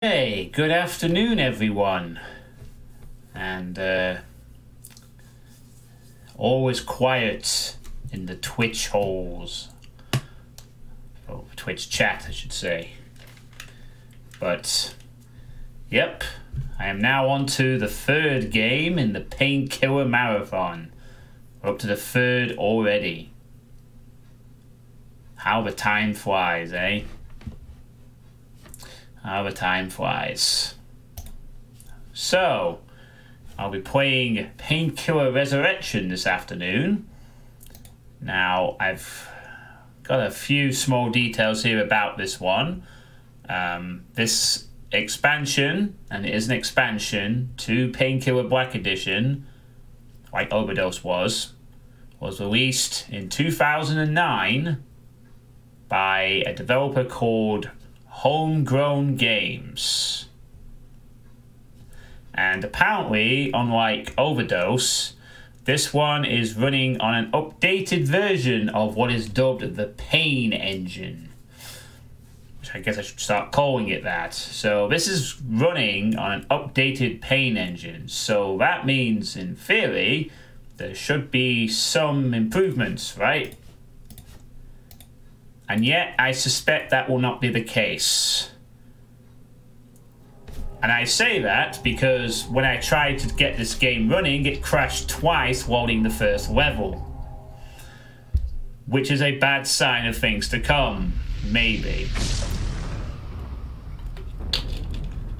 Hey, good afternoon, everyone. And always quiet in the Twitch holes. Oh, Twitch chat, I should say. But, yep, I am now on to the third game in the Painkiller Marathon. We're up to the third already. How the time flies, eh? How the time flies. So, I'll be playing Painkiller Resurrection this afternoon. Now, I've got a few small details here about this one. This expansion, and it is an expansion to Painkiller Black Edition, like Overdose was released in 2009 by a developer called Homegrown Games. And apparently, unlike Overdose, this one is running on an updated version of what is dubbed the Pain Engine. Which I guess I should start calling it that. So this is running on an updated Pain Engine. So that means, in theory, there should be some improvements, right? And yet, I suspect that will not be the case. And I say that because when I tried to get this game running, it crashed twice loading the first level. Which is a bad sign of things to come. Maybe.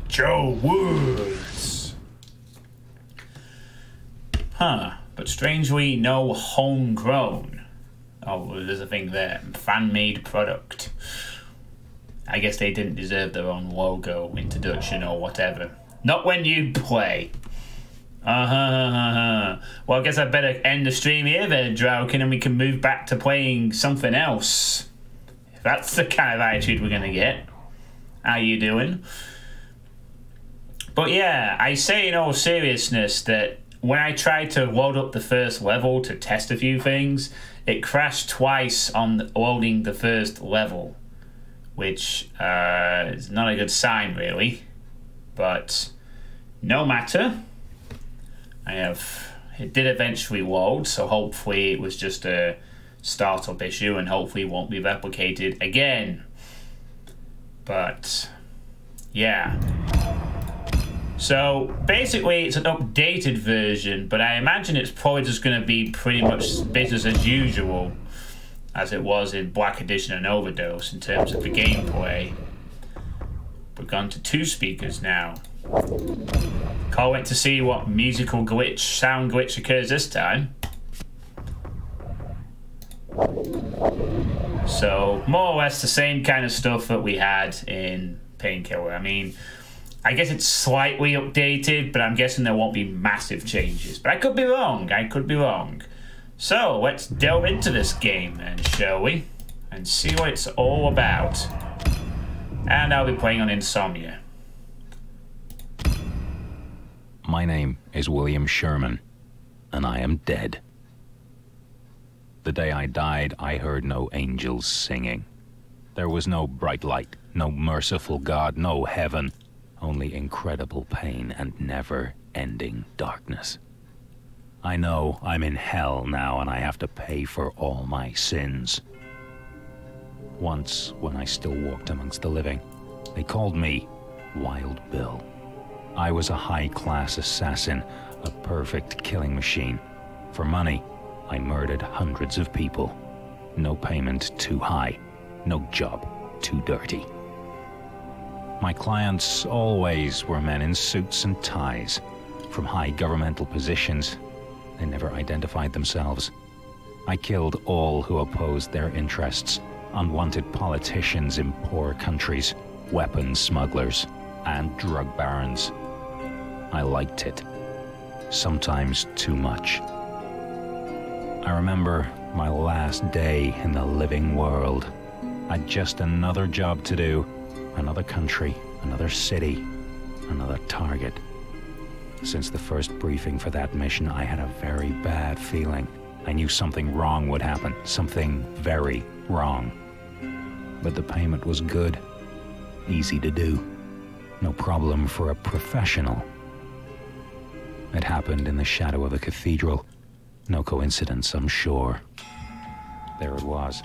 Joe Woods. Huh. But strangely, no homegrown. Oh, there's a thing there. Fan-made product. I guess they didn't deserve their own logo, introduction, or whatever. Not when you play. Well, I guess I better end the stream here then, Drowkin, and we can move back to playing something else. If that's the kind of attitude we're gonna get. How you doing? But yeah, I say in all seriousness that when I tried to load up the first level to test a few things, it crashed twice on loading the first level, which is not a good sign, really. But no matter. It did eventually load, so hopefully it was just a startup issue and hopefully it won't be replicated again. But yeah. So basically it's an updated version, but I imagine it's probably just going to be pretty much business as usual as it was in Black Edition and Overdose in terms of the gameplay. We've gone to 2 speakers now. Can't wait to see what musical glitch, sound glitch occurs this time. So more or less the same kind of stuff that we had in Painkiller. I mean, I guess it's slightly updated, but I'm guessing there won't be massive changes. But I could be wrong. I could be wrong. So let's delve into this game then, shall we? And see what it's all about. And I'll be playing on Insomnia. My name is William Sherman, and I am dead. The day I died, I heard no angels singing. There was no bright light, no merciful God, no heaven. Only incredible pain and never-ending darkness. I know I'm in hell now and I have to pay for all my sins. Once, when I still walked amongst the living, they called me Wild Bill. I was a high-class assassin, a perfect killing machine. For money, I murdered hundreds of people. No payment too high, no job too dirty. My clients always were men in suits and ties, from high governmental positions. They never identified themselves. I killed all who opposed their interests, unwanted politicians in poor countries, weapons smugglers, and drug barons. I liked it. Sometimes too much. I remember my last day in the living world. I'd just another job to do. Another country, another city, another target. Since the first briefing for that mission, I had a very bad feeling. I knew something wrong would happen, something very wrong. But the payment was good, easy to do. No problem for a professional. It happened in the shadow of a cathedral. No coincidence, I'm sure. There it was.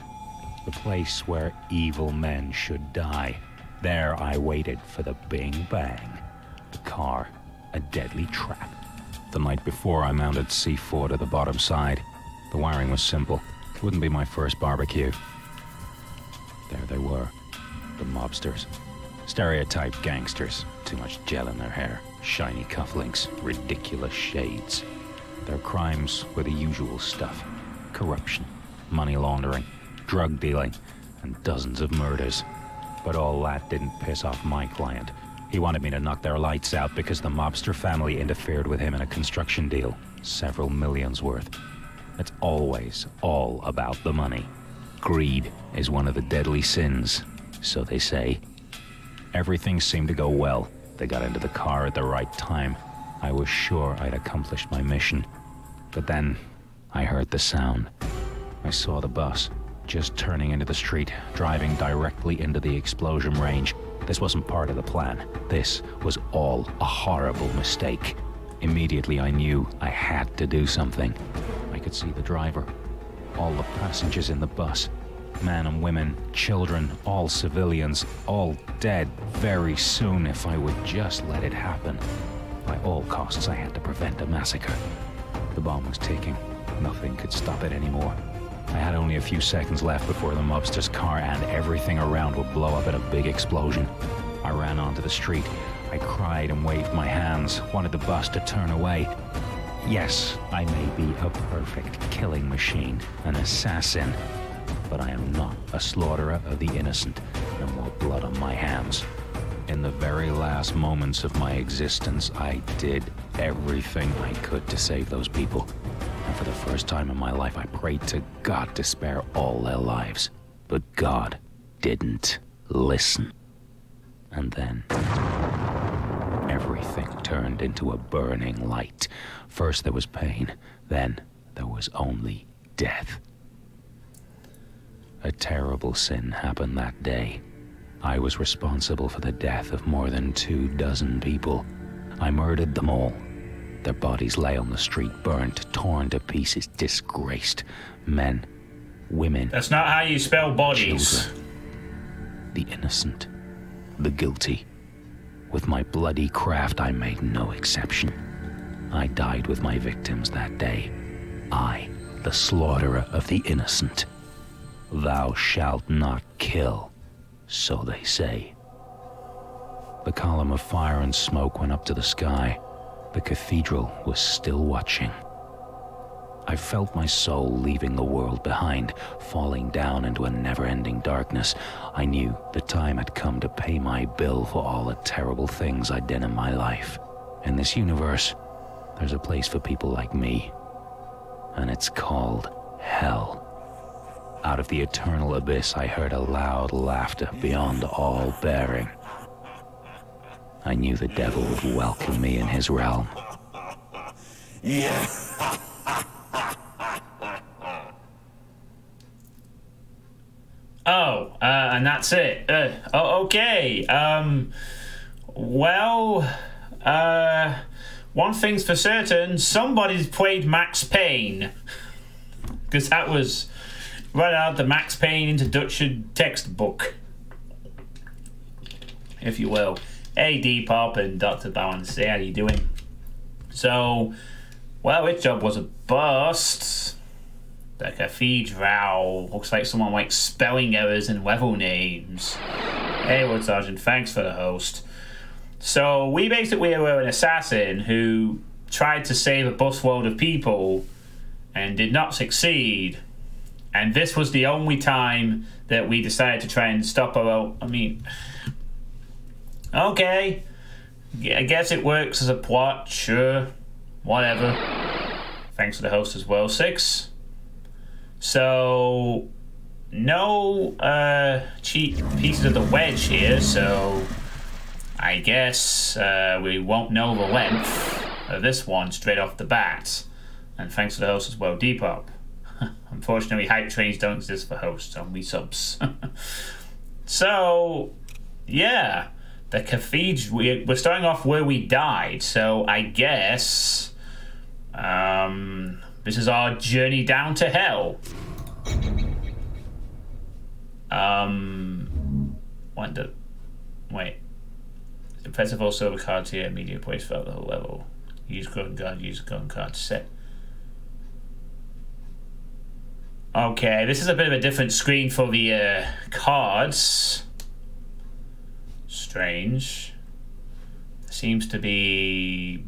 The place where evil men should die. There I waited for the bing bang. The car, a deadly trap. The night before, I mounted C4 to the bottom side. The wiring was simple. It wouldn't be my first barbecue. There they were, the mobsters. Stereotyped gangsters. Too much gel in their hair. Shiny cufflinks. Ridiculous shades. Their crimes were the usual stuff. Corruption, money laundering, drug dealing, and dozens of murders. But all that didn't piss off my client. He wanted me to knock their lights out because the mobster family interfered with him in a construction deal. Several millions worth. It's always all about the money. Greed is one of the deadly sins, so they say. Everything seemed to go well. They got into the car at the right time. I was sure I'd accomplished my mission. But then, I heard the sound. I saw the bus, just turning into the street, driving directly into the explosion range. This wasn't part of the plan. This was all a horrible mistake. Immediately I knew I had to do something. I could see the driver, all the passengers in the bus, men and women, children, all civilians, all dead very soon if I would just let it happen. By all costs, I had to prevent a massacre. The bomb was ticking. Nothing could stop it anymore. I had only a few seconds left before the mobster's car and everything around would blow up in a big explosion. I ran onto the street. I cried and waved my hands, wanted the bus to turn away. Yes, I may be a perfect killing machine, an assassin, but I am not a slaughterer of the innocent. No more blood on my hands. In the very last moments of my existence, I did everything I could to save those people. And for the first time in my life, I prayed to God to spare all their lives. But God didn't listen. And then, everything turned into a burning light. First there was pain, then there was only death. A terrible sin happened that day. I was responsible for the death of more than 24 people. I murdered them all. Their bodies lay on the street, burnt, torn to pieces, disgraced. Men, women. That's not how you spell bodies. Children. The innocent, the guilty. With my bloody craft, I made no exception. I died with my victims that day. I, the slaughterer of the innocent. Thou shalt not kill, so they say. The column of fire and smoke went up to the sky. The cathedral was still watching. I felt my soul leaving the world behind, falling down into a never-ending darkness. I knew the time had come to pay my bill for all the terrible things I'd done in my life. In this universe, there's a place for people like me, and it's called hell. Out of the eternal abyss, I heard a loud laughter beyond all bearing. I knew the devil would welcome me in his realm. Yeah. Oh, and that's it. Okay. Well, one thing's for certain, somebody's played Max Payne. Because that was right out of the Max Payne introduction textbook, if you will. Hey, Depop and Dr. Balance, how you doing? So, well, which job was a bust? The cathedral. Looks like someone likes spelling errors and level names. Hey, Lord Sergeant, thanks for the host. So, we basically were an assassin who tried to save a busload of people and did not succeed. And this was the only time that we decided to try and stop our own... Okay. I guess it works as a plot, sure. Whatever. Thanks to the host as well. 6. So, no cheap pieces of the wedge here, so I guess we won't know the length of this one straight off the bat. And thanks to the host as well, Depop. Unfortunately, hype trains don't exist for hosts, only subs. So, yeah. The cathedral. We're starting off where we died, so I guess this is our journey down to hell. Wait. The press of all silver cards here, media place throughout the whole level. Use golden card, use golden card set. Okay, this is a bit of a different screen for the cards. Strange. Seems to be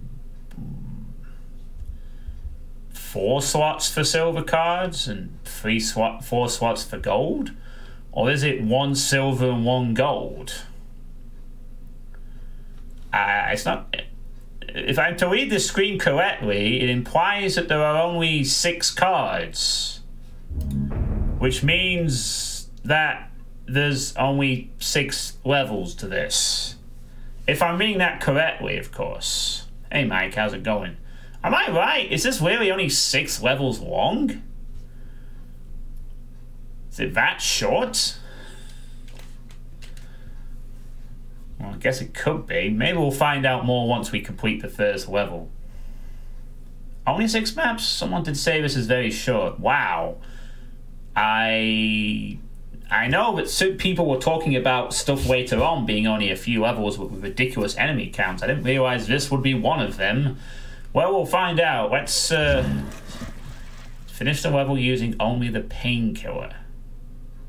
4 slots for silver cards and 4 slots for gold? Or is it 1 silver and 1 gold? It's not. If I'm to read the screen correctly, it implies that there are only 6 cards, which means that there's only 6 levels to this. If I'm reading that correctly, of course. Hey Mike, how's it going? Am I right? Is this really only 6 levels long? Is it that short? Well, I guess it could be. Maybe we'll find out more once we complete the first level. Only 6 maps? Someone did say this is very short. Wow. I know that some people were talking about stuff later on being only a few levels with ridiculous enemy counts. I didn't realize this would be one of them. Well, we'll find out. Let's finish the level using only the painkiller.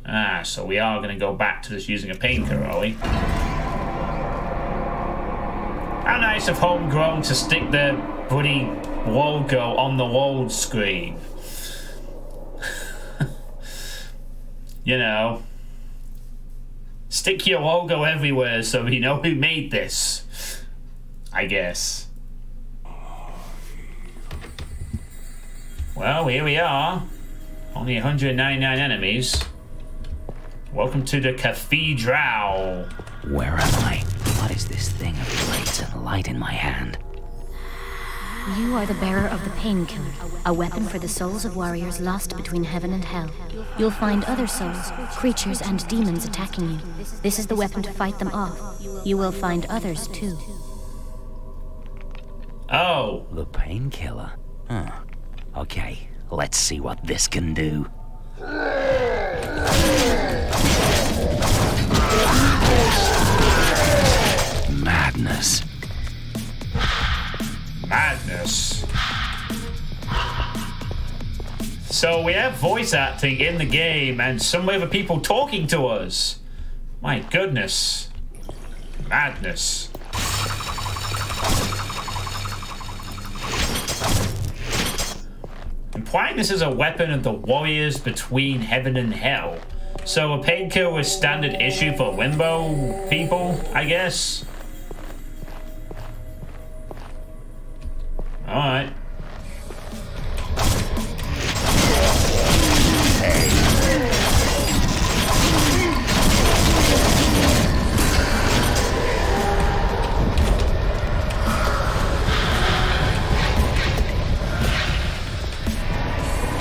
Ah, so we are going to go back to just using a painkiller, are we? How nice of Homegrown to stick the bloody logo on the load screen. You know, stick your logo everywhere so we know who made this, I guess. Well, here we are. Only 199 enemies. Welcome to the cathedral. Where am I? What is this thing of plate and light in my hand? You are the bearer of the Painkiller, a weapon for the souls of warriors lost between heaven and hell. You'll find other souls, creatures and demons attacking you. This is the weapon to fight them off. You will find others too. Oh. The Painkiller? Huh. Okay, let's see what this can do. Madness. Madness. So we have voice acting in the game and some other people talking to us. My goodness. Madness. Implying this is a weapon of the warriors between heaven and hell. So a painkiller was standard issue for limbo people, I guess. Alright.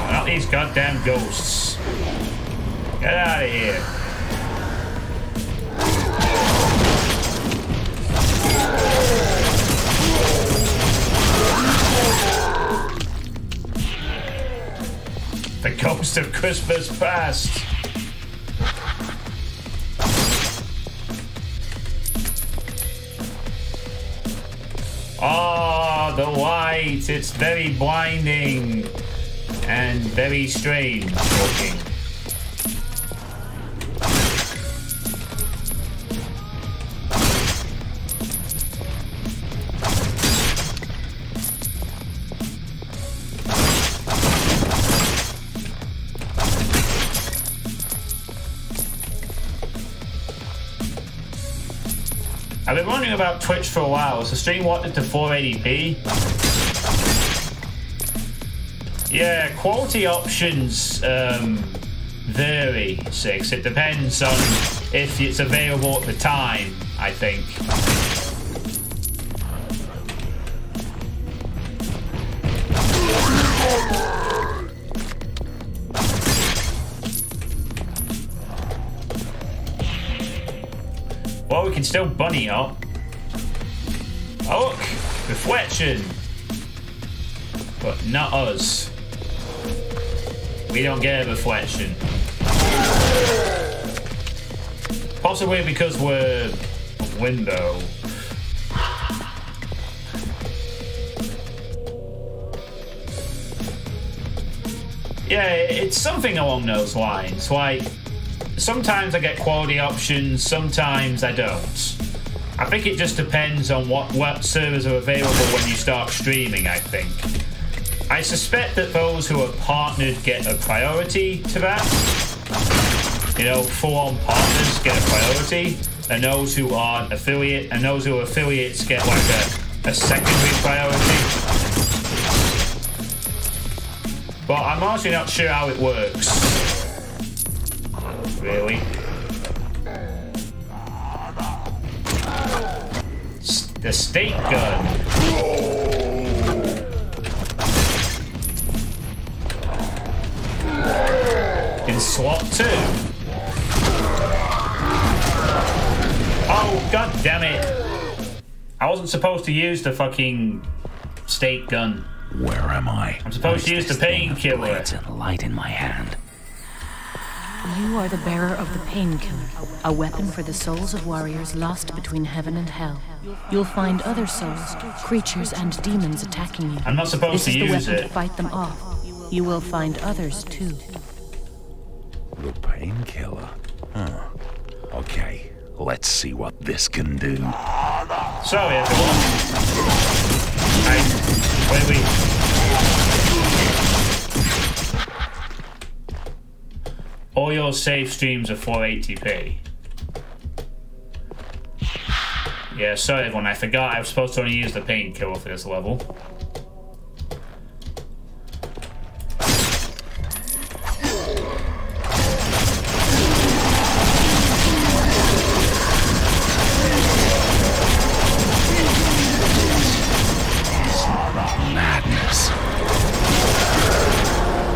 Not these goddamn ghosts. Get out of here. The ghost of Christmas past. Oh, the light. It's very blinding and very strange looking. I've been wondering about Twitch for a while. Is the stream wanted to 480p? Yeah, quality options vary, Six. It depends on if it's available at the time, I think. Well, we can still bunny hop. Oh, look! Reflection! But not us. We don't get a reflection. Possibly because we're a window. Yeah, it's something along those lines. Like, sometimes I get quality options, sometimes I don't. I think it just depends on what servers are available when you start streaming, I think. I suspect that those who are partnered get a priority to that. You know, full-on partners get a priority, and those who aren't affiliate, and those who are affiliates get like a secondary priority. But I'm honestly not sure how it works. Really. The stake gun. In slot 2. Oh, god damn it. I wasn't supposed to use the fucking stake gun. Where am I? I'm supposed to use the painkiller. It's a light in my hand. You are the bearer of the Painkiller, a weapon for the souls of warriors lost between heaven and hell. You'll find other souls, creatures, and demons attacking you. I'm not supposed to use This is the weapon it. to fight them off. You will find others, too. The Painkiller? Huh. Okay, let's see what this can do. Sorry, everyone. Wait. All your save streams are 480p. Yeah, sorry everyone, I forgot I was supposed to only use the painkiller for this level.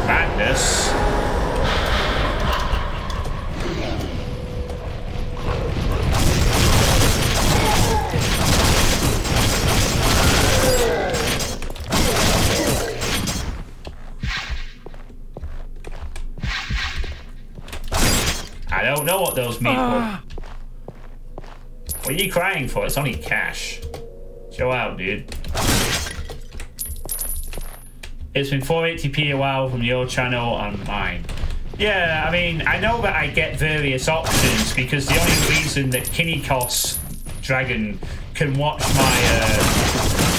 Madness? I don't know what those mean. What are you crying for? It's only cash. Chill out, dude. It's been 480p a while from your channel and mine. Yeah, I mean, I know that I get various options because the only reason that Kinikos Dragon can watch my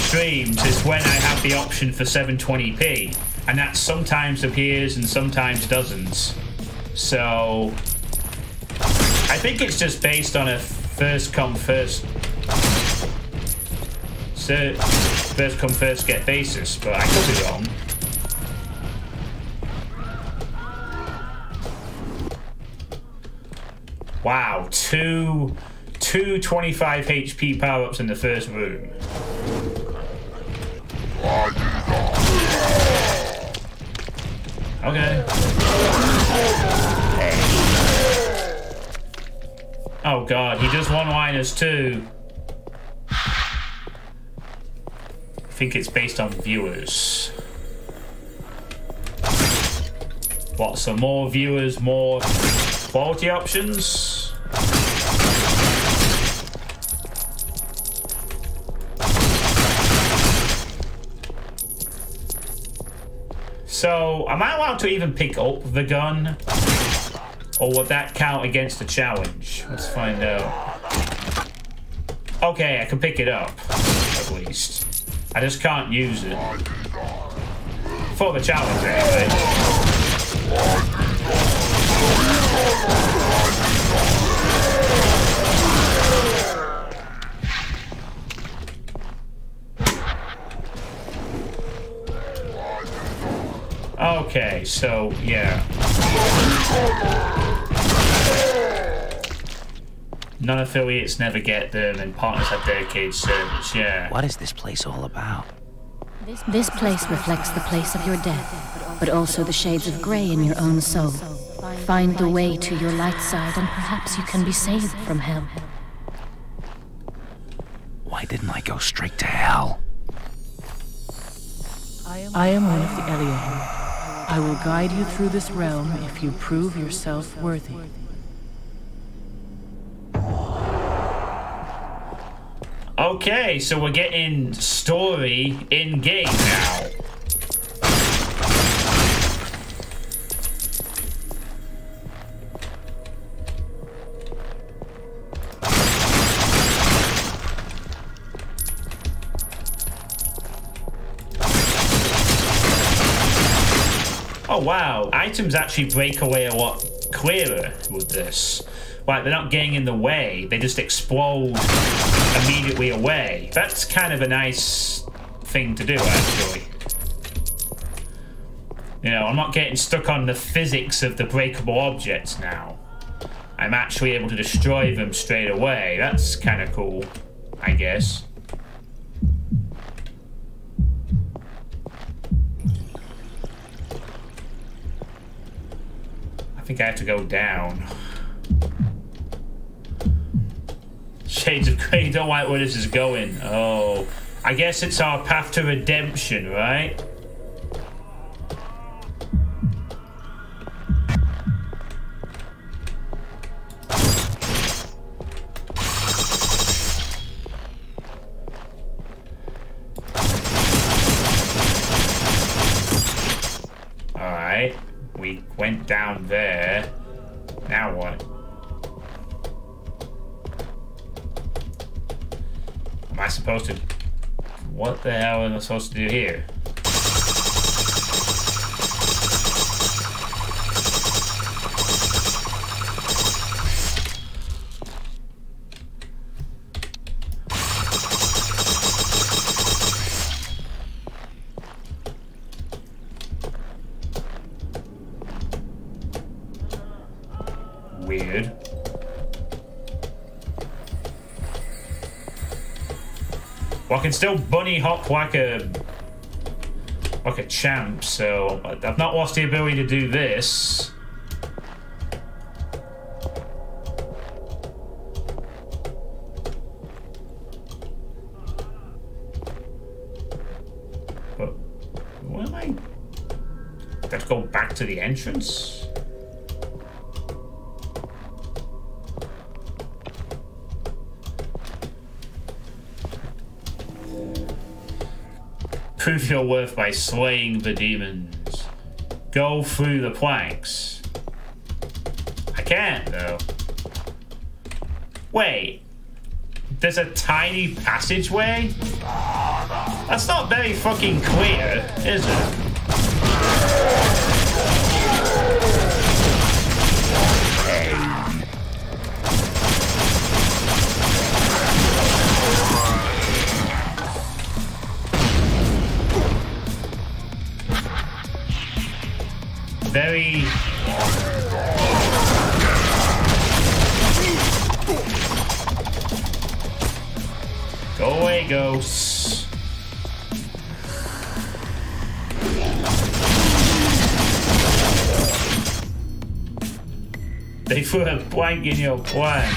streams is when I have the option for 720p. And that sometimes appears and sometimes doesn't. So I think it's just based on a first come first get basis, but I could be wrong. Wow, two 25 HP power-ups in the first room. Okay. Oh god, he does one-liners too. I think it's based on viewers. What, so more viewers, more quality options? So, am I allowed to even pick up the gun? Or would that count against the challenge? Let's find out. Okay, I can pick it up, at least. I just can't use it. For the challenge, anyway. Okay, so, yeah. Non-affiliates never get them, and partners have dedicated servers, yeah. What is this place all about? This place reflects the place of your death, but also the shades of grey in your own soul. Find the way to your light side, and perhaps you can be saved from hell. Why didn't I go straight to hell? I am one of the Eliahu. I will guide you through this realm if you prove yourself worthy. Okay, so we're getting story in-game now. Oh wow, items actually break away a lot clearer with this. Like, they're not getting in the way, they just explode immediately away. That's kind of a nice thing to do, actually. You know, I'm not getting stuck on the physics of the breakable objects now. I'm actually able to destroy them straight away. That's kind of cool, I guess. I think I have to go down. Shades of Grey, don't like where this is going. Oh, I guess it's our path to redemption, right? Alright, we went down there. Now what? Am I supposed to... What the hell am I supposed to do here? Weird. Well, I can still bunny hop like a champ, so I've not lost the ability to do this. But what am I? Let's go back to the entrance. Prove your worth by slaying the demons. Go through the planks. I can't, though. Wait. There's a tiny passageway? That's not very fucking clear, is it? Very... Go away, ghosts. They put a blank in your plan.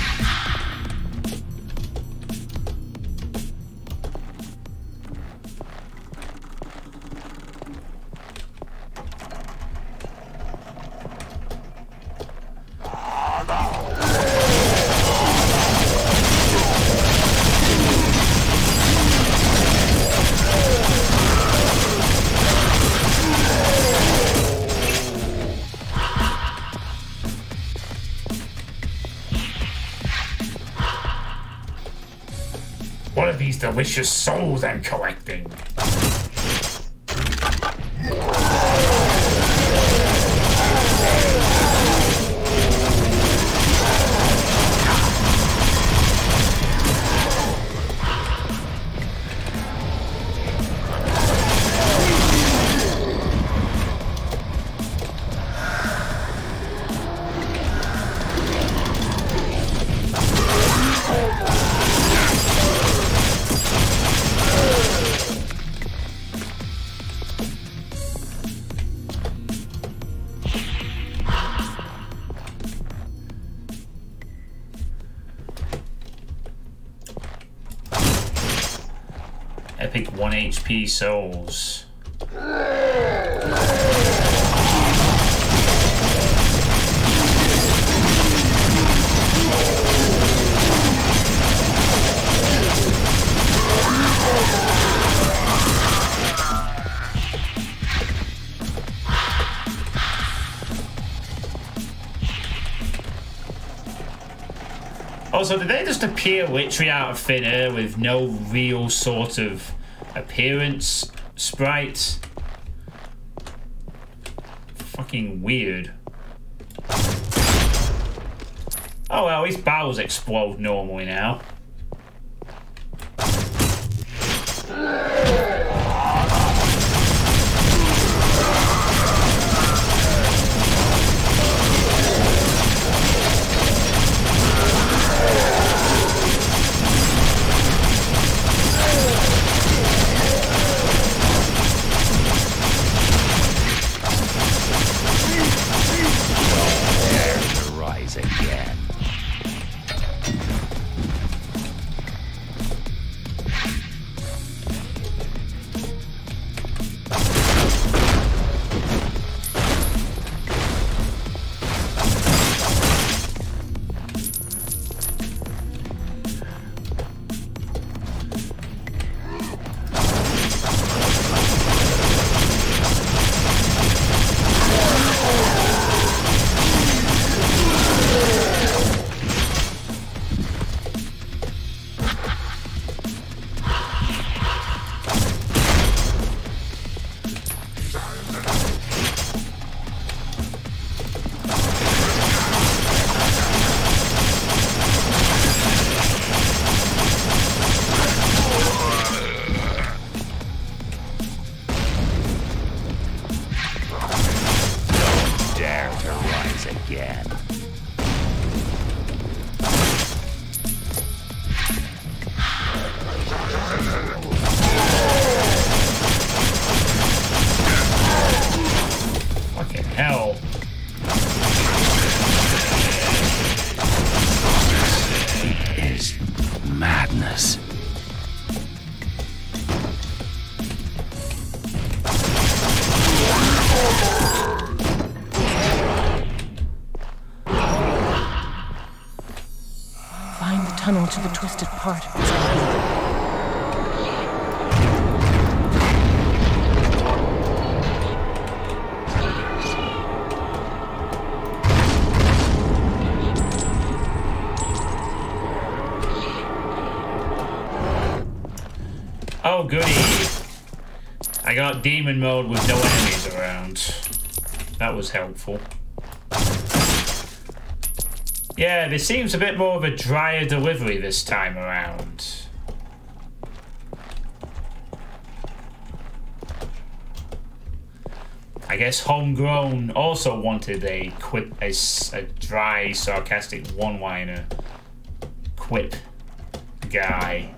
What are these delicious souls I'm collecting? Epic 1 HP souls. Also, did they just appear literally out of thin air with no real sort of appearance sprite? Fucking weird. Oh well, his barrels explode normally now. Again. Again. Fucking hell. Is madness. Find the tunnel to the twisted part of this island. Oh goody. I got demon mode with no enemies around. That was helpful. Yeah, this seems a bit more of a drier delivery this time around. I guess Homegrown also wanted a dry, sarcastic one-liner quip guy.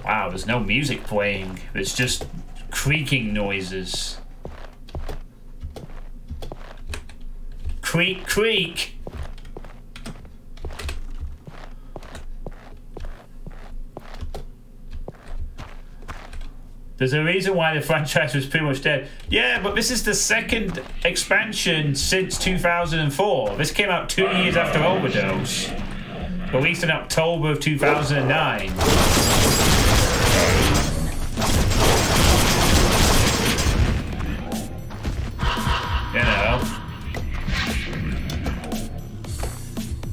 Wow, there's no music playing. It's just creaking noises. Creak, creak. There's a reason why the franchise was pretty much dead. Yeah, but this is the second expansion since 2004. This came out 2 years after Overdose. Released in October of 2009. You know.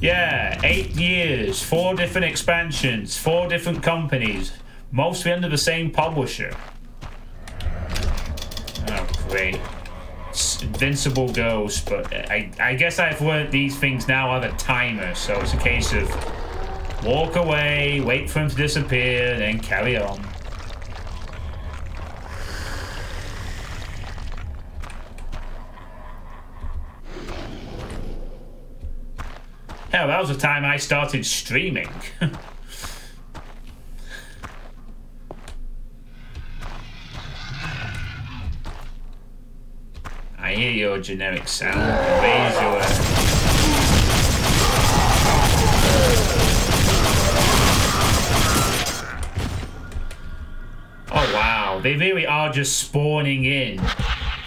Yeah, 8 years, 4 different expansions, 4 different companies, mostly under the same publisher. Oh, great. It's Invincible Ghost, but I guess I've learned these things now have a timer, so it's a case of walk away, wait for him to disappear, and then carry on. Hell, that was the time I started streaming. I hear your generic sound. Raise your... now. They really are just spawning in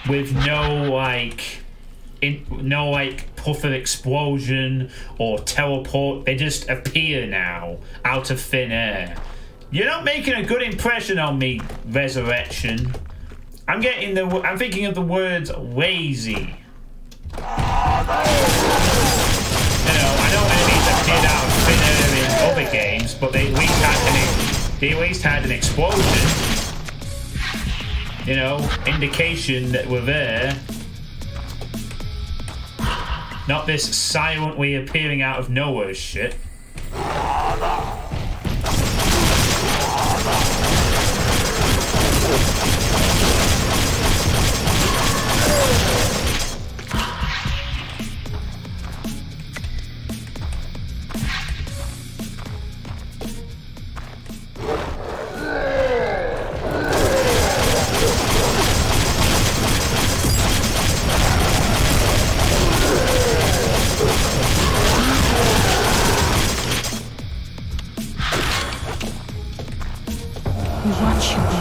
with no puffer explosion or teleport. They just appear now out of thin air. You're not making a good impression on me, Resurrection. I'm thinking of the words lazy. You know, I know enemies appeared out of thin air in other games, but they at least had an explosion. You know, indication that we're there. Not this silently appearing out of nowhere shit.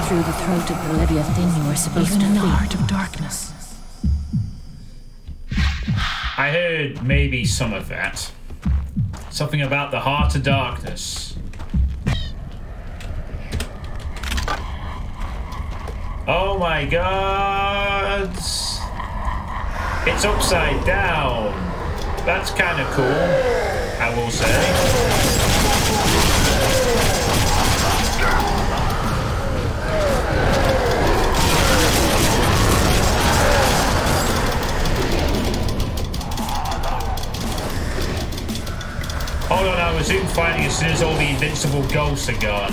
Through the throat of the Leviathan you are supposed to flee. In the heart of darkness. I heard maybe some of that. Something about the heart of darkness. Oh my god! It's upside down. That's kind of cool, I will say. Hold on, I'll resume fighting as soon as all the invincible ghosts are gone.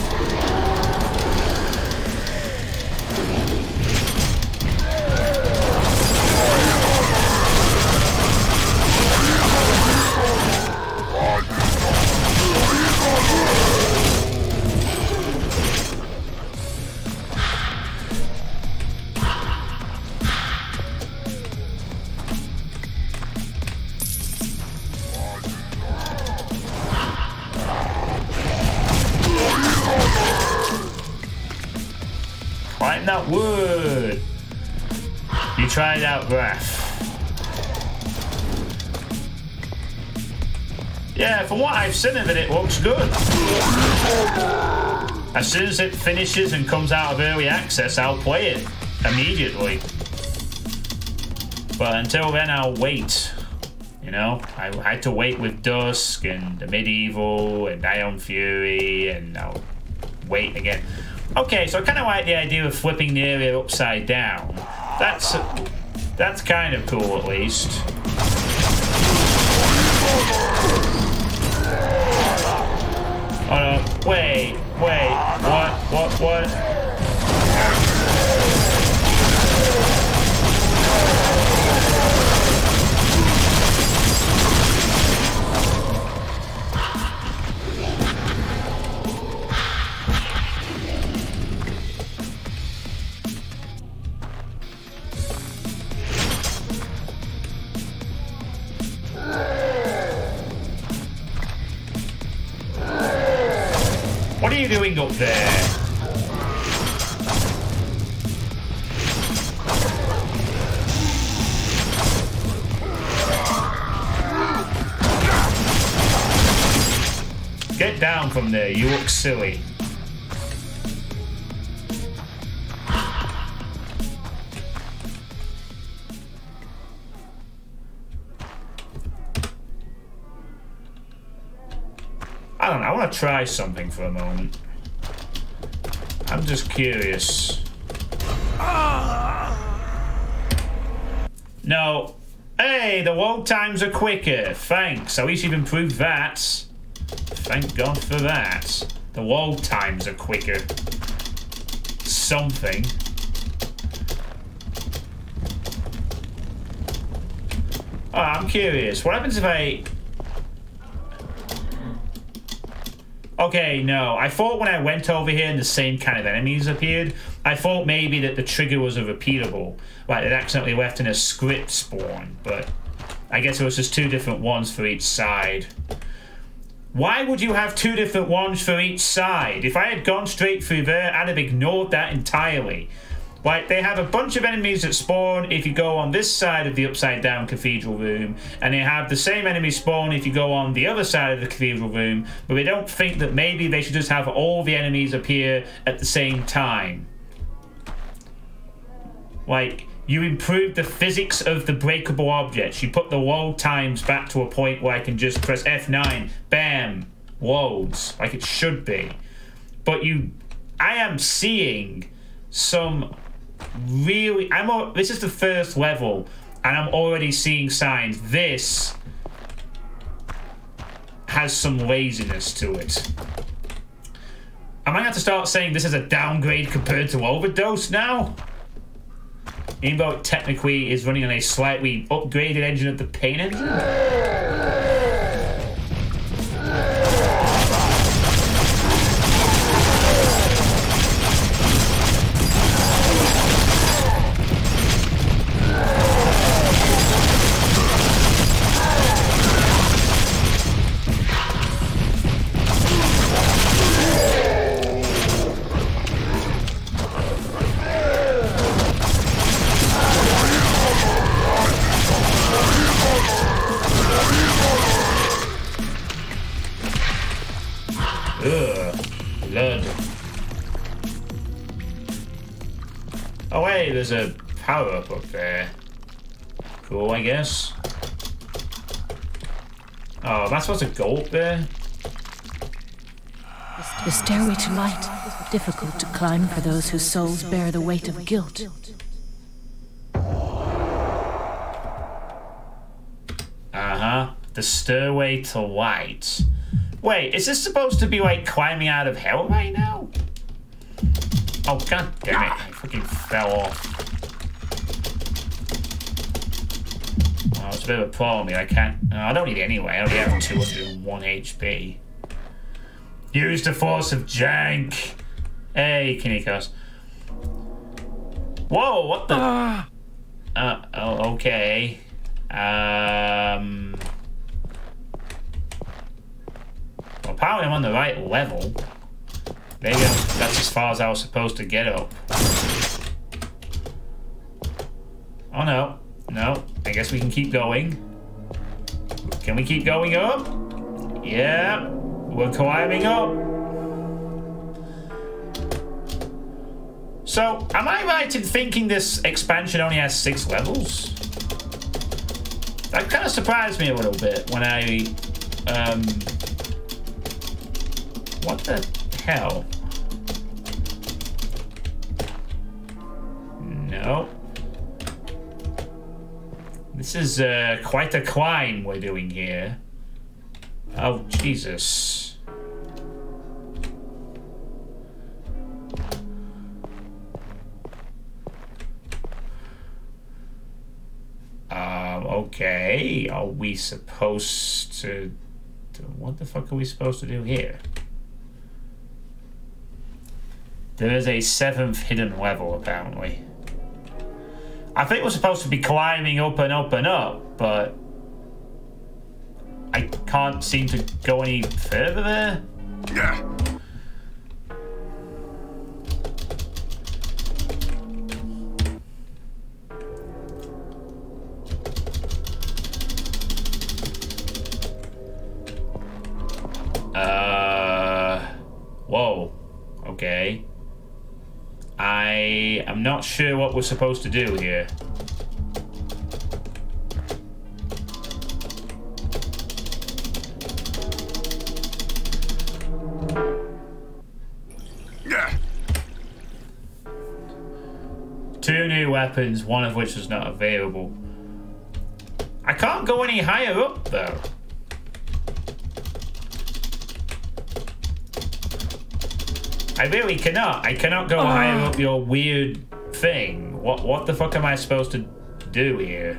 Climb that wood. You tried out Wrath. Yeah, from what I've seen of it, it looks good. As soon as it finishes and comes out of early access, I'll play it immediately. But until then, I'll wait. You know, I had to wait with Dusk and the Medieval and Ion Fury, and I'll wait again. Okay, so I kind of like the idea of flipping the area upside down. That's kind of cool, at least. Oh no! Wait! What? What are you doing up there? Get down from there, you look silly. I don't know, I want to try something for a moment. I'm just curious. No. Hey, the load times are quicker. Thanks. At least you've improved that. Thank God for that. The load times are quicker. Something. Oh, I'm curious. What happens if I... Okay, no. I thought when I went over here and the same kind of enemies appeared, I thought maybe that the trigger was a repeatable. Like it accidentally left in a script spawn, but I guess it was just two different ones for each side. Why would you have two different ones for each side? If I had gone straight through there, I'd have ignored that entirely. Like, they have a bunch of enemies that spawn if you go on this side of the upside down cathedral room, and they have the same enemies spawn if you go on the other side of the cathedral room, but they don't think that maybe they should just have all the enemies appear at the same time. Like, you improved the physics of the breakable objects. You put the load times back to a point where I can just press F9, bam, loads, like it should be. But I am seeing some really, this is the first level, and I'm already seeing signs. This has some laziness to it. I might have to start saying this is a downgrade compared to Overdose now. Even though it technically is running on a slightly upgraded engine of the Pain engine. Blood. Oh hey, there's a power-up up there. Cool, I guess. Oh, am I supposed to go up there? The stairway to light, difficult to climb for those whose souls bear the weight of guilt. Uh-huh. The stairway to light. Wait, is this supposed to be like climbing out of hell right now? Oh, god damn it. I fucking fell off. Oh, it's a bit of a problem here. I can't... I don't need it anyway. I only have 201 HP. Use the force of jank. Hey, Kinikos. Whoa, what the... oh, okay. Well, apparently I'm on the right level. Maybe that's as far as I was supposed to get up. Oh no. No. I guess we can keep going. Can we keep going up? Yeah. We're climbing up. So, am I right in thinking this expansion only has 6 levels? That kind of surprised me a little bit when I... What the hell? No. This is quite a climb we're doing here. Oh, Jesus. Okay. Are we supposed to... What the fuck are we supposed to do here? There is a 7th hidden level, apparently. I think we're supposed to be climbing up and up and up, but... I can't seem to go any further there. Yeah. Whoa. Okay. I am not sure what we're supposed to do here. Yeah. 2 new weapons, one of which is not available. I can't go any higher up, though. I really cannot. I cannot go higher up your weird thing. What the fuck am I supposed to do here?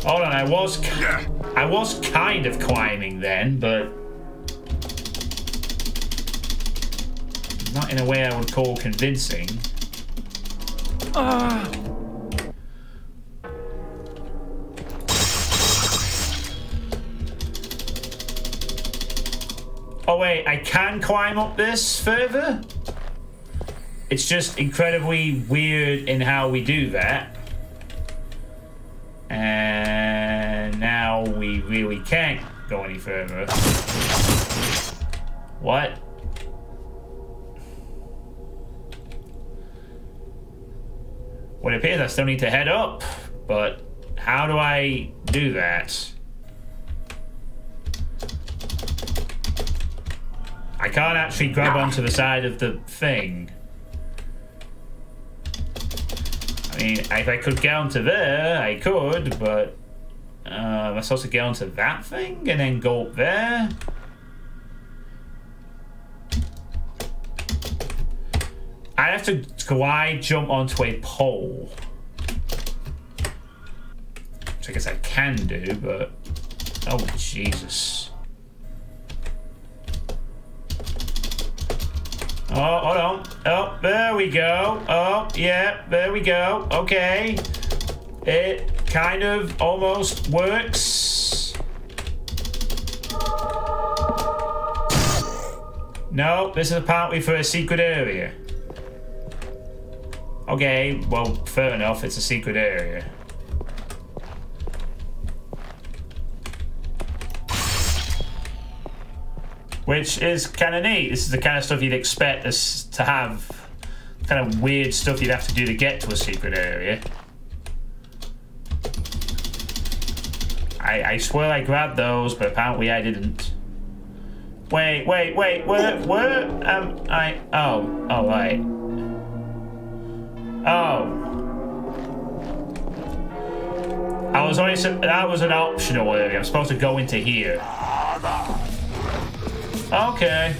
Hold on, I was kind of climbing then, but not in a way I would call convincing. Oh wait, I can climb up this further? It's just incredibly weird in how we do that. And now we really can't go any further. What? Well, it appears I still need to head up, but how do I do that? I can't actually grab onto the side of the thing. I mean, if I could get onto there, I could, but... am I supposed to get onto that thing and then go up there? I have to glide jump onto a pole. Which I guess I can do, but... Oh, Jesus. Oh, hold on. Oh, there we go. Oh, yeah, there we go. Okay. It kind of almost works. No, this is apparently for a secret area. Okay, well, fair enough, it's a secret area. Which is kind of neat. This is the kind of stuff you'd expect us to have. Kind of weird stuff you'd have to do to get to a secret area. I swear I grabbed those, but apparently I didn't. Wait, where am I? Oh, right. Oh. That was an optional area. I'm supposed to go into here. Okay.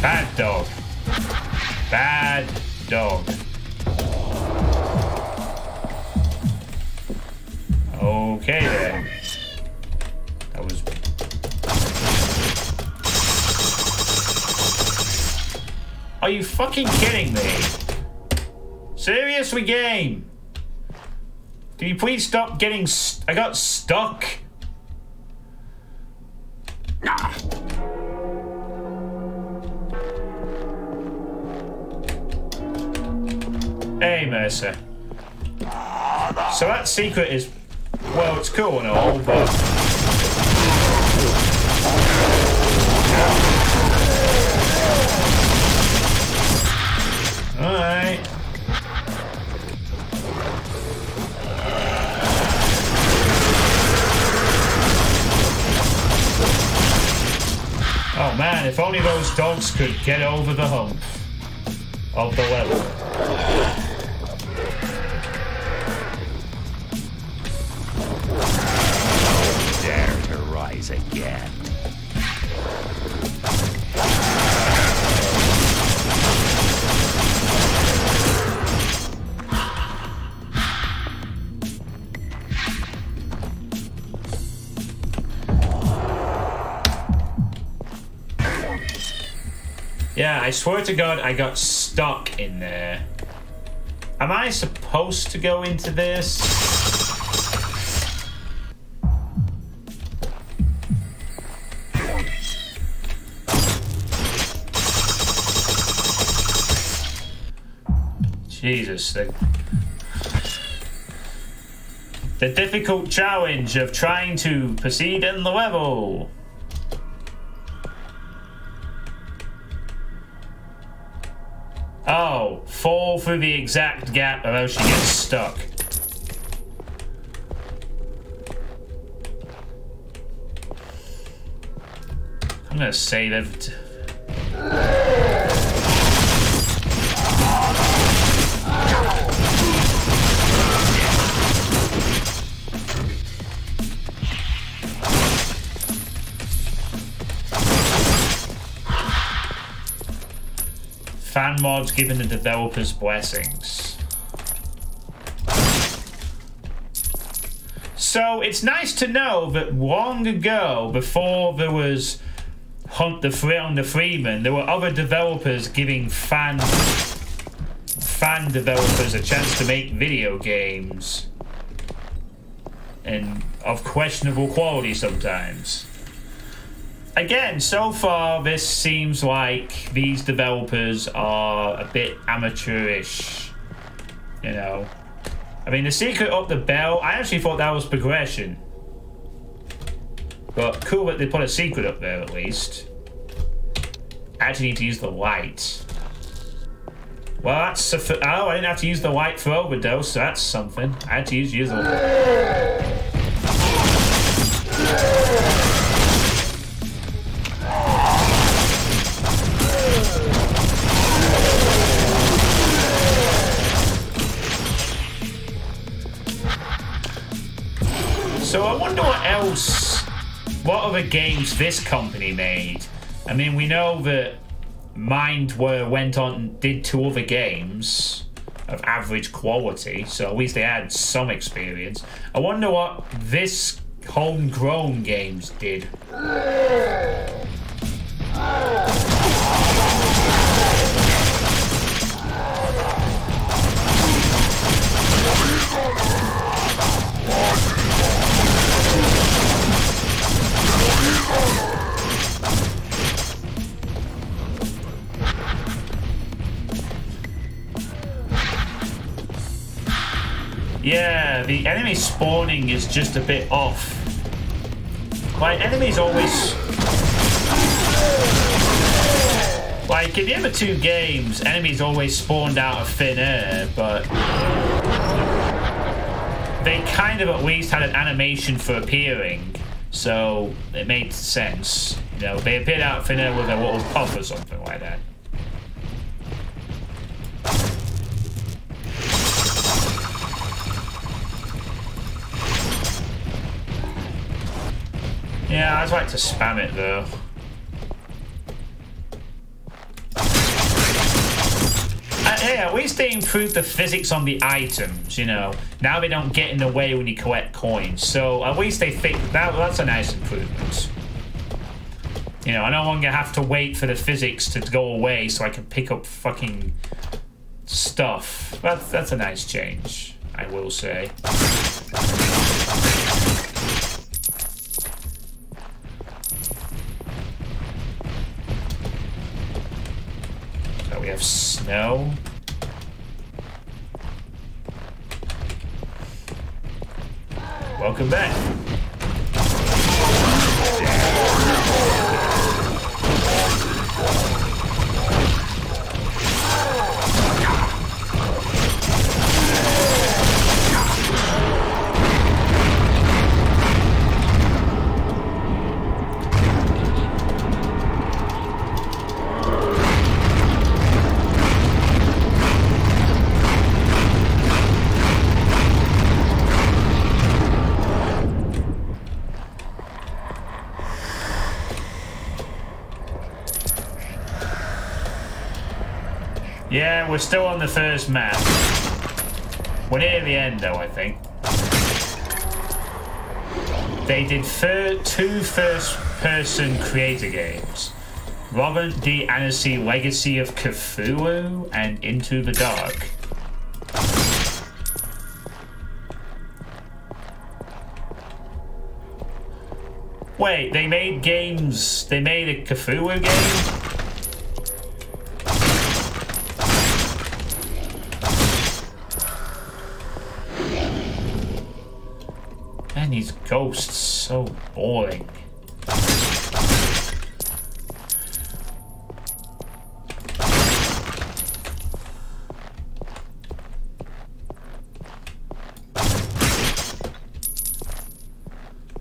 Bad dog. Bad dog. Okay then. That was... Are you fucking kidding me? Seriously, game? Can you please stop getting... I got stuck. Hey, Mercer. So that secret is... Well, it's cool and all, but... Alright. Oh man, if only those dogs could get over the hump of the level. Dare to rise again. Yeah, I swear to God, I got stuck in there. Am I supposed to go into this? Jesus, the difficult challenge of trying to proceed in the level. Oh, fall through the exact gap or else you get stuck. I'm gonna save it. Fan mods giving the developers blessings. So it's nice to know that long ago, before there was Hunt the Freeman, there were other developers giving fan developers a chance to make video games, and of questionable quality sometimes. Again, so far this seems like these developers are a bit amateurish, you know. I mean, the secret up the bell, I actually thought that was progression. But cool that they put a secret up there at least. I actually need to use the light. Well, that's oh, I didn't have to use the light for overdose, so that's something. I had to use the So I wonder what other games this company made. I mean, we know that Mindware went on and did 2 other games of average quality, so at least they had some experience. I wonder what this homegrown games did. Yeah, the enemy spawning is just a bit off. Like, enemies always... Like, in the other 2 games, enemies always spawned out of thin air, but... they kind of at least had an animation for appearing, so it made sense. You know, they appeared out of thin air with a little puff or something like that. Yeah, I'd like to spam it though. Hey, at least they improved the physics on the items, you know. Now they don't get in the way when you collect coins. So at least they think that's a nice improvement. You know, I no longer have to wait for the physics to go away so I can pick up fucking stuff. That's a nice change, I will say. We have snow. Welcome back. Yeah, we're still on the first map. We're near the end, though, I think. They did 2 first-person creator games. Robert D. Annecy, Legacy of Cthulhu, and Into the Dark. Wait, they made games... They made a Cthulhu game? Man, these ghosts so boring.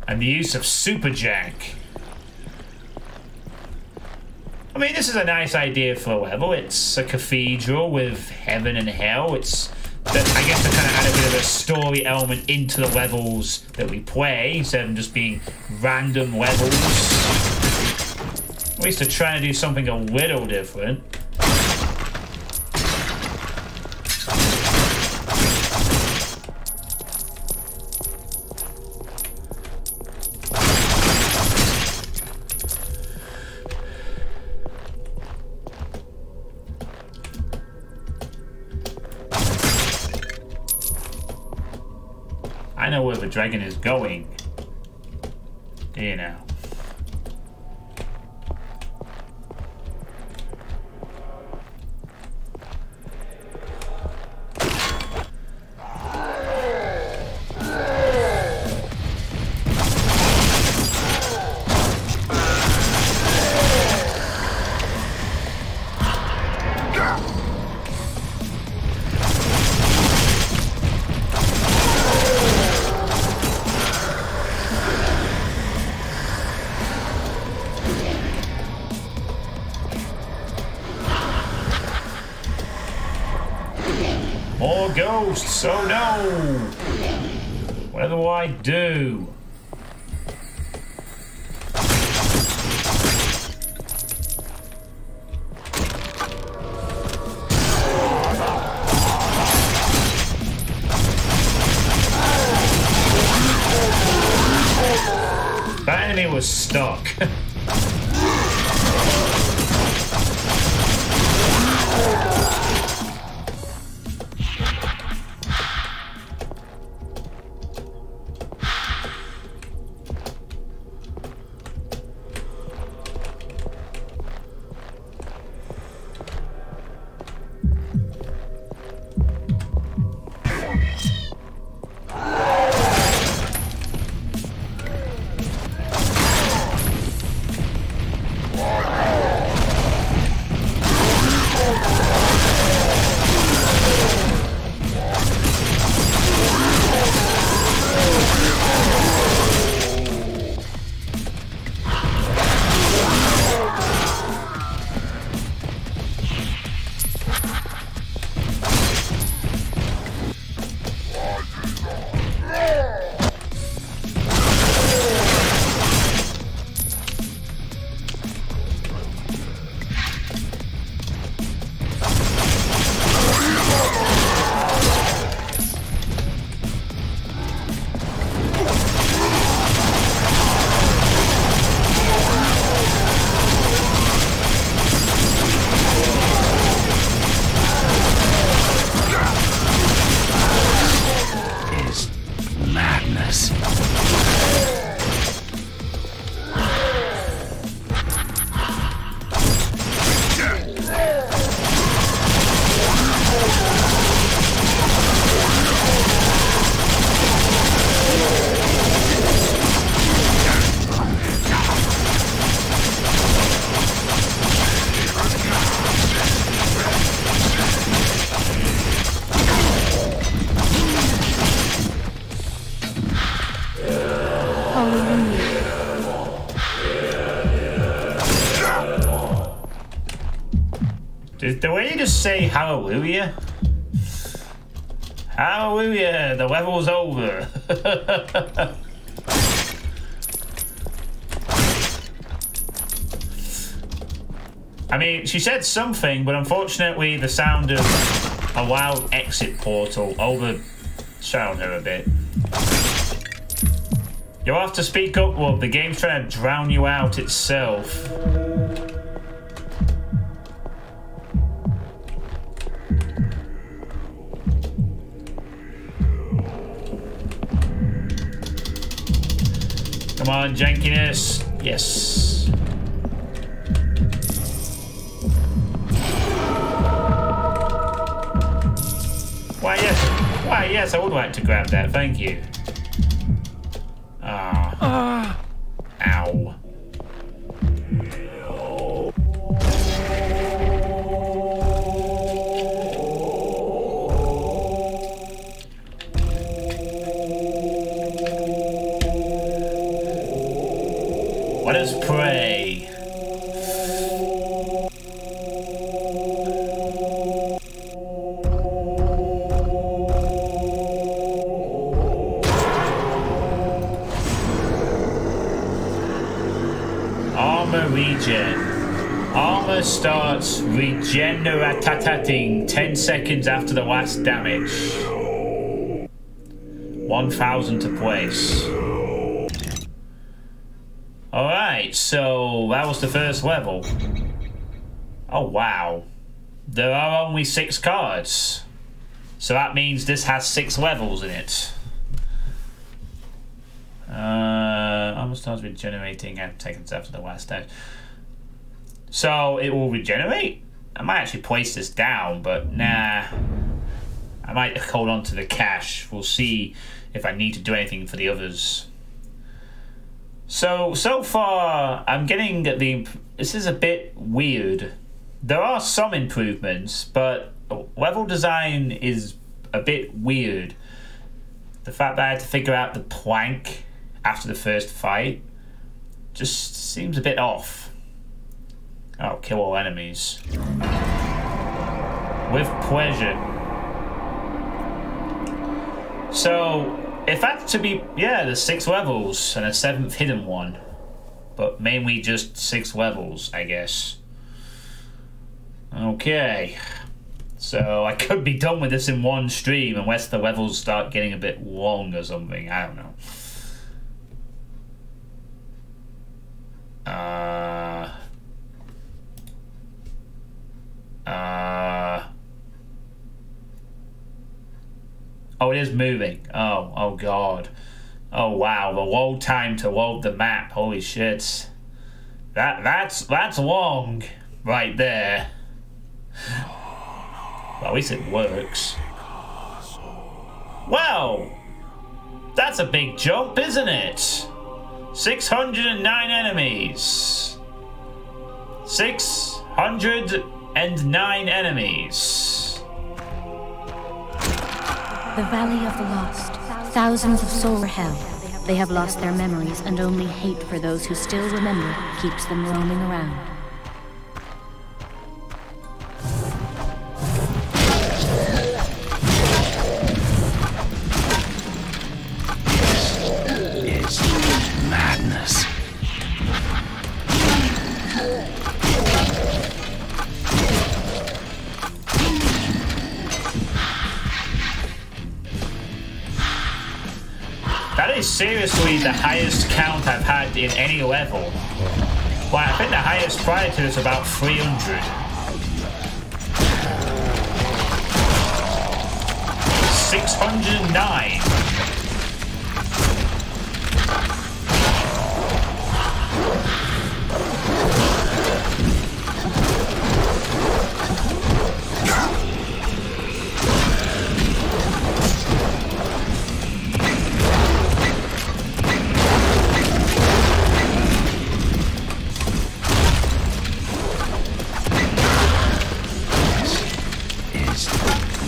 And the use of super jank. I mean, this is a nice idea for a level. It's a cathedral with heaven and hell. It's, I guess, to kind of add a bit of a story element into the levels that we play, instead of them just being random levels. At least to try to do something a little different. I know where the dragon is going. Do you know? More ghosts, oh no! What do I do? That enemy was stuck. The way you just say hallelujah? Hallelujah, the level's over. I mean, she said something, but unfortunately the sound of a loud exit portal overshadowed her a bit. You'll have to speak up, love. The game's trying to drown you out itself. Come on, jankiness. Yes. Why, yes. Why, yes, I would like to grab that. Thank you. Ah. Ow. Let us pray. regen. Armor starts regenerating 10 seconds after the last damage. 1,000 to place. Alright, so that was the first level. Oh wow. There are only 6 cards. So that means this has 6 levels in it. Almost starts regenerating 10 seconds after the last damage. So it will regenerate? I might actually place this down, but nah. I might hold on to the cash. We'll see if I need to do anything for the others. So far, I'm getting the... This is a bit weird. There are some improvements, but level design is a bit weird. The fact that I had to figure out the plank after the first fight just seems a bit off. Oh, kill all enemies. With pleasure. So, if that's to be, yeah, there's 6 levels and a 7th hidden one. But mainly just 6 levels, I guess. Okay. So, I could be done with this in one stream unless the levels start getting a bit long or something. I don't know. Oh, it is moving. Oh god. Oh wow, the load time to load the map. Holy shit. That's long right there. Well, at least it works. Well, that's a big jump, isn't it? 609 enemies. 609 enemies. The Valley of the Lost. Thousands of souls are hell. They have lost their memories, and only hate for those who still remember keeps them roaming around. This is madness. That is seriously the highest count I've had in any level. Well, I think the highest prior to is about 300. 609.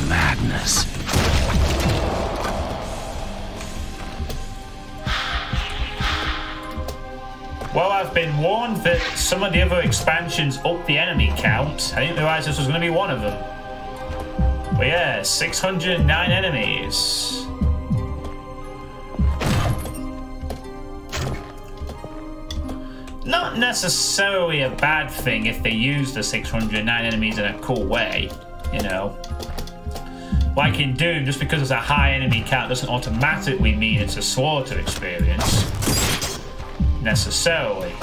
Madness. Well, I've been warned that some of the other expansions up the enemy count. I didn't realize this was going to be one of them. But yeah, 609 enemies. Not necessarily a bad thing if they use the 609 enemies in a cool way, you know. Like in Doom, just because it's a high enemy count doesn't automatically mean it's a slaughter experience. Necessarily.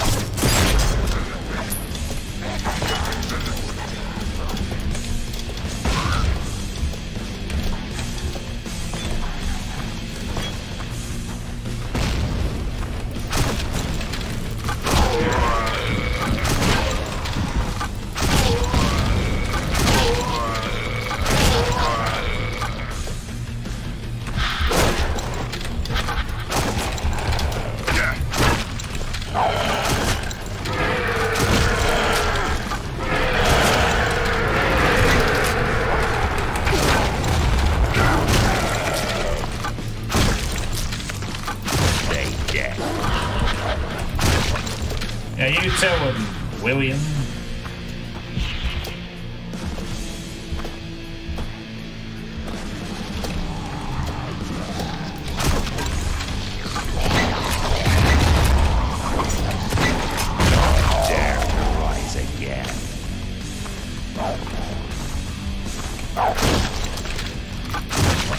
Yeah, you tell him, William.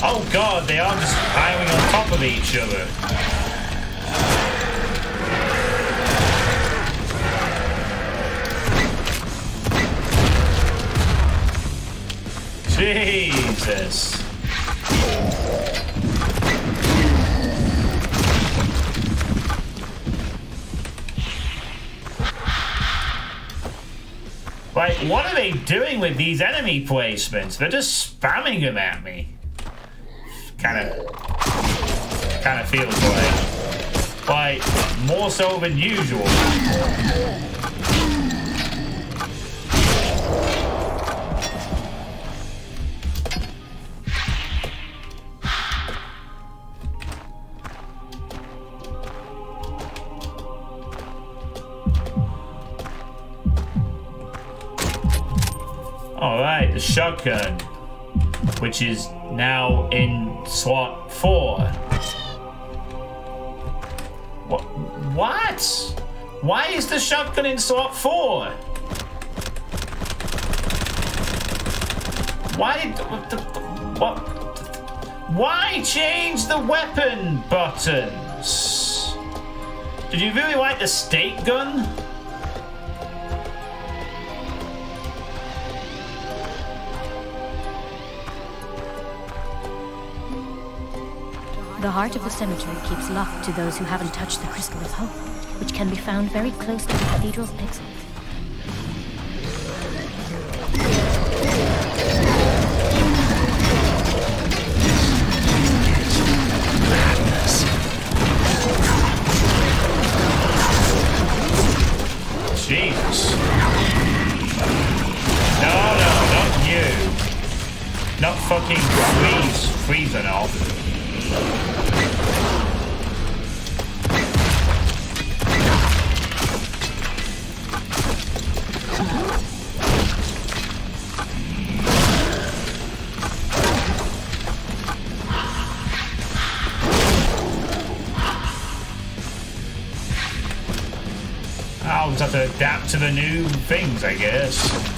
Oh god, they are just piling on top of each other. Jesus. Like, what are they doing with these enemy placements? They're just spamming them at me. Kind of feels like more so than usual. Alright, the shotgun, which is now in slot 4. What? Why is the shotgun in slot 4? What? Why change the weapon buttons? Did you really like the stake gun? The heart of the cemetery keeps locked to those who haven't touched the Crystal of Hope, which can be found very close to the cathedral's pixels. Jesus. No, not you. Not fucking freezing off. I'll just have to adapt to the new things, I guess.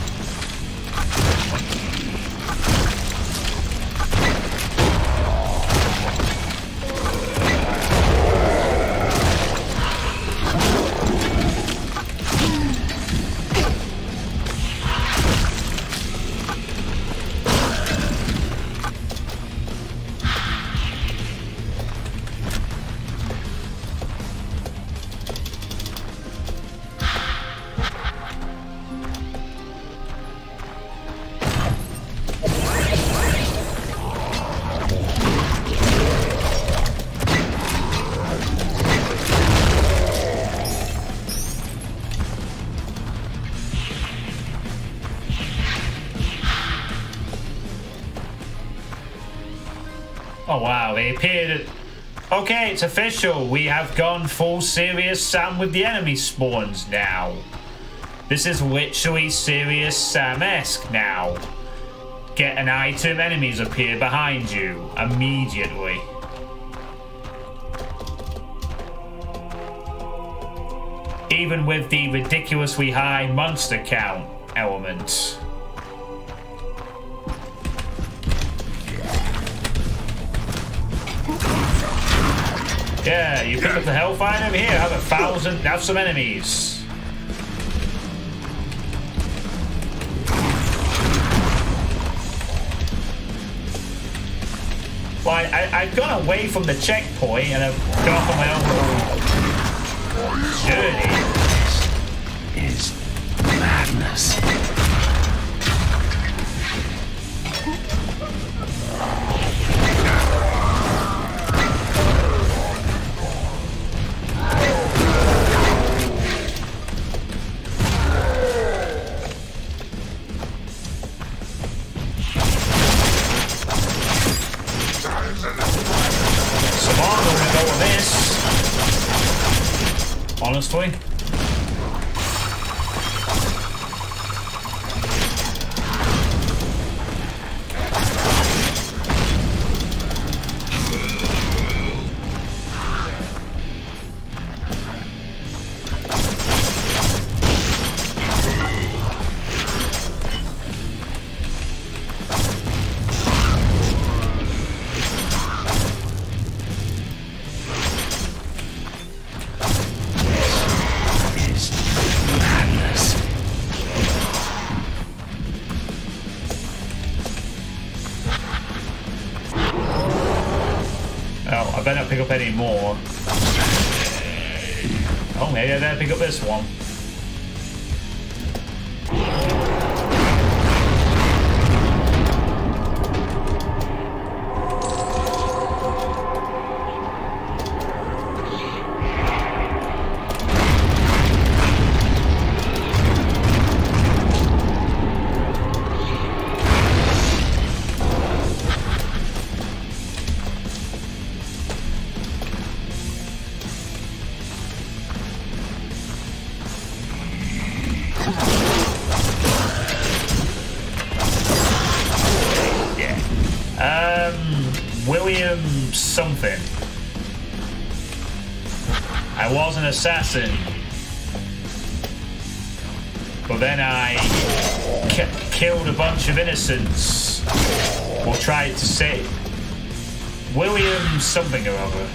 Oh wow, they appeared. Okay, it's official. We have gone full Serious Sam with the enemy spawns now. This is literally Serious Sam-esque now. Get an item, enemies appear behind you immediately. Even with the ridiculously high monster count elements. Yeah, you pick up the health item here, have 1,000, have some enemies. Well, I've gone away from the checkpoint and I've gone off on my own little journey. This is madness. Honestly. better not pick up any more. Oh, maybe I better pick up this one. William something. I was an assassin, but then I killed a bunch of innocents, or tried to say William something or other.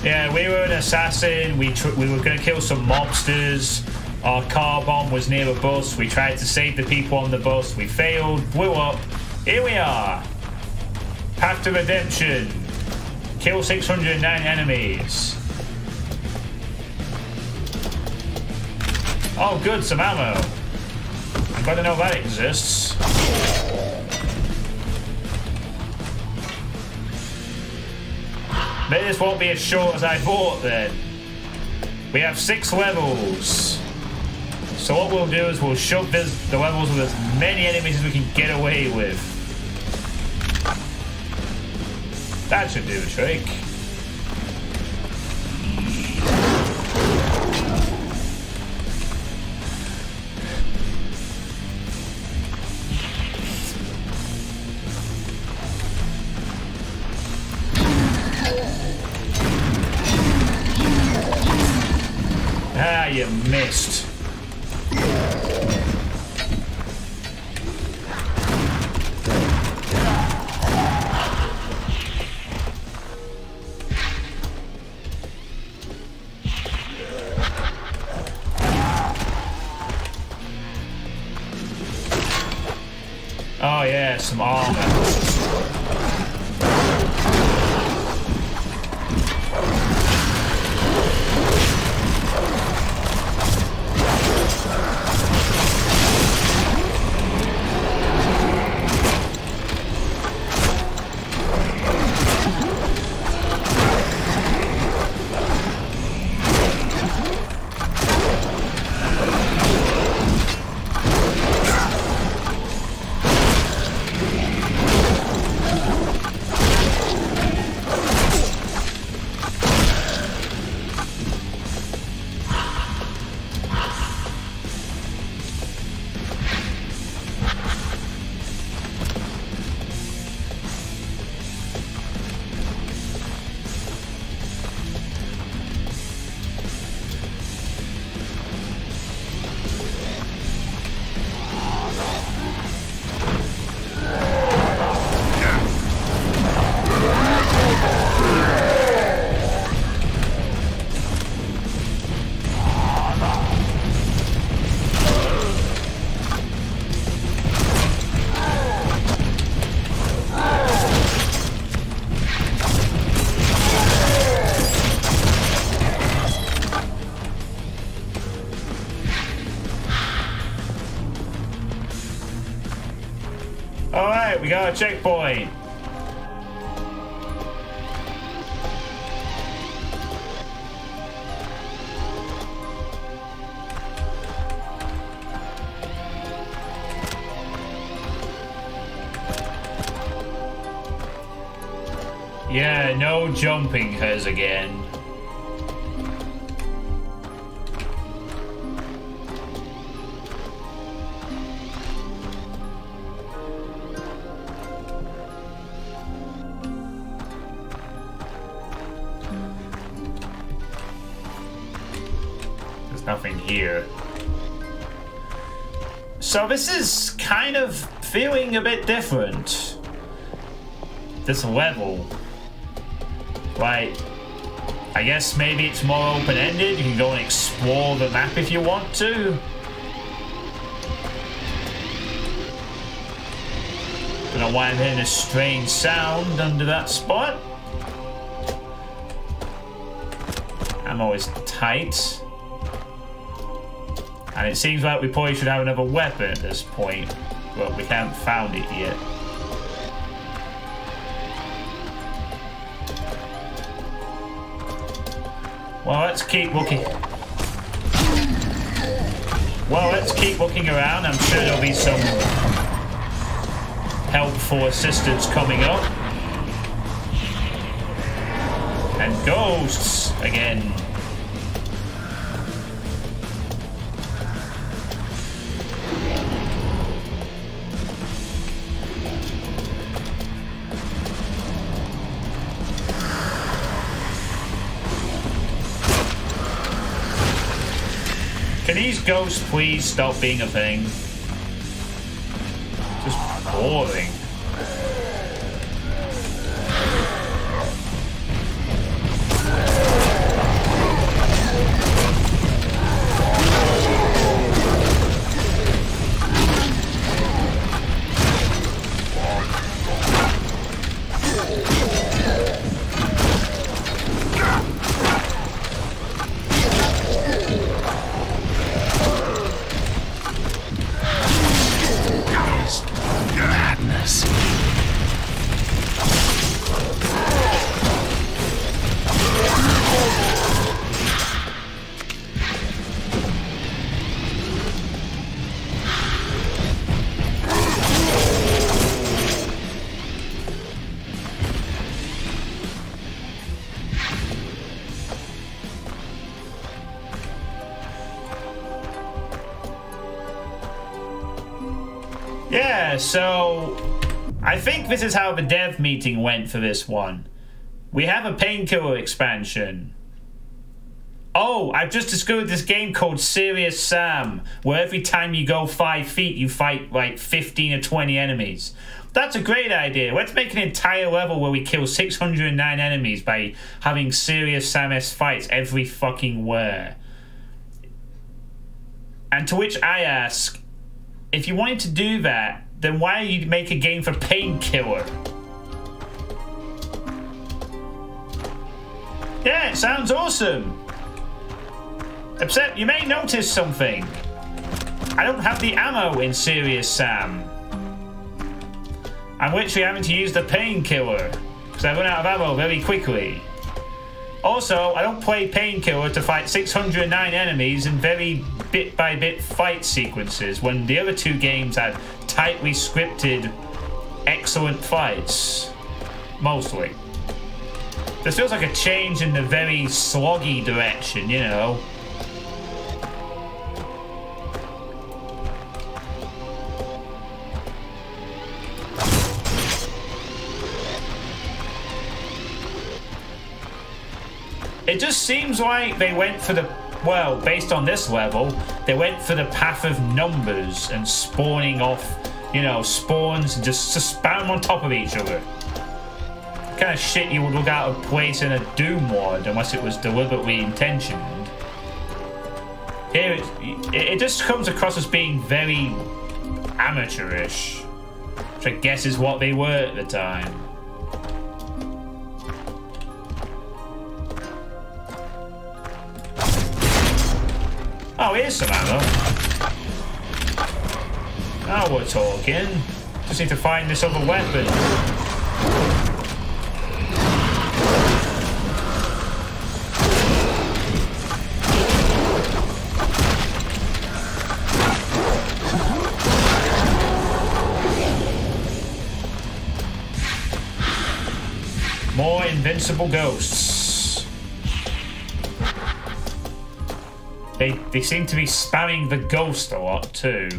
Yeah, we were an assassin. We were going to kill some mobsters. Our car bomb was near a bus. We tried to save the people on the bus. We failed, blew up. Here we are. Path to redemption. Kill 609 enemies. Oh, good, some ammo. I'm glad to know that exists. Maybe this won't be as short as I thought then. We have 6 levels. So what we'll do is we'll shove the levels with as many enemies as we can get away with. That should do the trick. Ah, you missed. Oh yeah, some armor. Alright, we got a checkpoint. Yeah, no jumping hers again. There's nothing here. So this is kind of feeling a bit different. This level. Like, I guess maybe it's more open-ended. You can go and explore the map if you want to. Don't know why I'm hearing a strange sound under that spot. Ammo is tight. And it seems like we probably should have another weapon at this point, but we haven't found it yet. Well, let's keep looking. Well, let's keep looking around. I'm sure there'll be some helpful assistance coming up. And ghosts again. Can these ghosts please stop being a thing? Just boring. Yeah, so I think this is how the dev meeting went for this one. We have a Painkiller expansion. Oh, I've just discovered this game called Serious Sam, where every time you go 5 feet, you fight like 15 or 20 enemies. That's a great idea. Let's make an entire level where we kill 609 enemies by having Serious Sam-esque fights every fucking where. And to which I ask, if you wanted to do that, then why don't you make a game for Painkiller? Yeah, it sounds awesome. Except you may notice something. I don't have the ammo in Serious Sam. I'm literally having to use the Painkiller because I run out of ammo very quickly. Also, I don't play Painkiller to fight 609 enemies in very bit-by-bit fight sequences when the other two games had tightly scripted, excellent fights. Mostly. This feels like a change in the very sloggy direction, you know. It just seems like they went for the, well, based on this level, they went for the path of numbers and spawning off, you know, spawns and just spam on top of each other. Kind of shit you would look out of place in a Doom mod unless it was deliberately intentioned. Here, it just comes across as being very amateurish, which I guess is what they were at the time. Oh, here's some ammo. Now we're talking. Just need to find this other weapon. More invincible ghosts. They seem to be spamming the ghost a lot too.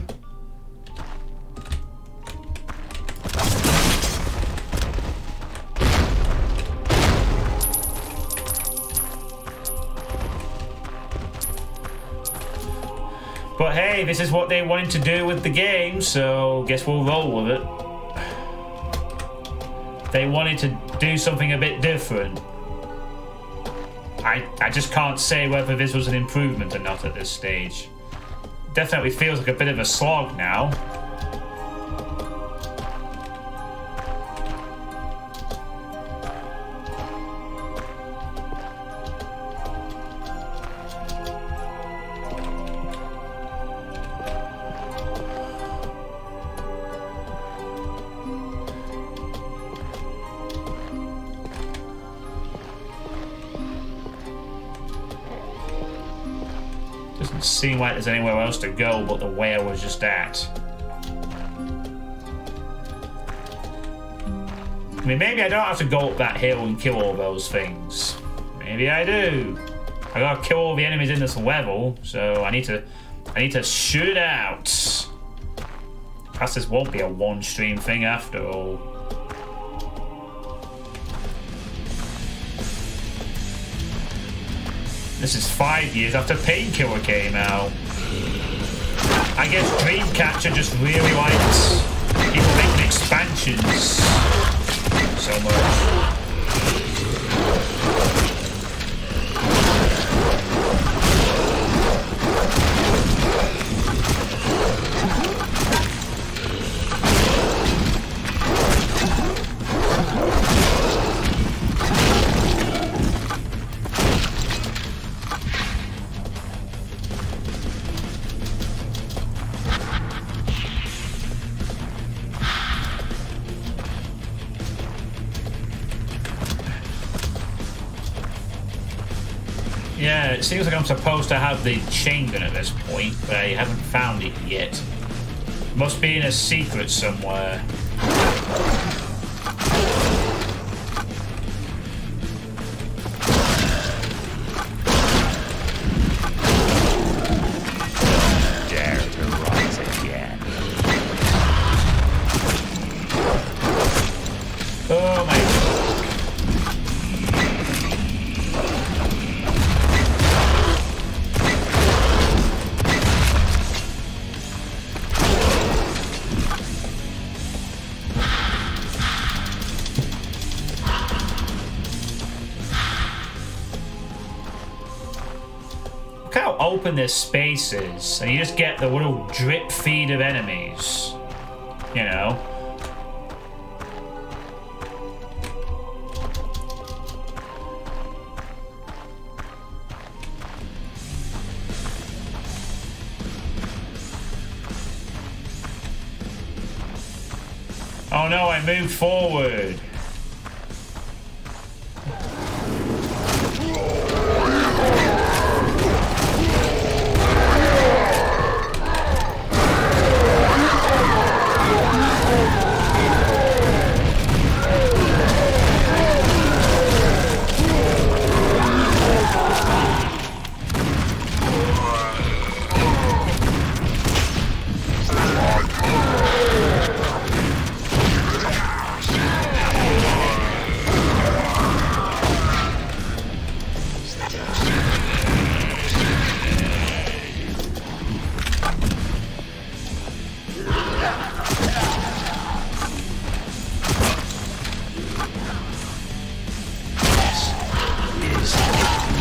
But hey, this is what they wanted to do with the game, so guess we'll roll with it. They wanted to do something a bit different. I just can't say whether this was an improvement or not at this stage. Definitely feels like a bit of a slog now. Doesn't seem like there's anywhere else to go but the way I was just at. I mean, maybe I don't have to go up that hill and kill all those things. Maybe I do. I gotta kill all the enemies in this level, so I need to shoot it out. Perhaps this won't be a one-stream thing after all. This is 5 years after Painkiller came out. I guess Dreamcatcher just really likes people making expansions so much. Yeah, it seems like I'm supposed to have the chain gun at this point, but I haven't found it yet. Must be in a secret somewhere. Dare to rise again. Oh my God. Look how open this space is, and you just get the little drip feed of enemies, you know. Oh no, I moved forward.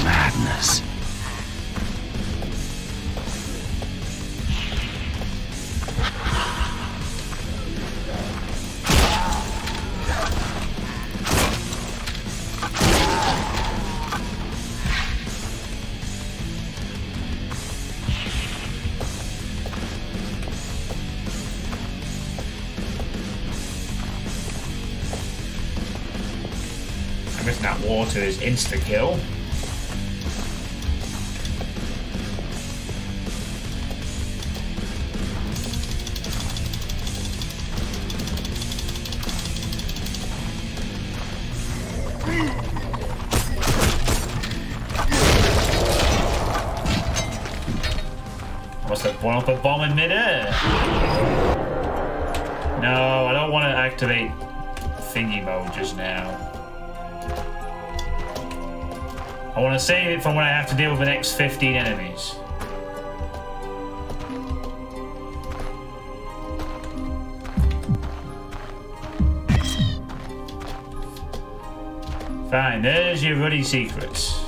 Madness. I guess that water is insta-kill. I must have blown up a bomb in midair. No, I don't want to activate thingy mode just now. I want to save it from when I have to deal with the next 15 enemies. Fine, there's your ruddy secrets.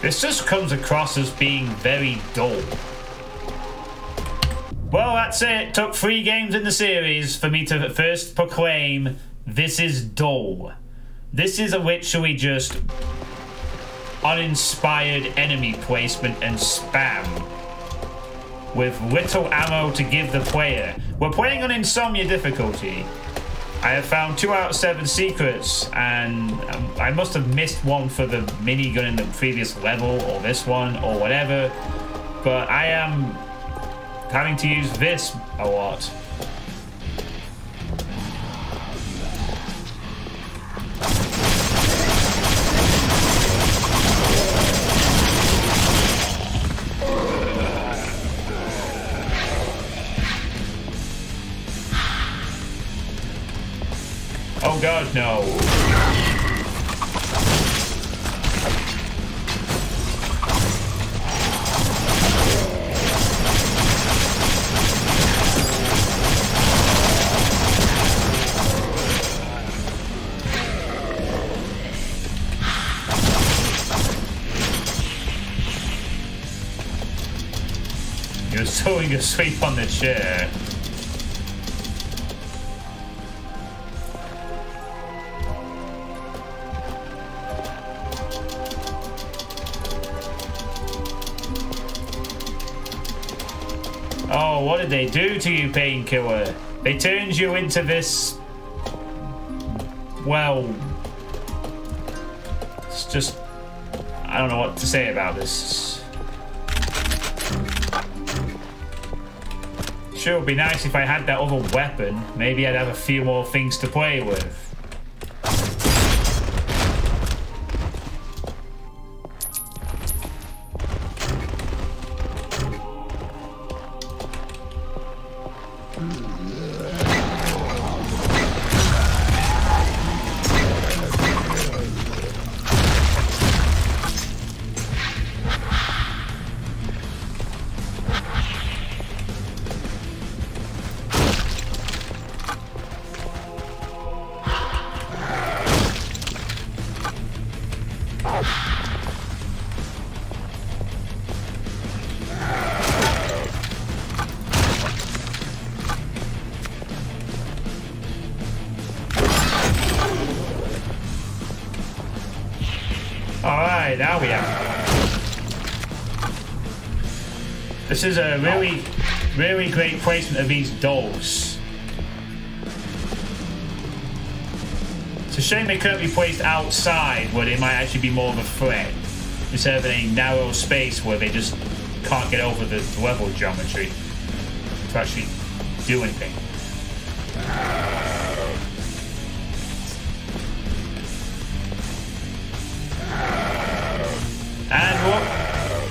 This just comes across as being very dull. Well, that's it. Took 3 games in the series for me to first proclaim this is dull. This is a literally just uninspired enemy placement and spam with little ammo to give the player. We're playing on Insomnia difficulty. I have found 2 out of 7 secrets, and I must have missed one for the minigun in the previous level, or this one, or whatever, but I am having to use this a lot. Oh god, no. You're falling asleep on the chair. Oh, what did they do to you, Painkiller? They turned you into this... Well... It's just... I don't know what to say about this. Sure, it would be nice if I had that other weapon. Maybe I'd have a few more things to play with. Alright, now we are. This is a really, really great placement of these dolls. It's a shame they couldn't be placed outside where they might actually be more of a threat, instead of in a narrow space where they just can't get over the level geometry to actually do anything. And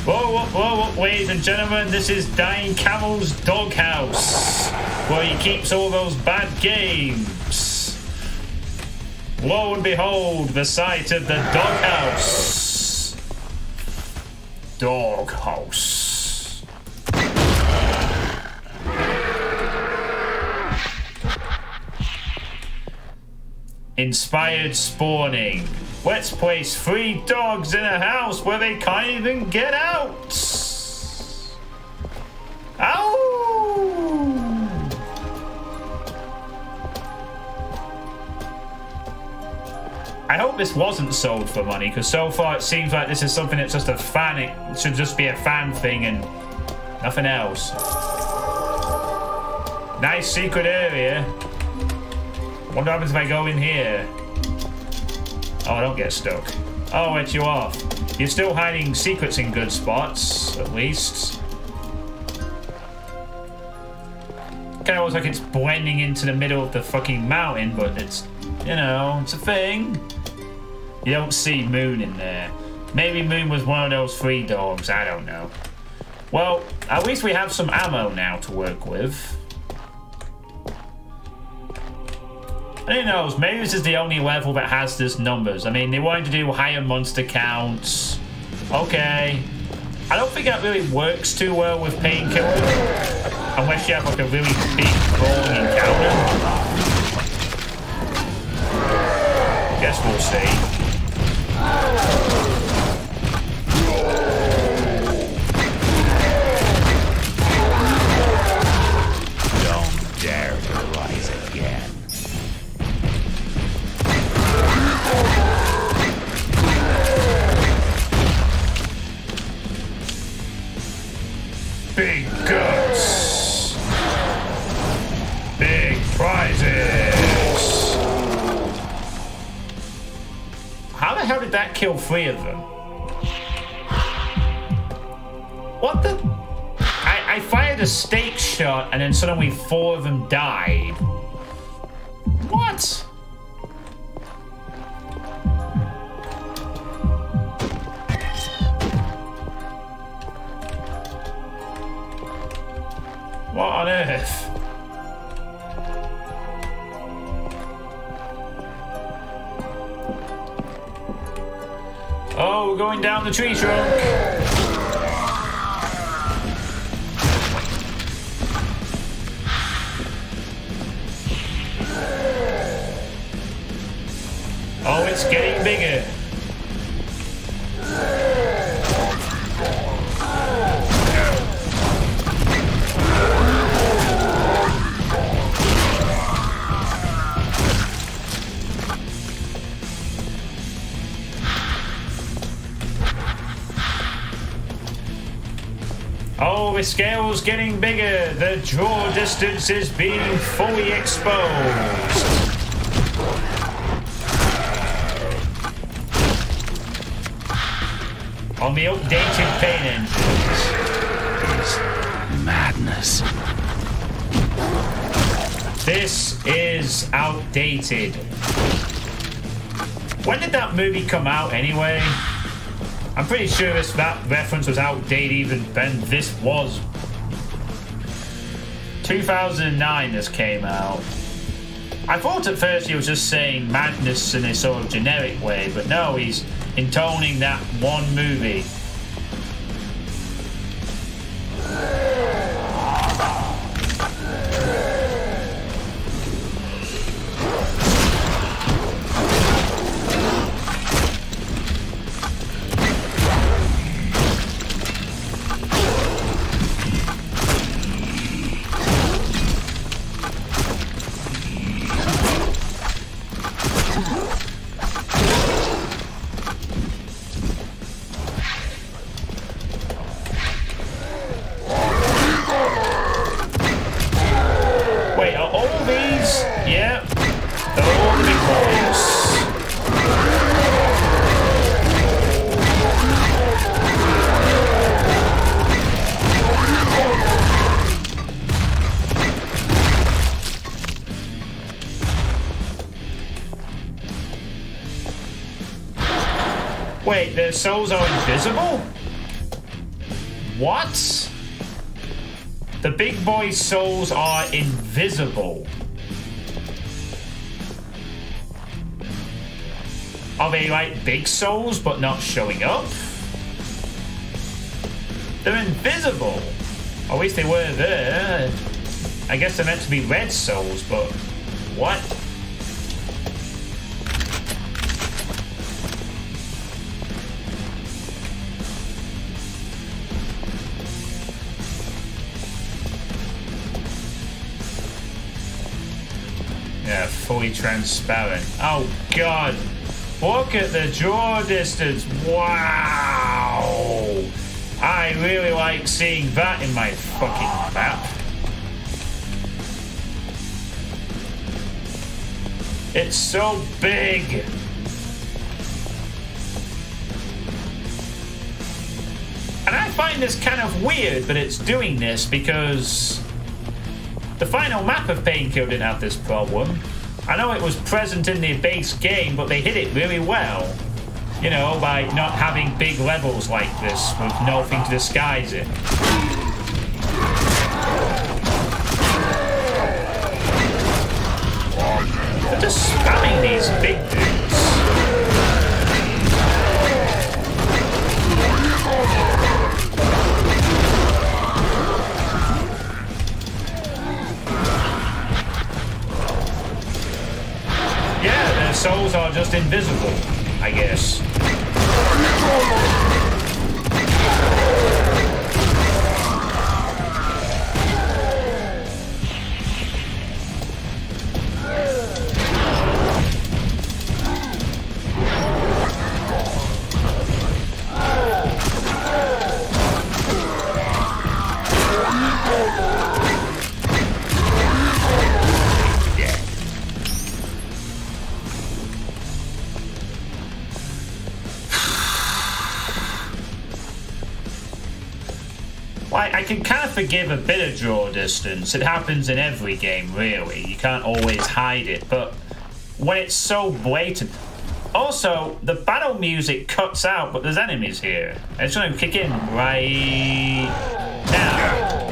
whoa, ladies and gentlemen, this is Dying Camel's doghouse, where he keeps all those bad games. Lo and behold, the site of the doghouse. Doghouse. Inspired spawning. Let's place 3 dogs in a house where they can't even get out. Ow! I hope this wasn't sold for money, because so far it seems like this is something that's just a fan. It should just be a fan thing and nothing else. Nice secret area. What happens if I go in here? Oh, I don't get stuck. Oh, it's you off. You're still hiding secrets in good spots, at least. Kind of looks like it's blending into the middle of the fucking mountain, but it's, you know, it's a thing. You don't see Moon in there. Maybe Moon was one of those 3 dogs, I don't know. Well, at least we have some ammo now to work with. Who knows, maybe this is the only level that has this numbers. I mean, they wanted to do higher monster counts. Okay. I don't think that really works too well with Painkiller. Unless you have like a really big crawling encounter. Guess we'll see. Don't dare to rise again. Big guts. Big prizes. How the hell did that kill 3 of them? What the? I fired a stake shot and then suddenly 4 of them died. What? What on earth? Oh, we're going down the tree trunk. Oh, it's getting bigger. Oh, the scale's getting bigger. The draw distance is being fully exposed. On the updated pain engines. Madness. This is outdated. When did that movie come out anyway? I'm pretty sure that reference was outdated even when this was. 2009 this came out. I thought at first he was just saying madness in a sort of generic way, but no, he's intoning that one movie. Wait, their souls are invisible? What? The big boy's souls are invisible. Are they like big souls but not showing up? They're invisible. Or at least they were there. I guess they're meant to be red souls, but what? Yeah, fully transparent. Oh god! Look at the draw distance! Wow! I really like seeing that in my fucking map. It's so big! And I find this kind of weird that it's doing this because the final map of Painkiller didn't have this problem. I know it was present in the base game, but they hid it really well. You know, by not having big levels like this with nothing to disguise it. They're just spamming these big dudes. Yeah, their souls are just invisible, I guess. Like, I can kind of forgive a bit of draw distance. It happens in every game, really. You can't always hide it, but when it's so blatant... Also, the battle music cuts out, but there's enemies here. It's going to kick in right now.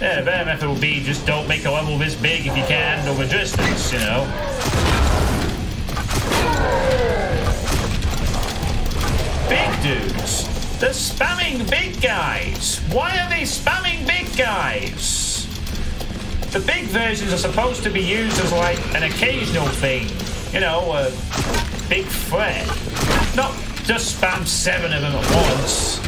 Yeah, the better method would be just don't make a level this big if you can over distance, you know. Big dudes. They're spamming big guys. Why are they spamming big guys? The big versions are supposed to be used as like an occasional thing. You know, a big threat. Not just spam 7 of them at once.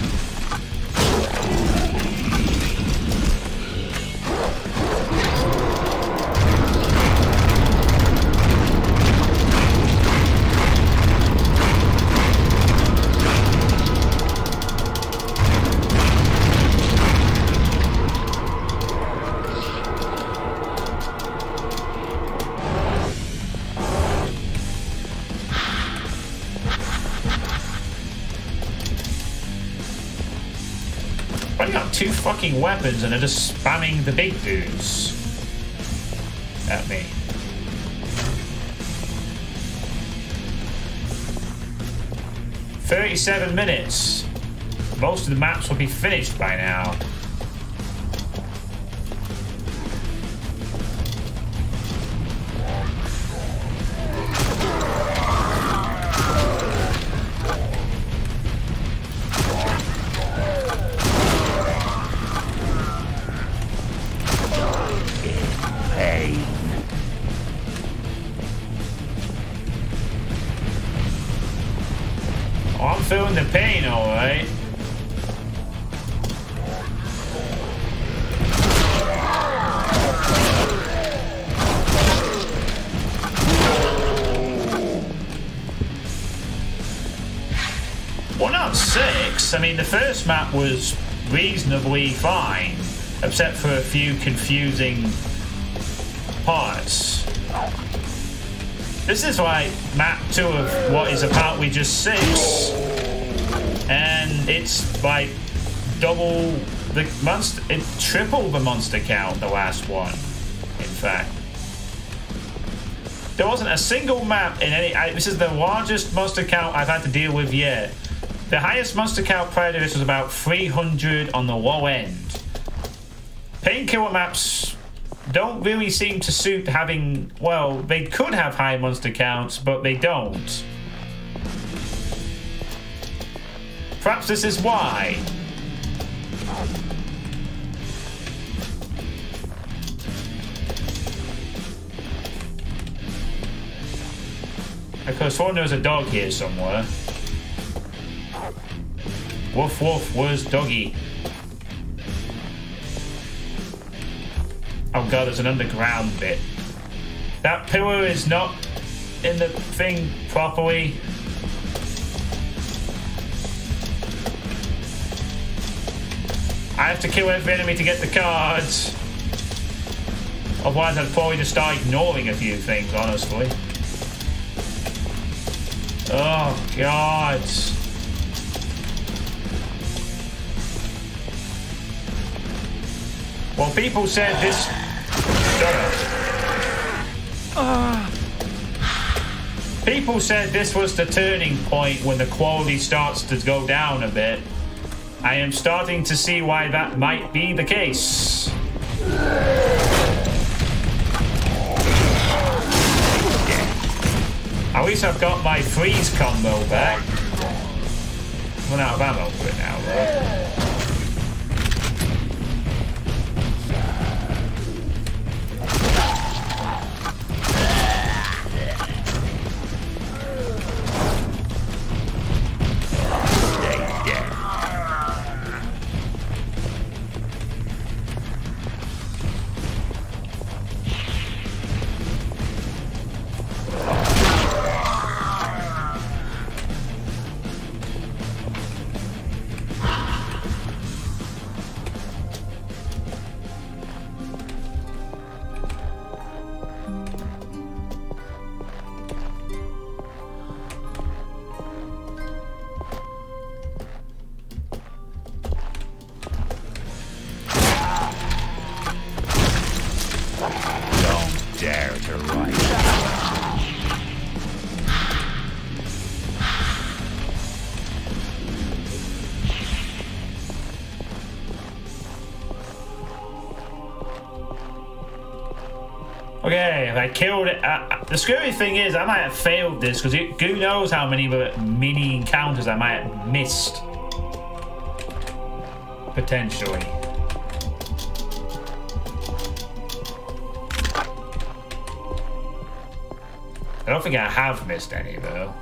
I got 2 fucking weapons and they're just spamming the big dudes at me. "37 minutes. Most of the maps will be finished by now." Oh, I'm feeling the pain, alright. Well, not 6. I mean, the first map was reasonably fine, except for a few confusing parts. This is like map 2 of what is apparently just 6, and it's like double the monster, it's triple the monster count, the last one, in fact. There wasn't a single map in any, this is the largest monster count I've had to deal with yet. The highest monster count prior to this was about 300 on the low end. Painkiller maps don't really seem to suit having, well, they could have high monster counts, but they don't. Perhaps this is why. I could have sworn there was a dog here somewhere. Woof woof, where's doggy? Oh god, there's an underground bit. That pillar is not in the thing properly. I have to kill every enemy to get the cards. Otherwise I'd probably just start ignoring a few things, honestly. Oh god. Well, people said this... People said this was the turning point when the quality starts to go down a bit. I am starting to see why that might be the case. At least I've got my freeze combo back. Run out of ammo for it now, though. Don't dare to write. Okay, if I killed it, the scary thing is I might have failed this because who knows how many mini encounters I might have missed. Potentially. I don't think I have missed any though.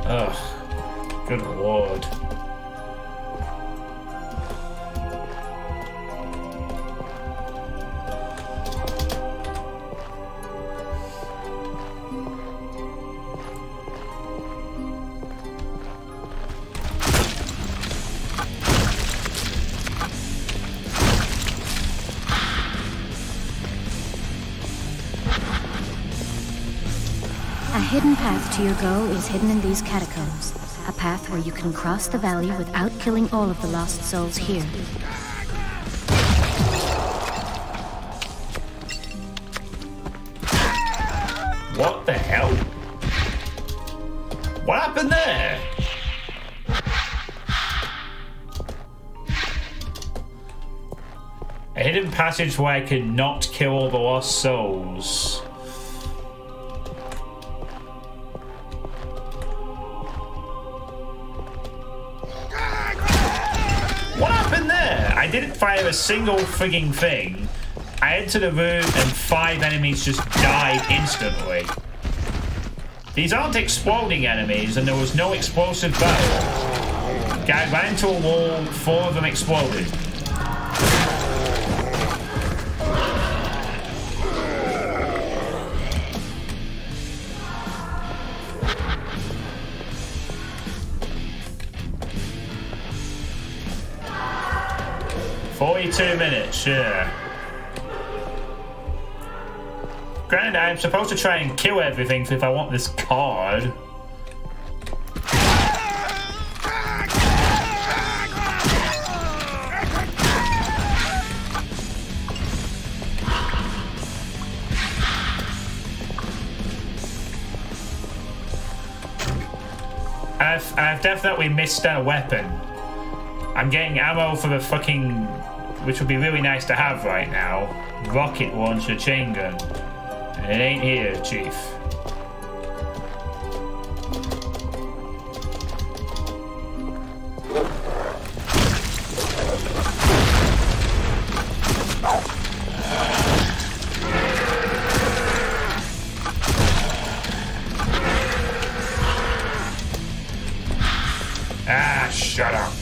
Ugh, good lord. A hidden path to your goal is hidden in these catacombs. A path where you can cross the valley without killing all of the lost souls here. What the hell? What happened there? A hidden passage where I could not kill all the lost souls. What happened there? I didn't fire a single frigging thing. I entered the room and 5 enemies just died instantly. These aren't exploding enemies and there was no explosive battle. Guy ran into a wall, 4 of them exploded. $42, yeah. Granted, I'm supposed to try and kill everything if I want this card. I've definitely missed a weapon. I'm getting ammo for the fucking, which would be really nice to have right now, rocket launcher chain gun. And it ain't here, Chief. Ah, shut up.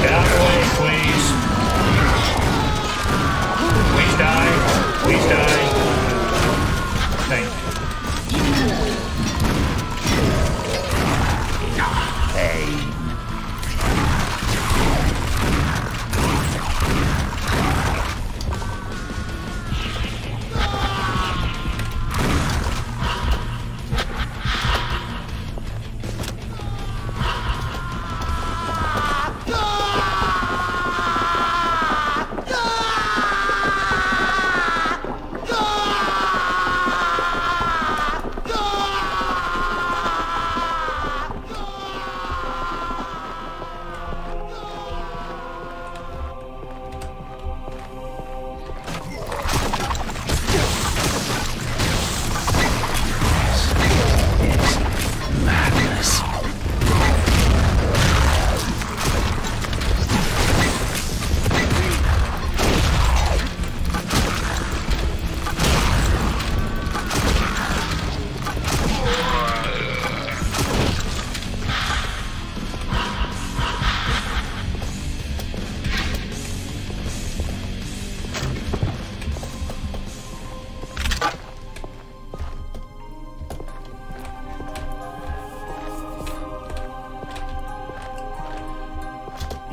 Get out of the way, please. Please die. Please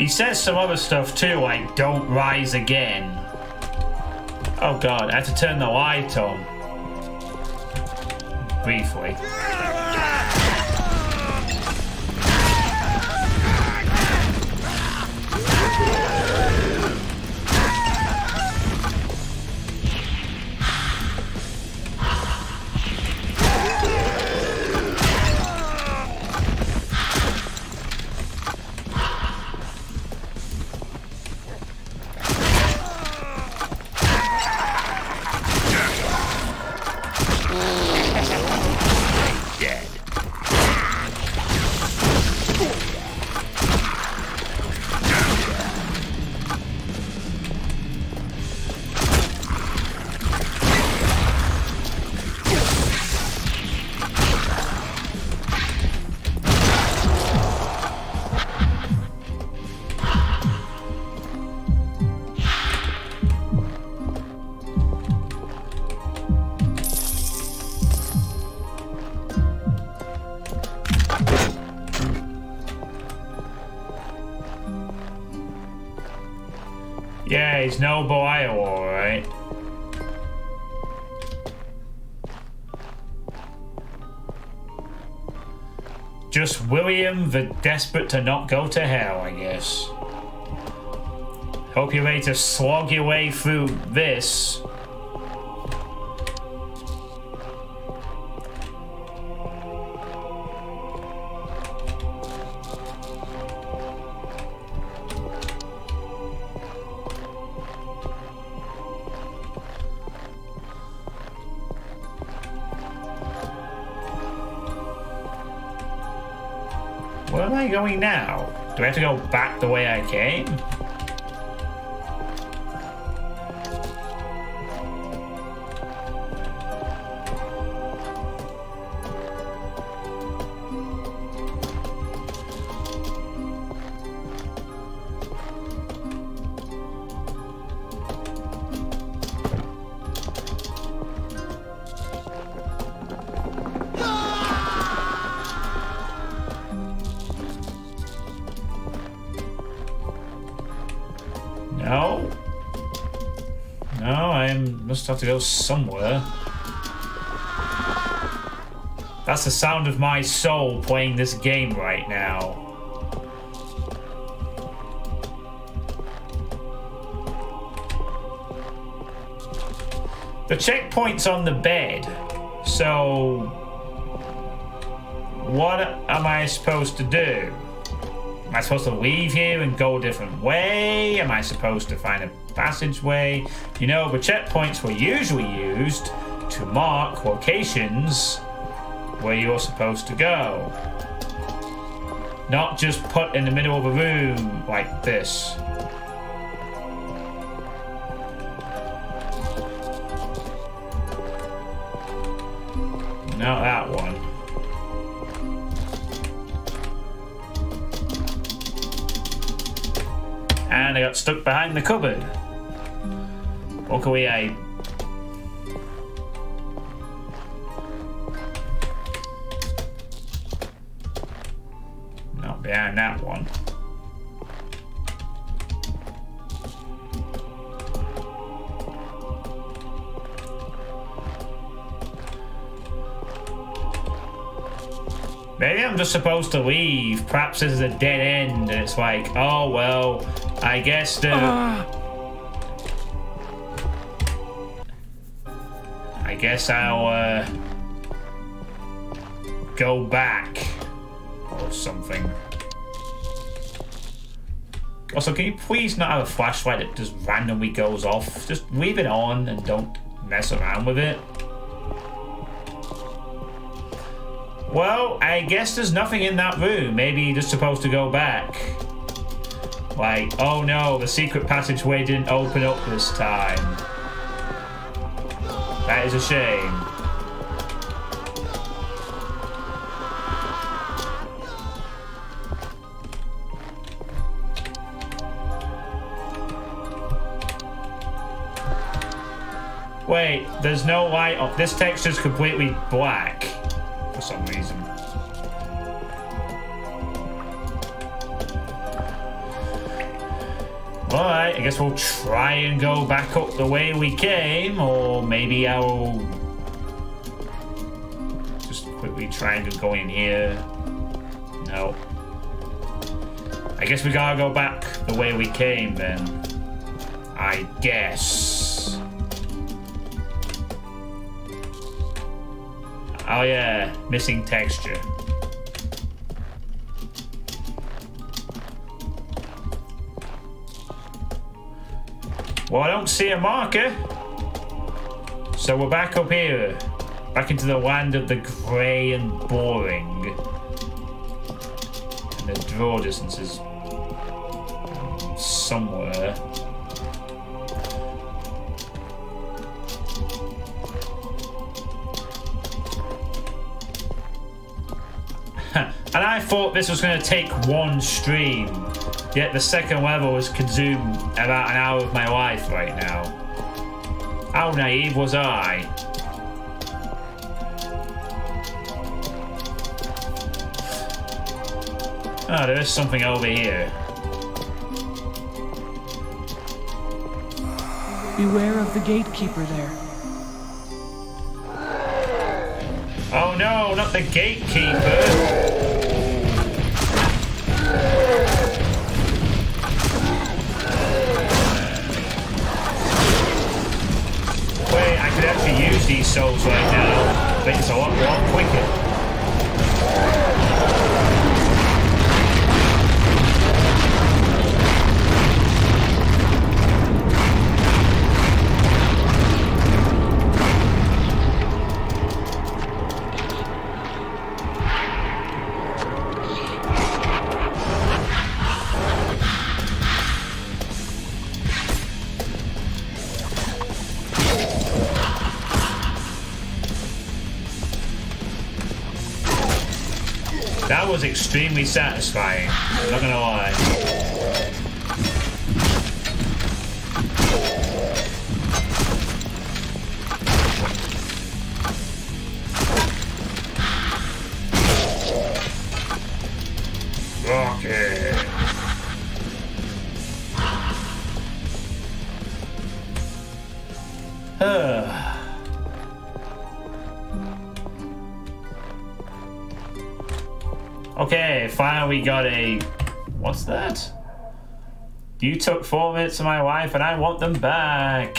He says some other stuff too, like "Don't rise again." Oh god, I had to turn the light on. Briefly. Yeah, he's no Bio, alright. Just William the desperate to not go to hell, I guess. Hope you're ready to slog your way through this. Where am I going now? Do I have to go back the way I came? No. No, I must have to go somewhere. That's the sound of my soul playing this game right now. The checkpoint's on the bed, so what am I supposed to do? Am I supposed to leave here and go a different way? Am I supposed to find a passageway? You know, the checkpoints were usually used to mark locations where you're supposed to go. Not just put in the middle of a room like this. Not that one. And I got stuck behind the cupboard. Walk away, I... Not behind that one. Maybe I'm just supposed to leave. Perhaps this is a dead end and it's like, oh well, I guess the... I guess I'll go back or something. Also, can you please not have a flashlight that just randomly goes off? Just leave it on and don't mess around with it. Well, I guess there's nothing in that room. Maybe you're just supposed to go back. Like, oh no, the secret passageway didn't open up this time. That is a shame. Wait, there's no light on. This texture's completely black. For some reason. Alright, I guess we'll try and go back up the way we came, or maybe I'll just quickly try and go in here. No. I guess we gotta go back the way we came then. I guess. Oh yeah, missing texture. Well, I don't see a marker. So we're back up here. Back into the land of the grey and boring. And the draw distance is somewhere. And I thought this was going to take one stream. Yet the second level has consumed about an hour of my life right now. How naive was I? Oh, there is something over here. Beware of the gatekeeper there. Oh no, not the gatekeeper! Wait, I could actually use these souls right now. Make this a lot quicker. That was extremely satisfying, I'm not gonna lie. Rocket. Okay, finally got a... What's that? You took 4 minutes of my life and I want them back.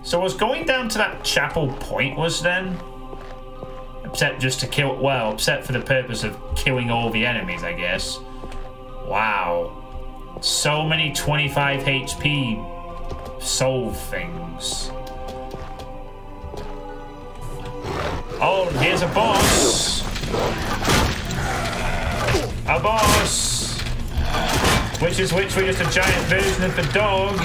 So was going down to that chapel pointless then? Except just to kill... Well, except for the purpose of killing all the enemies, I guess. Wow. So many 25 HP soul things. Oh, here's a boss! A boss! Which is literally just a giant version of the dog.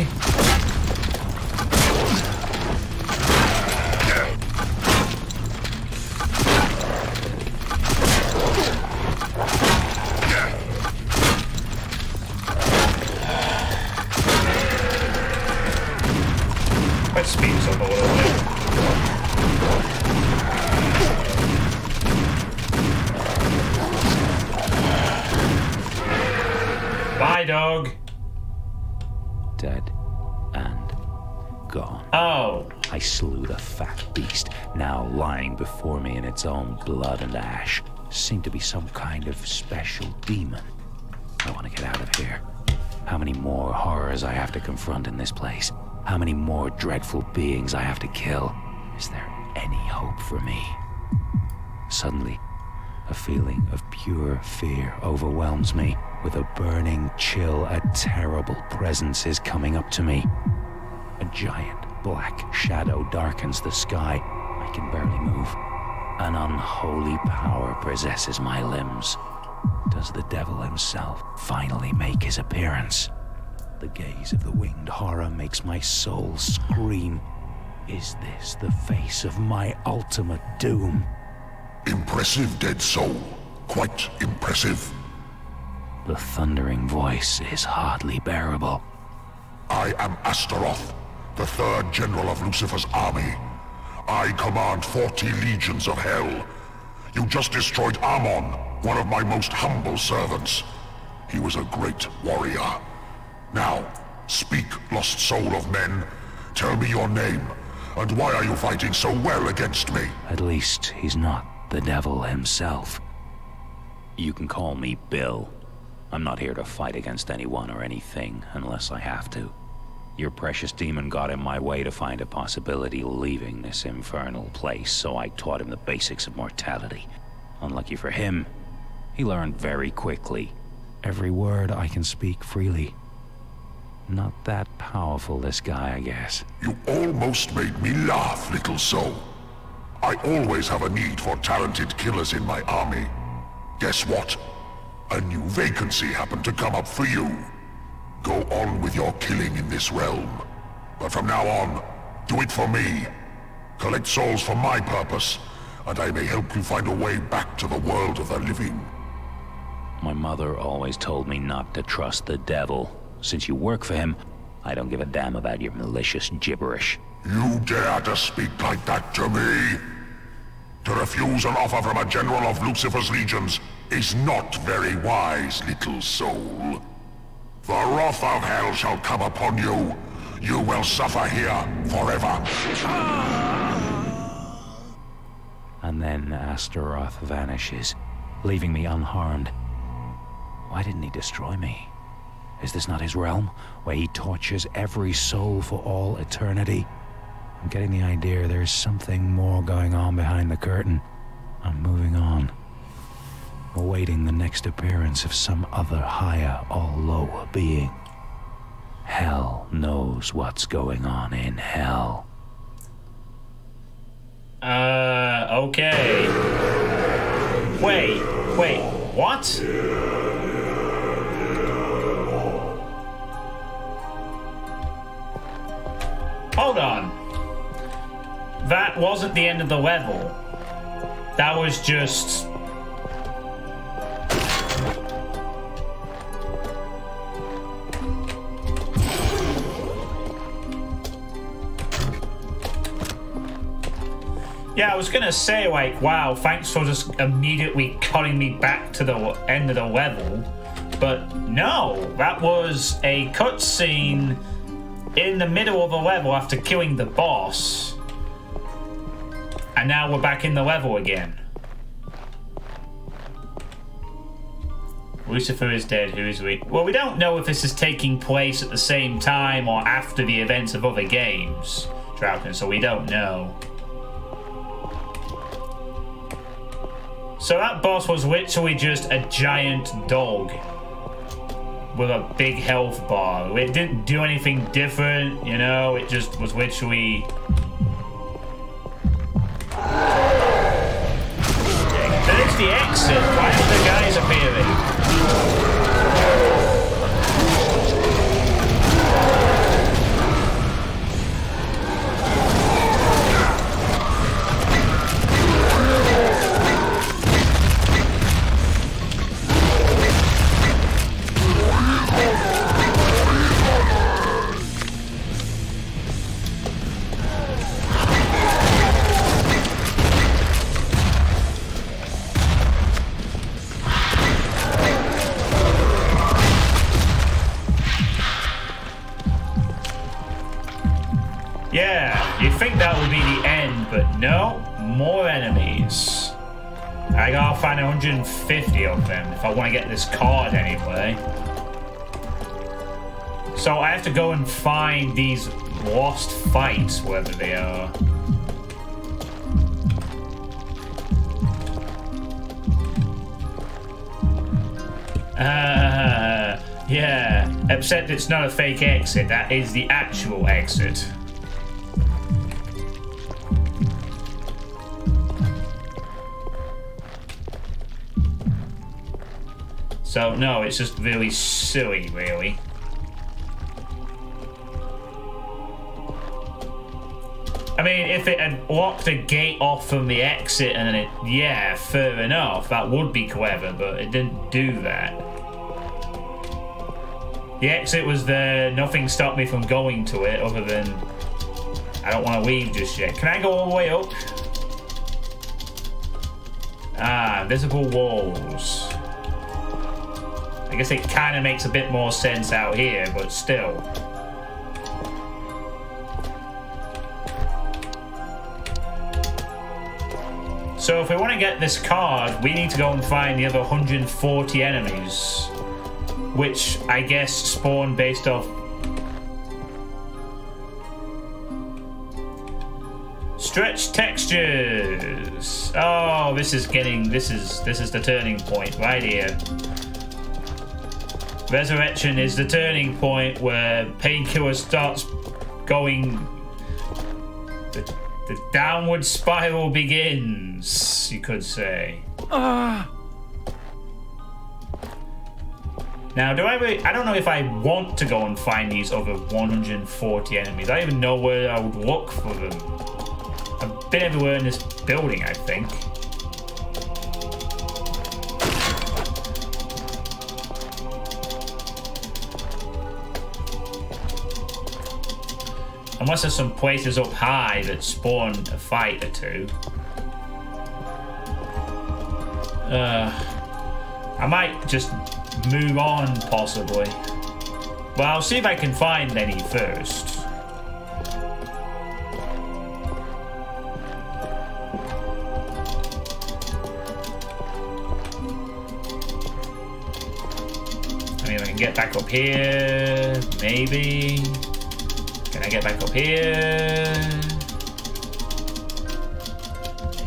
Let's speed this up a little bit. Bye, dog. Dead and gone. Oh. I slew the fat beast, now lying before me in its own blood and ash. Seemed to be some kind of special demon. I want to get out of here. How many more horrors I have to confront in this place? How many more dreadful beings I have to kill? Is there any hope for me? Suddenly, a feeling of pure fear overwhelms me. With a burning chill, a terrible presence is coming up to me. A giant black shadow darkens the sky. I can barely move. An unholy power possesses my limbs. Does the devil himself finally make his appearance? The gaze of the winged horror makes my soul scream. Is this the face of my ultimate doom? Impressive, dead soul. Quite impressive. The thundering voice is hardly bearable. I am Astaroth, the 3rd General of Lucifer's army. I command 40 legions of hell. You just destroyed Amon, one of my most humble servants. He was a great warrior. Now, speak, lost soul of men. Tell me your name, and why are you fighting so well against me? At least he's not the devil himself. You can call me Bill. I'm not here to fight against anyone or anything, unless I have to. Your precious demon got in my way to find a possibility of leaving this infernal place, so I taught him the basics of mortality. Unlucky for him, he learned very quickly. Every word I can speak freely. Not that powerful, this guy, I guess. You almost made me laugh, little soul. I always have a need for talented killers in my army. Guess what? A new vacancy happened to come up for you. Go on with your killing in this realm. But from now on, do it for me. Collect souls for my purpose, and I may help you find a way back to the world of the living. My mother always told me not to trust the devil. Since you work for him, I don't give a damn about your malicious gibberish. You dare to speak like that to me? To refuse an offer from a general of Lucifer's legions is not very wise, little soul. The wrath of hell shall come upon you. You will suffer here forever. And then Astaroth vanishes, leaving me unharmed. Why didn't he destroy me? Is this not his realm, where he tortures every soul for all eternity? I'm getting the idea there's something more going on behind the curtain. I'm moving on, awaiting the next appearance of some other higher or lower being. Hell knows what's going on in hell. Okay. Wait, what? Hold on. That wasn't the end of the level. That was just... Yeah, I was gonna say, like, wow, thanks for just immediately cutting me back to the end of the level. But no, that was a cutscene in the middle of the level after killing the boss. And now we're back in the level again. Lucifer is dead, who is we? Well, we don't know if this is taking place at the same time or after the events of other games, Troughton, so we don't know. So that boss was literally just a giant dog with a big health bar. It didn't do anything different, you know, it just was literally... There's the exit. Why are the guys appearing? Yeah, you'd think that would be the end, but no, more enemies. I gotta find 150 of them if I want to get this card anyway. So I have to go and find these lost fights, wherever they are. Yeah, except it's not a fake exit, that is the actual exit. So, no, it's just really silly, really. I mean, if it had locked a gate off from the exit and then it... Yeah, fair enough, that would be clever, but it didn't do that. The exit was there, nothing stopped me from going to it other than... I don't want to leave just yet. Can I go all the way up? Ah, visible walls. I guess it kind of makes a bit more sense out here, but still. So if we want to get this card, we need to go and find the other 140 enemies, which I guess spawn based off stretch textures. Oh, this is the turning point right here. Resurrection is the turning point where Painkiller starts going. The downward spiral begins, you could say. Now, I don't know if I want to go and find these other 140 enemies. I don't even know where I would look for them. I've been everywhere in this building, I think. Unless there's some places up high that spawn a fight or two. I might just move on, possibly. Well, I'll see if I can find any first. I mean, I can get back up here, maybe. Can I get back up here?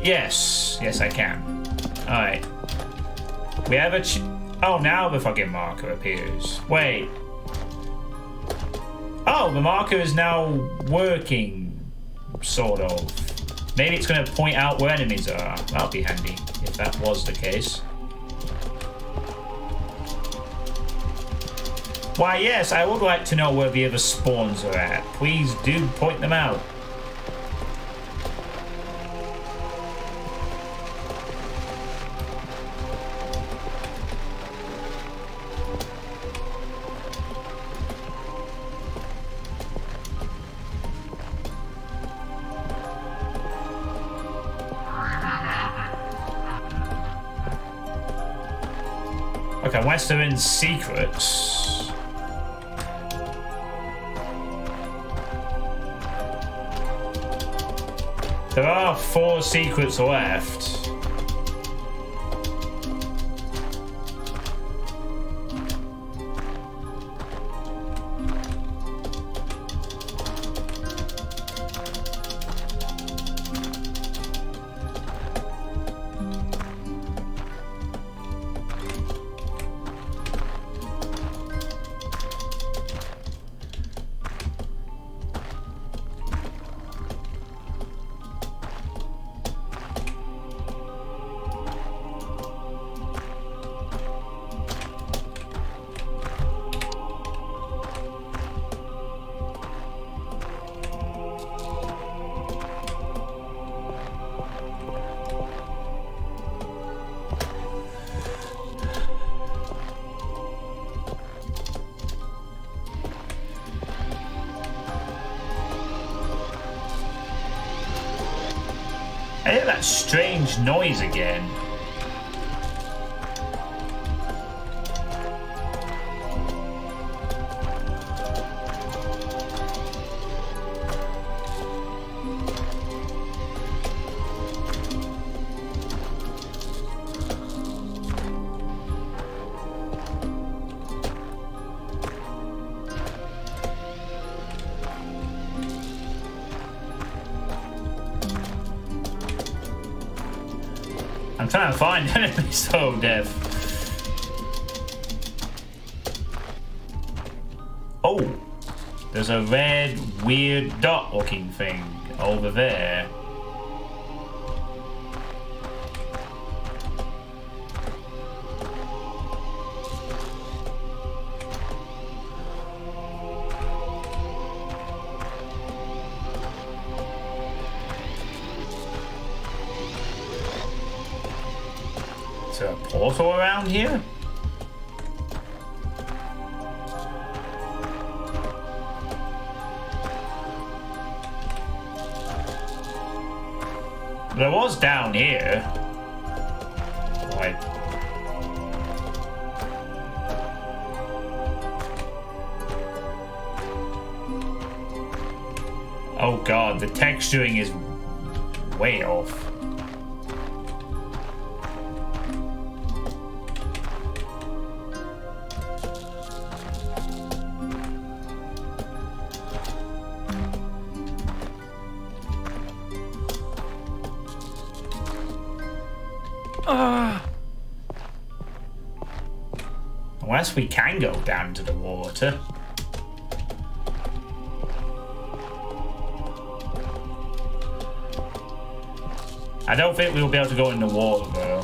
Yes. Yes, I can. Alright. We have a oh, now the fucking marker appears. Wait. Oh, the marker is now working. Sort of. Maybe it's going to point out where enemies are. That'll be handy, if that was the case. Why, yes, I would like to know where the other spawns are at. Please do point them out. Okay, unless they're in secrets. There are 4 secrets left. I hear that strange noise again. I'm trying to find enemies so deaf. Oh, there's a red, weird dot-looking thing over there. Is there a portal around here? There was down here. way. Oh god, the texturing is way off. Unless we can go down to the water. I don't think we'll be able to go in the water though.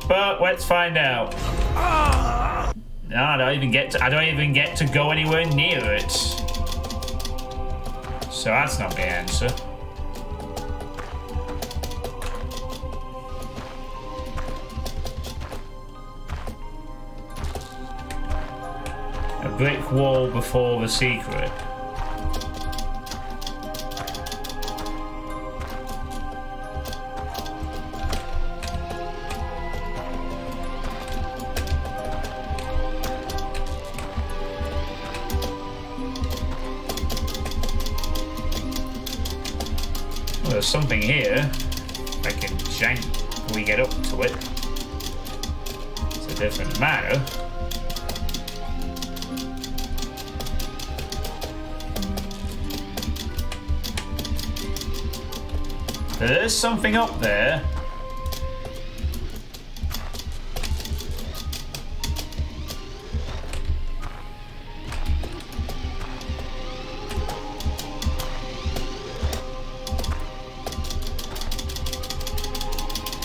But let's find out. No, I don't even get to go anywhere near it. So that's not the answer. A brick wall before the secret. Well, there's something here. I can jank when we get up to it. It's a different matter. There's something up there.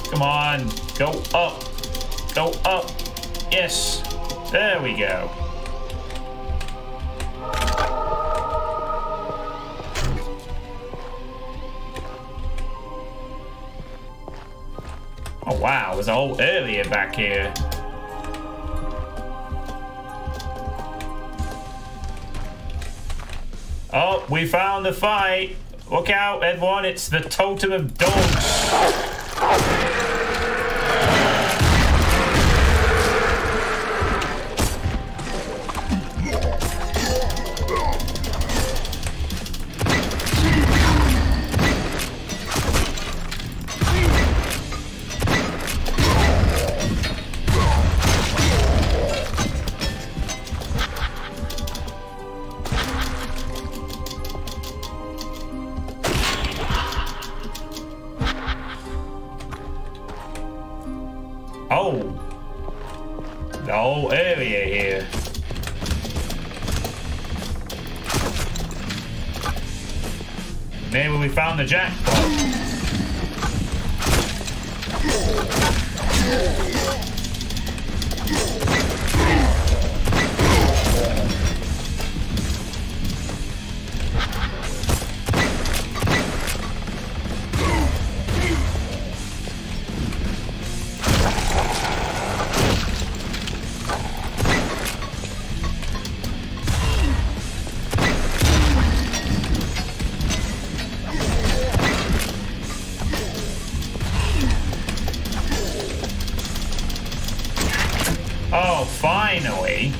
Come on, go up. Go up. Yes. There we go. Oh wow, there's a whole area back here. Oh, we found the fight. Look out, everyone, it's the Totem of Dogs. Oh, the whole area here. Maybe we found the jackpot. Oh, finally.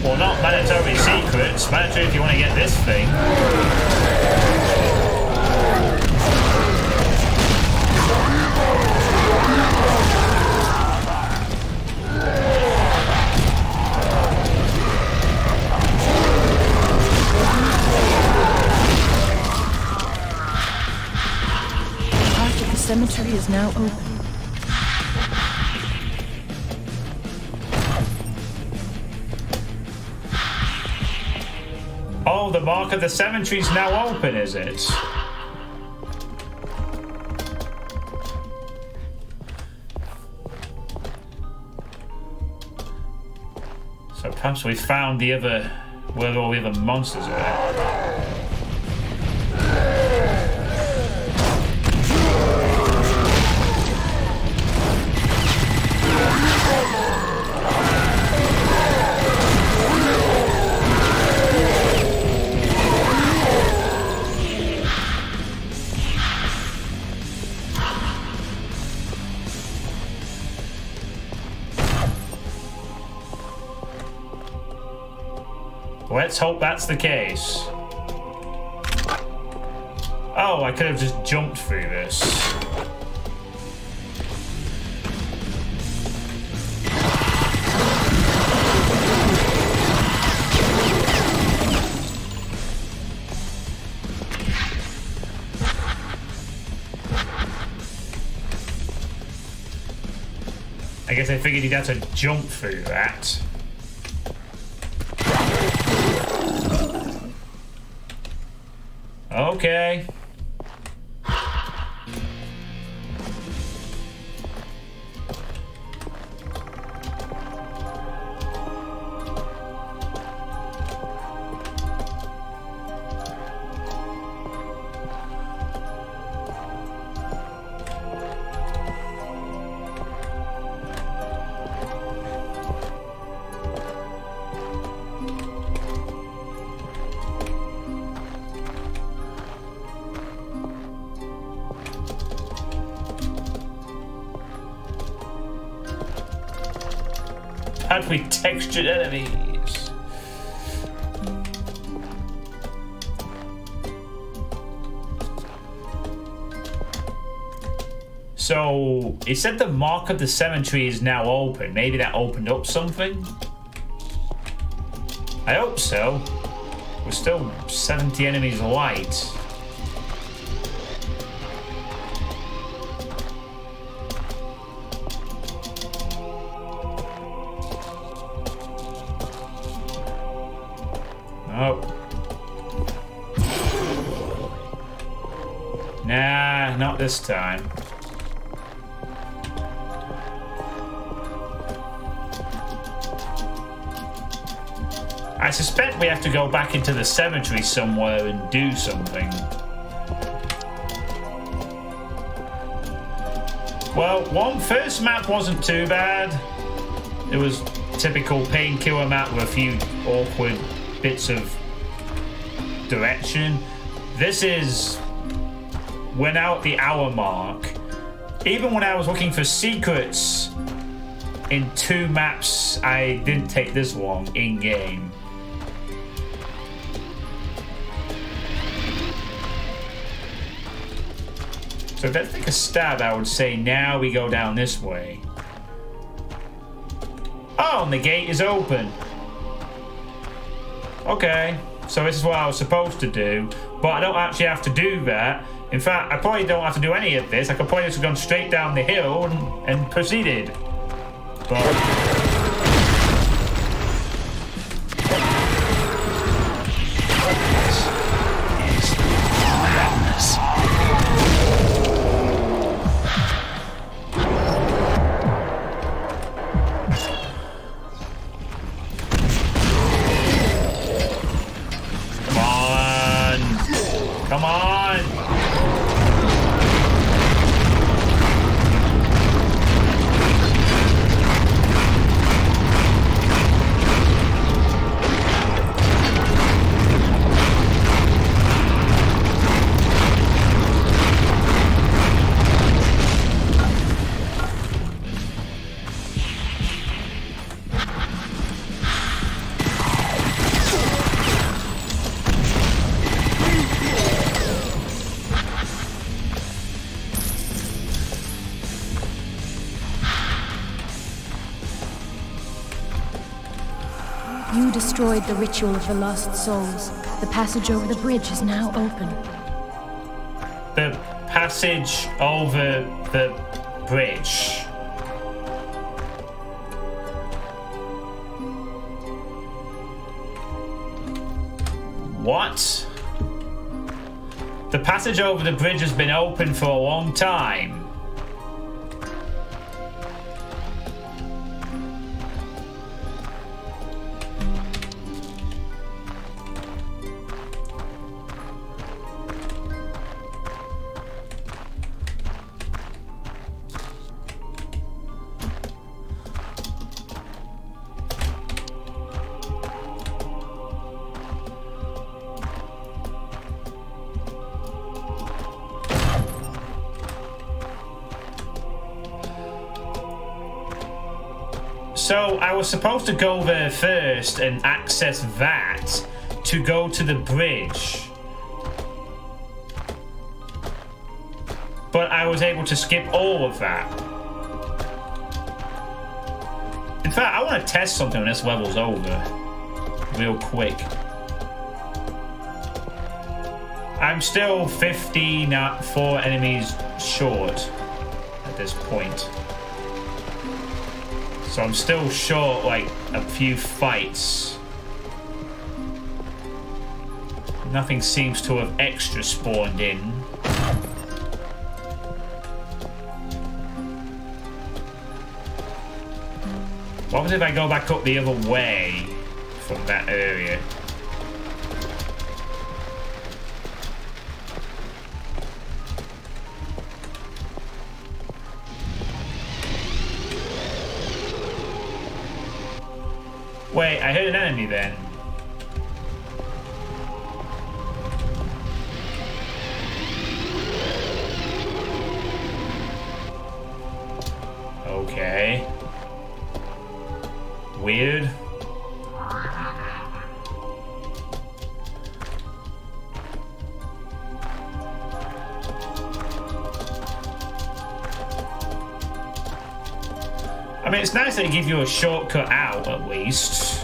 Well, not mandatory secrets. Mandatory if you want to get this thing. The cemetery is now open. Oh, the mark of the cemetery is now open, is it? So perhaps we found the other, where all the other monsters are at. Let's hope that's the case. Oh, I could have just jumped through this. I guess I figured he'd have to jump through that. Okay. With textured enemies. So it said the mark of the cemetery is now open. Maybe that opened up something. I hope so. We're still 70 enemies light. Nah, not this time. I suspect we have to go back into the cemetery somewhere and do something. Well, first map wasn't too bad. It was typical Painkiller map with a few awkward bits of direction. This is... We're now at the hour mark. Even when I was looking for secrets in 2 maps, I didn't take this long in-game. So if that's like a stab, I would say now we go down this way. Oh, and the gate is open. Okay, so this is what I was supposed to do, but I don't actually have to do that. In fact, I probably don't have to do any of this. I could probably just have gone straight down the hill and proceeded. But... Come on! You destroyed the ritual of the lost souls. The passage over the bridge is now open. The passage over the bridge. What? The passage over the bridge has been open for a long time. So I was supposed to go there first and access that, to go to the bridge. But I was able to skip all of that. In fact, I want to test something when this level's over. Real quick. I'm still 54 enemies short at this point. So I'm still short, like, a few fights. Nothing seems to have extra spawned in. What was if I go back up the other way from that area? Wait, I hit an enemy then. Okay. Weird. I mean, it's nice that they give you a shortcut out, at least.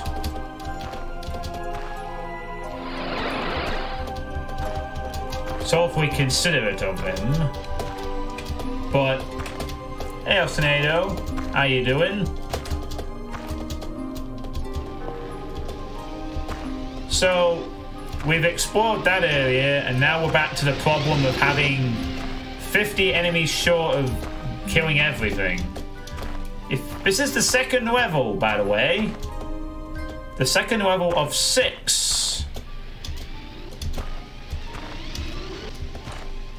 So if we considerate of him. But, hey, Tornado, how you doing? So, we've explored that area, and now we're back to the problem of having 50 enemies short of killing everything. If this is the second level, by the way. The second level of 6.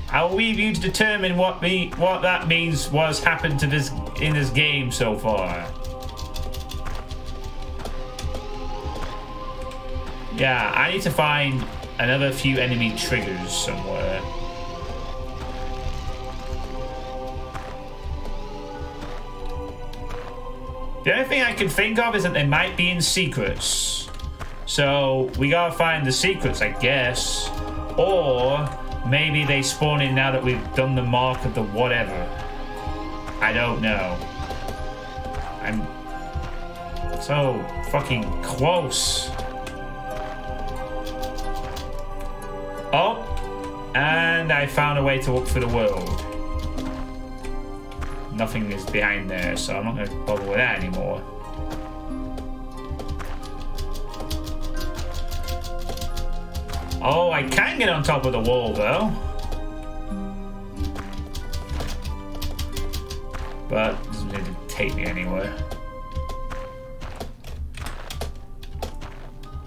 How are we going to determine what that means was happened to this in this game so far? Yeah, I need to find another few enemy triggers somewhere. The only thing I can think of is that they might be in secrets. So we gotta find the secrets, I guess. Or maybe they spawn in now that we've done the mark of the whatever. I don't know. I'm so fucking close. Oh, and I found a way to look for the world. Nothing is behind there, so I'm not going to bother with that anymore. Oh, I can get on top of the wall, though. But it doesn't need to take me anywhere.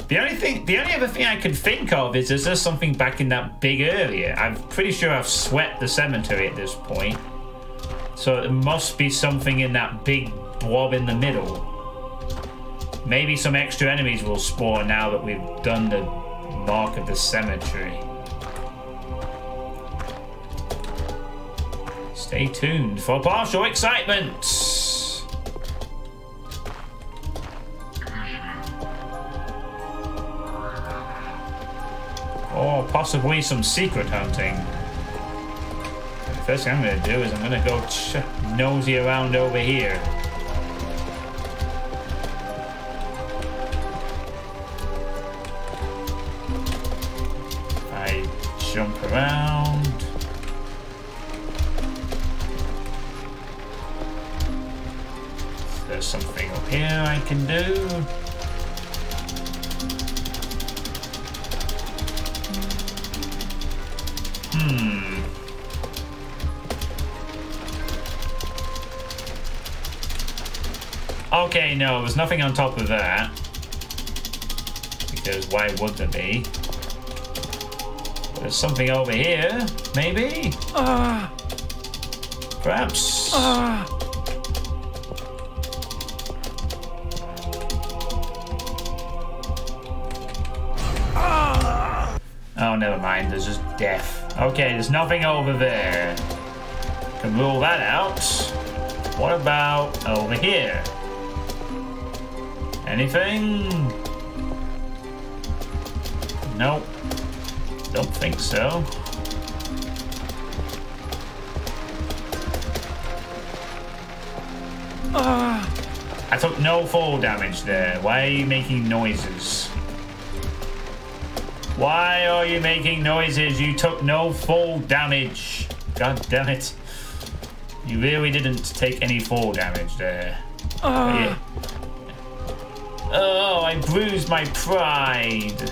The only other thing I can think of is there something back in that big area? I'm pretty sure I've swept the cemetery at this point. So there must be something in that big blob in the middle. Maybe some extra enemies will spawn now that we've done the mark of the cemetery. Stay tuned for partial excitement. Or possibly some secret hunting. The first thing I'm going to do is I'm going to go nosy around over here. I jump around. There's something up here I can do. Okay, no, there's nothing on top of that. Because why would there be? But there's something over here, maybe? Perhaps. Oh, never mind, there's just death. Okay, there's nothing over there. Can rule that out. What about over here? Anything? Nope. Don't think so. I took no fall damage there. Why are you making noises? Why are you making noises? You took no fall damage. God damn it. You really didn't take any fall damage there. Yeah. Oh, I bruised my pride.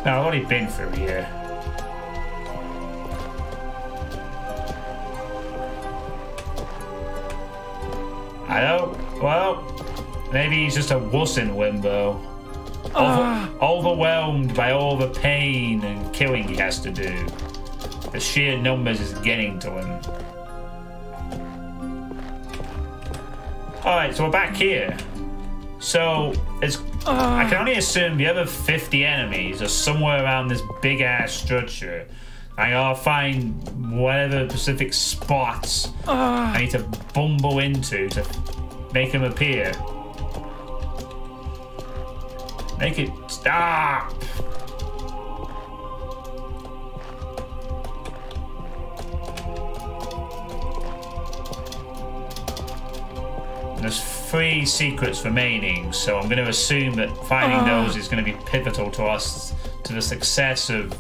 No, I've already been through here. I don't. Well, maybe he's just a wuss in limbo. Overwhelmed by all the pain and killing he has to do. The sheer numbers is getting to him. Alright, so we're back here. So, it's... I can only assume the other 50 enemies are somewhere around this big-ass structure. I gotta find whatever specific spots I need to bumble into to make them appear. Make it stop! There's 3 secrets remaining, so I'm going to assume that finding those is going to be pivotal to us, to the success of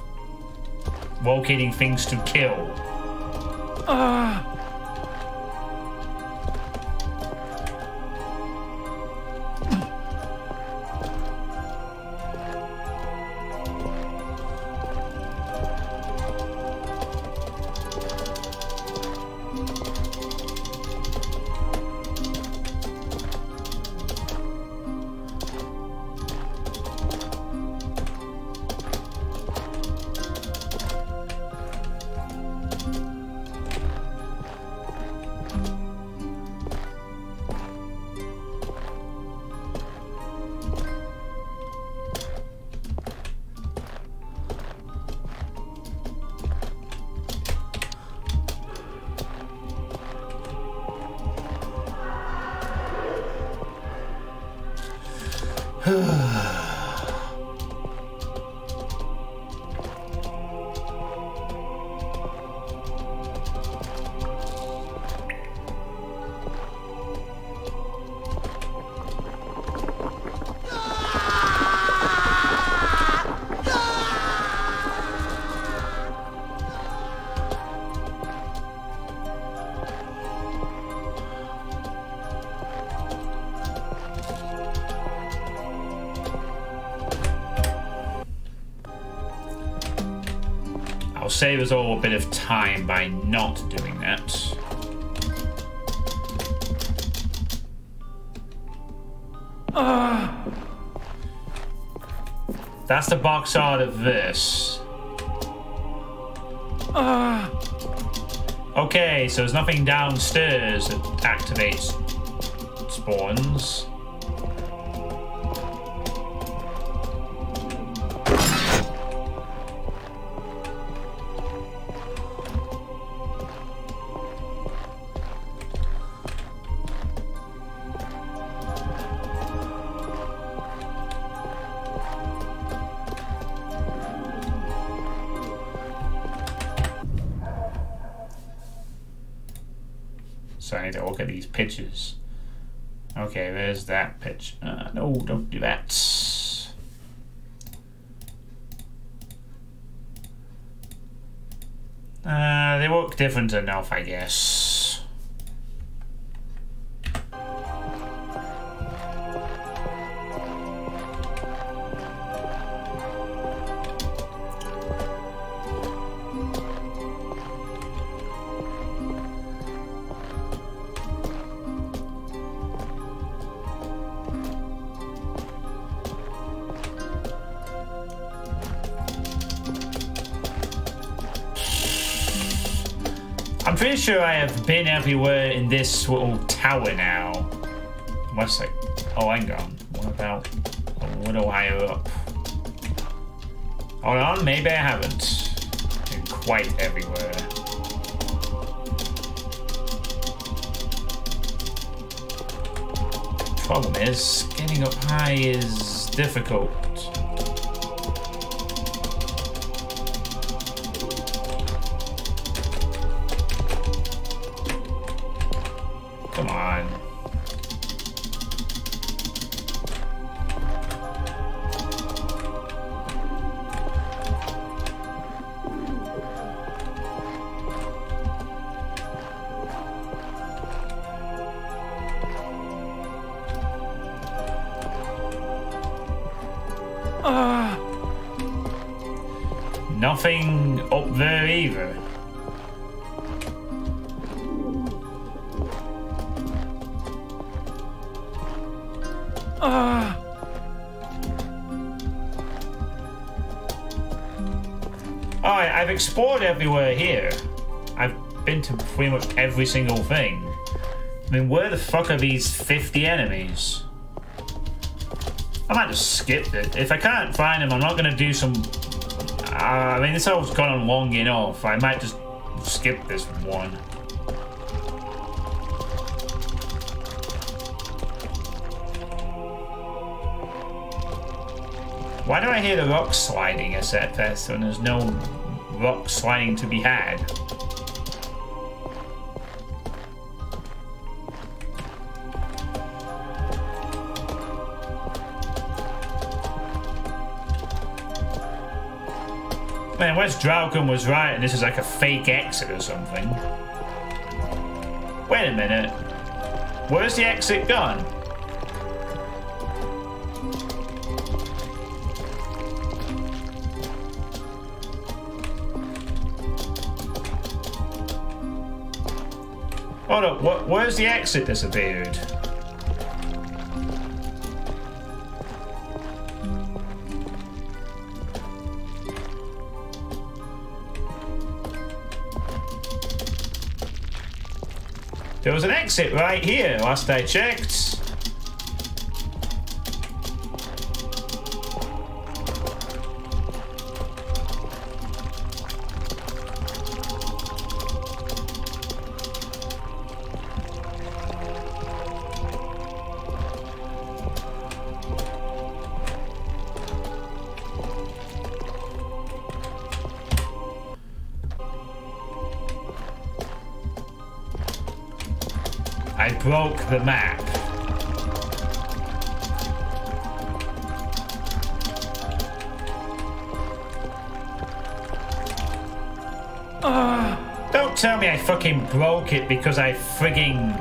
locating things to kill. Save us all a bit of time by not doing that. That's the box art of this. Okay, so there's nothing downstairs that activates spawns. So I need to look at these pictures. Okay, there's that pitch. No, don't do that. They look different enough, I guess. I'm pretty sure I have been everywhere in this little tower now. Unless I... Oh, hang on. What about a little higher up? Hold on, maybe I haven't been quite everywhere. Problem is, getting up high is difficult. Come on. Nothing up there either. Alright, I've explored everywhere here. I've been to pretty much every single thing. I mean, where the fuck are these 50 enemies? I might just skip it. If I can't find them, I'm not gonna do some... I mean, this has gone on long enough. I might just skip this one. Why do I hear the rock sliding a set fest when there's no rock sliding to be had? Man, West Draucon was right and this is like a fake exit or something. Wait a minute. Where's the exit gone? Hold up, where's the exit disappeared? There was an exit right here last I checked. I broke the map. Don't tell me I fucking broke it because I frigging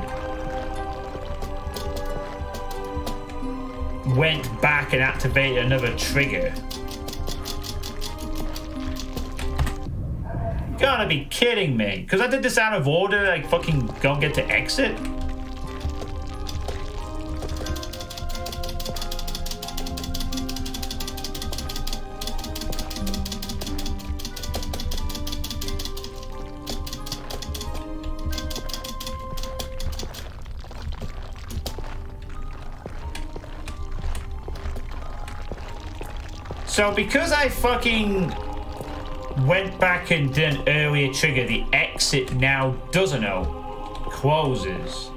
went back and activated another trigger. You gotta be kidding me. Because I did this out of order, like fucking don't get to exit? So because I fucking went back and did an earlier trigger, the exit now doesn't closes.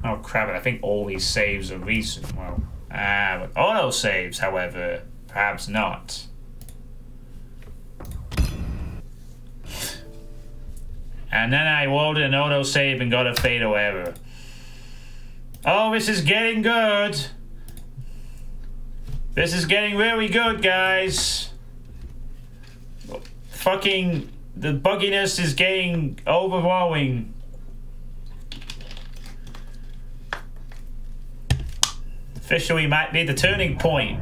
Oh crap, I think all these saves are recent. Well, but auto saves, however, perhaps not. And then I loaded an autosave and got a fatal error. Oh, this is getting good. This is getting really good, guys. Fucking, the bugginess is getting overwhelming. Officially might be the turning point.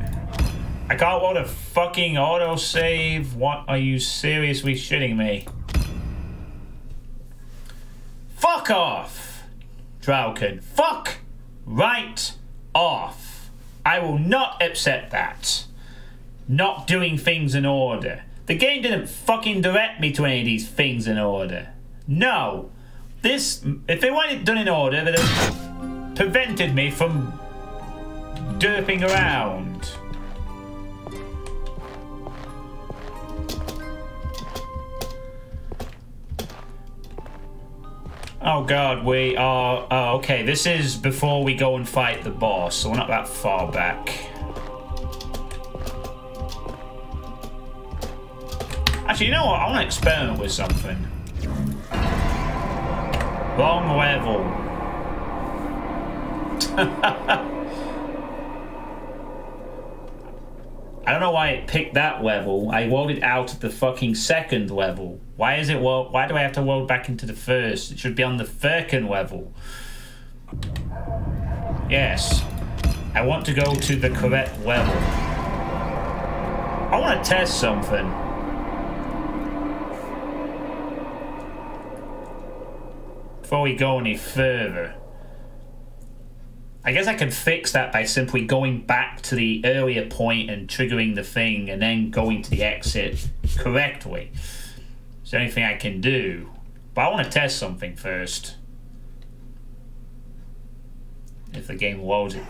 I can't load a fucking autosave. What, are you seriously shitting me? Fuck off, Draucon. Fuck right off. I will not accept that. Not doing things in order. The game didn't fucking direct me to any of these things in order. No. This, if they wanted it done in order, they'd have prevented me from derping around. Oh god, we are... Oh, okay, this is before we go and fight the boss, so we're not that far back. Actually, you know what? I want to experiment with something. Wrong level. I don't know why it picked that level. I loaded out at the fucking second level. Why is it? Why do I have to load back into the first? It should be on the second level. Yes. I want to go to the correct level. I want to test something. Before we go any further. I guess I can fix that by simply going back to the earlier point and triggering the thing and then going to the exit correctly. It's the only thing I can do. But I want to test something first. If the game loads it.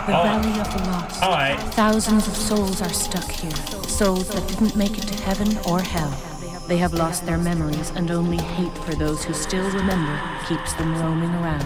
The Valley of the Lost. Alright. Thousands of souls are stuck here. Souls that didn't make it to heaven or hell. They have lost their memories, and only hate for those who still remember keeps them roaming around.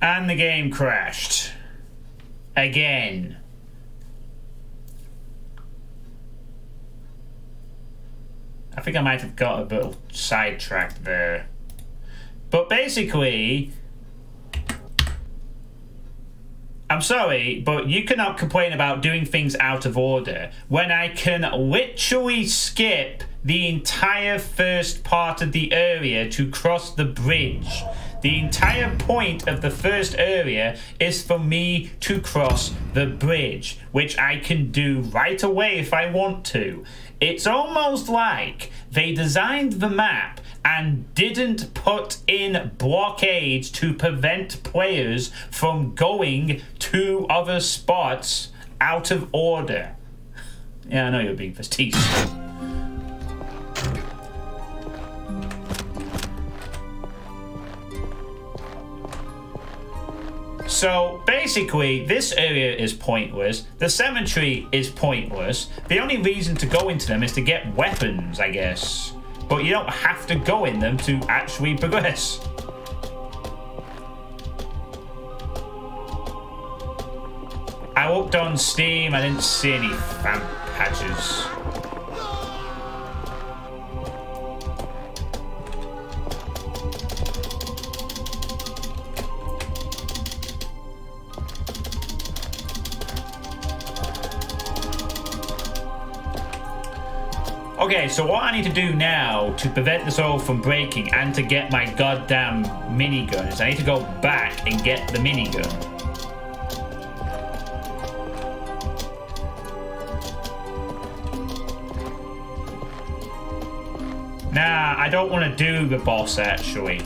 And the game crashed. Again. I think I might have got a bit sidetracked there. But basically, I'm sorry, but you cannot complain about doing things out of order when I can literally skip the entire first part of the area to cross the bridge. The entire point of the first area is for me to cross the bridge, which I can do right away if I want to. It's almost like they designed the map and didn't put in blockades to prevent players from going to other spots out of order. Yeah, I know you're being facetious. So basically, this area is pointless. The cemetery is pointless. The only reason to go into them is to get weapons, I guess. But you don't have to go in them to actually progress. I looked on Steam, I didn't see any fan patches. Okay, so what I need to do now to prevent this all from breaking and to get my goddamn minigun is I need to go back and get the minigun. Nah, I don't want to do the boss, actually.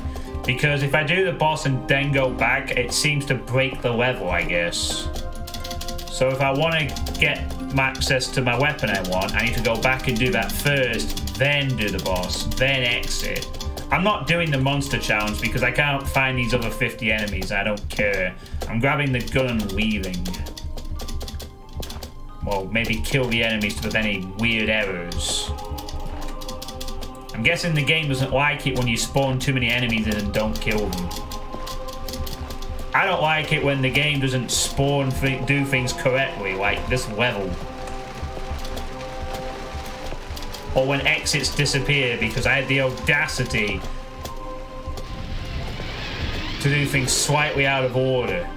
Because if I do the boss and then go back, it seems to break the level, I guess. So if I want to get access to my weapon I want, I need to go back and do that first, then do the boss, then exit. I'm not doing the monster challenge because I can't find these other 50 enemies. I don't care. I'm grabbing the gun and leaving. Well, maybe kill the enemies with any weird errors. I'm guessing the game doesn't like it when you spawn too many enemies in and don't kill them. I don't like it when the game doesn't spawn do things correctly, like this level. Or when exits disappear because I had the audacity to do things slightly out of order.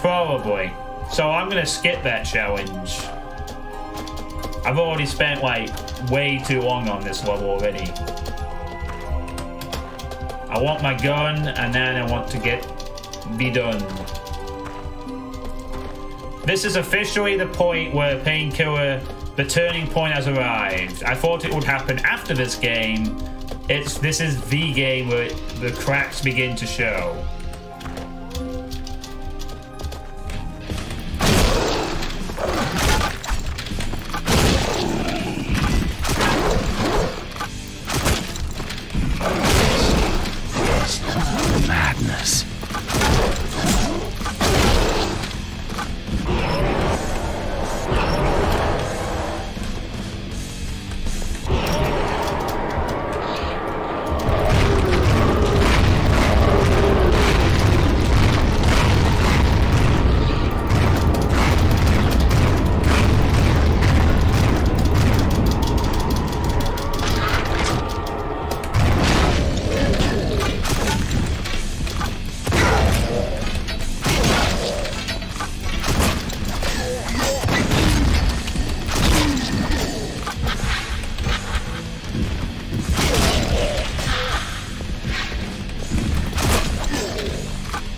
Probably. So I'm gonna skip that challenge. I've already spent like way too long on this level already. I want my gun and then I want to be done. This is officially the point where Painkiller, the turning point has arrived. I thought it would happen after this game. This is the game where the cracks begin to show. Madness.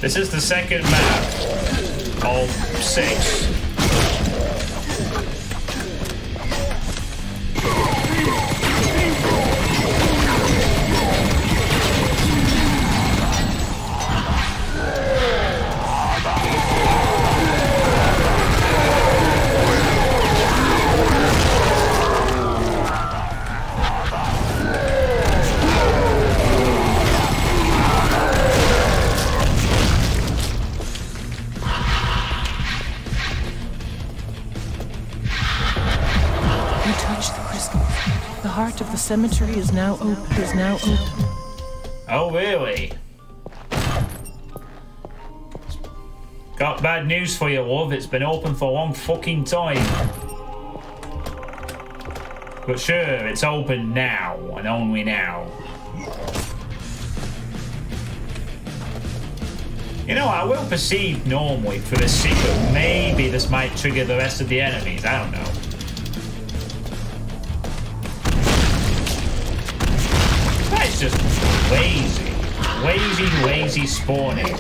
This is the second map of 6. The heart of the cemetery is now open. Oh, really? Got bad news for you, love. It's been open for a long fucking time. But sure, it's open now, and only now. You know, I will proceed normally for the secret. Maybe this might trigger the rest of the enemies. I don't know. That's just lazy. Lazy spawning.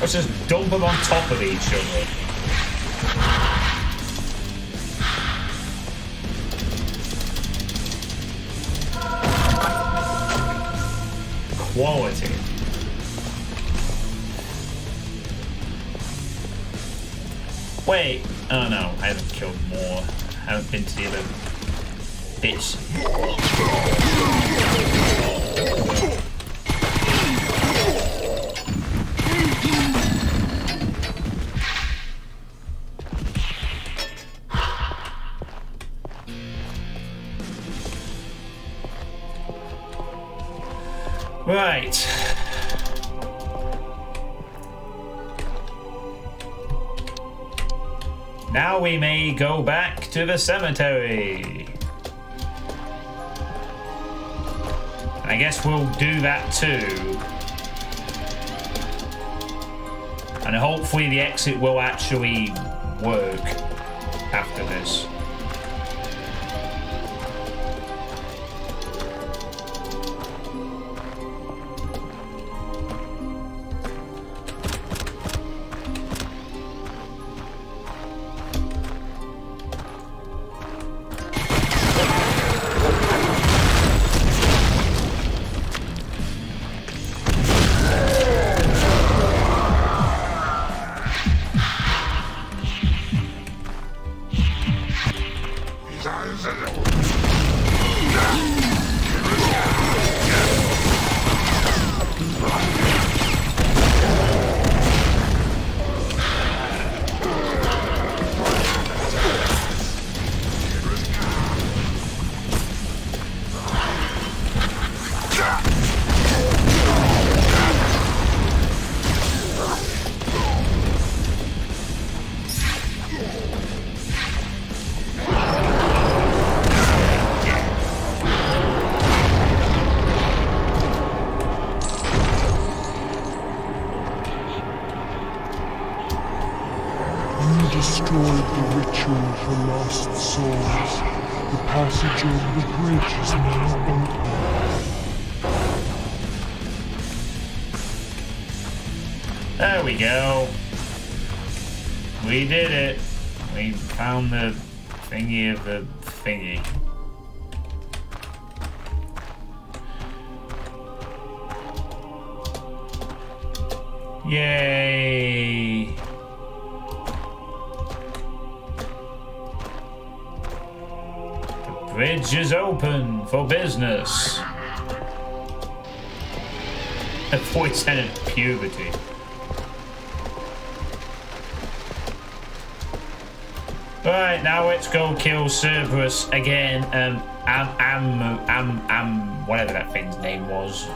Let's just dump them on top of each other. Quality. Wait, oh no, I haven't killed more. I haven't been to the other bits. Right. Now we may go back to the cemetery. And I guess we'll do that too. And hopefully the exit will actually work after this. Destroyed the ritual for lost souls. The passage over the bridge is now open. There we go. We did it. We found the thingy of the thingy. Yay! The bridge is open for business. A voice and puberty. Right, now let's go kill Cerberus again. Whatever that thing's name was.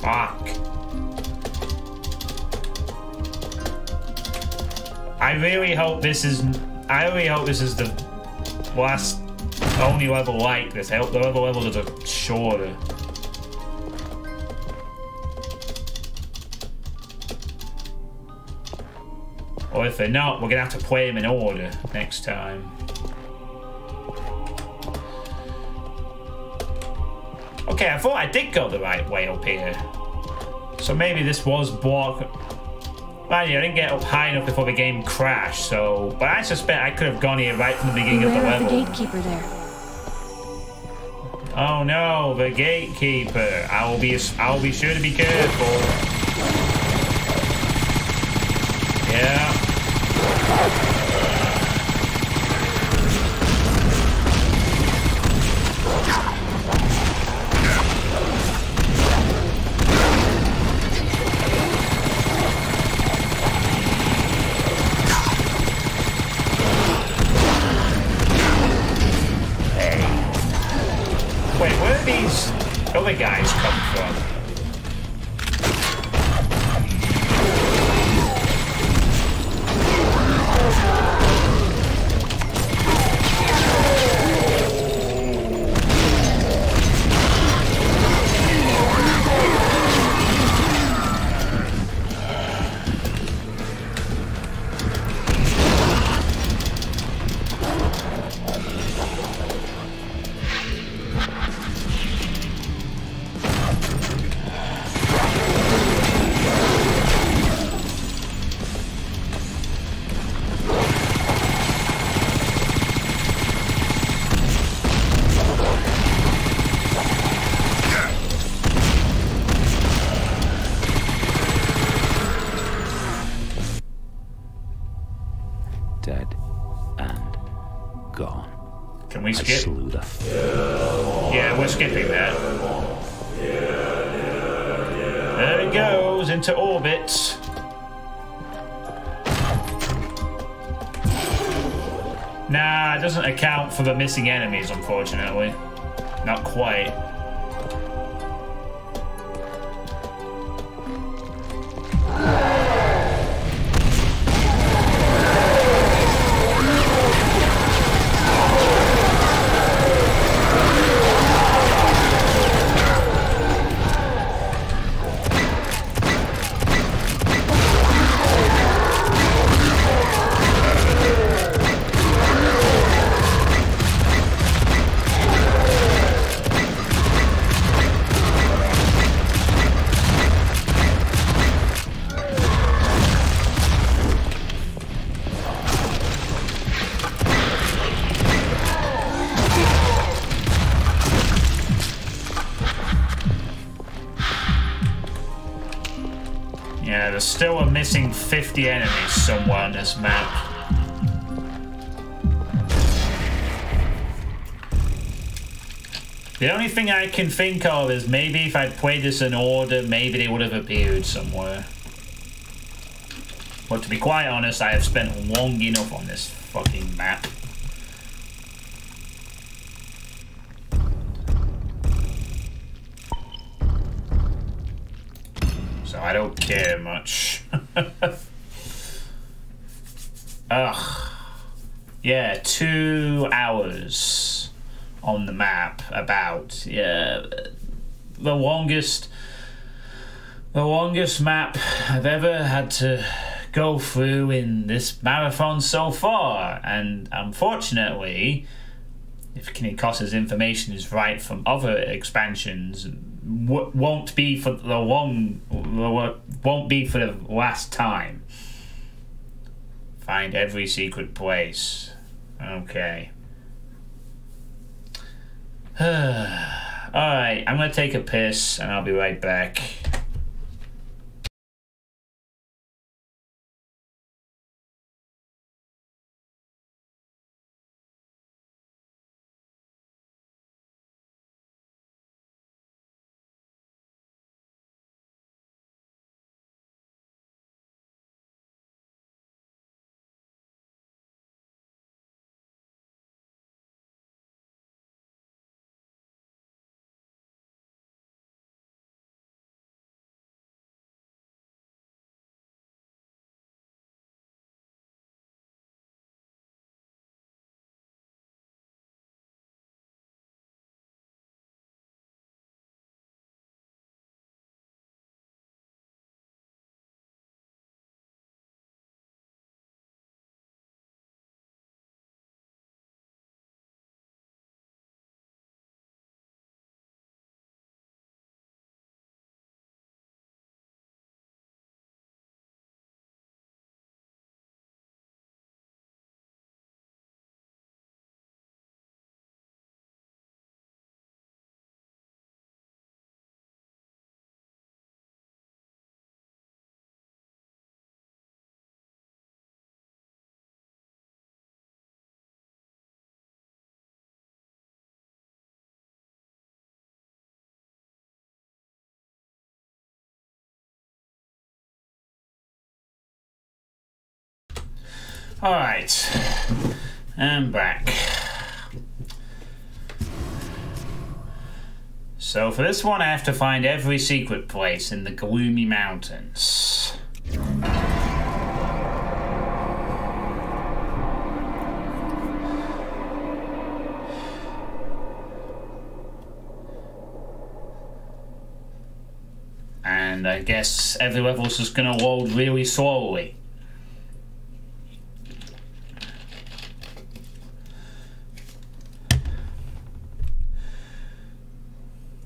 Fuck. I really hope this is the last only level like this. I hope the other levels are shorter. Or if they're not, we're gonna have to play them in order next time. Okay, I thought I did go the right way up here. So maybe this was block. Mind you, I didn't get up high enough before the game crashed, so... But I suspect I could have gone here right from the beginning of the level. Beware of the gatekeeper there. Oh no, the gatekeeper. I'll be sure to be careful. Yeah. Wait, where do these other guys come from? Dead and gone. Can we I skip? slew the Yeah, we're skipping that. There it goes, into orbit. Nah, it doesn't account for the missing enemies, unfortunately. Not quite. still are missing 50 enemies somewhere on this map. The only thing I can think of is maybe if I'd played this in order, maybe they would have appeared somewhere. But to be quite honest, I have spent long enough on this fucking map. So I don't care much. Ugh. Yeah, 2 hours on the map, about. Yeah, the longest map I've ever had to go through in this marathon so far. And unfortunately, if Kinikosa's information is right from other expansions, won't be for the last time. Find every secret place. Okay. Alright, I'm gonna take a piss and I'll be right back. Alright, I'm back. So for this one I have to find every secret place in the Gloomy Mountains. And I guess every level's just gonna load really slowly.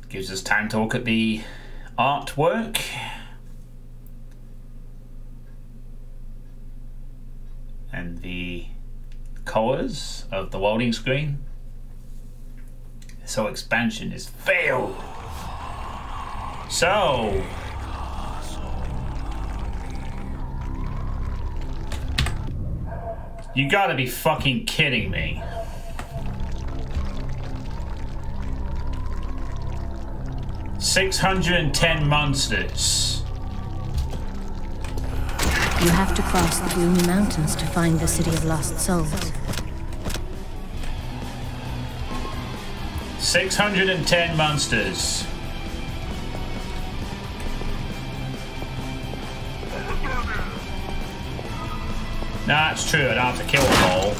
Gives us time to look at the artwork. And the colors of the loading screen. This whole expansion is failed. So you gotta be fucking kidding me. $610 monsters. You have to cross the Gloomy Mountains to find the City of Lost Souls. 610 monsters. Nah, it's true, I don't have to kill them all.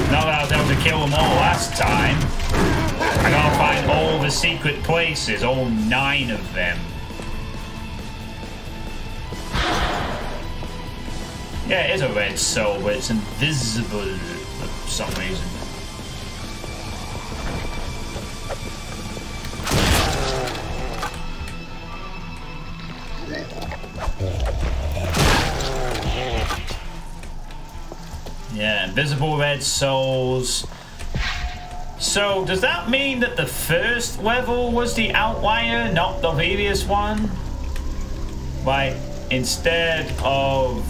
Not that I was able to kill them all last time. I gotta find all the secret places, all 9 of them. Yeah, it is a red soul, but it's invisible for some reason. Yeah, invisible red souls. So, does that mean that the first level was the outlier, not the previous one? Like, instead of...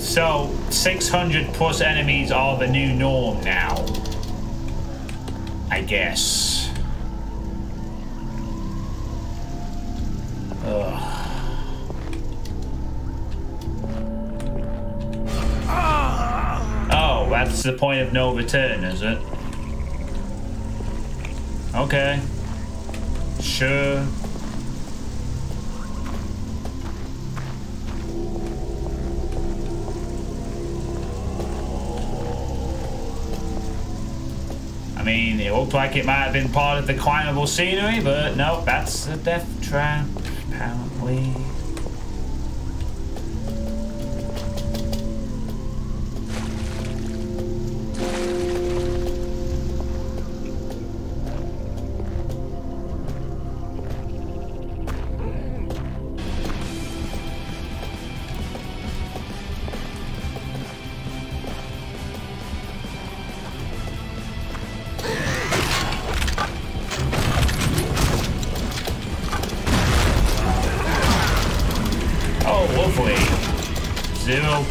So, 600 plus enemies are the new norm now. I guess. Oh, that's the point of no return, is it? Okay. Sure. I mean, it looked like it might have been part of the climbable scenery, but no, that's a death trap, apparently.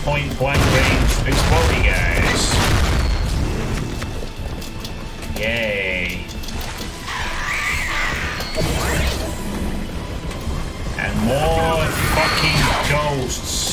Point blank range exploding guys. Yay. And more fucking ghosts.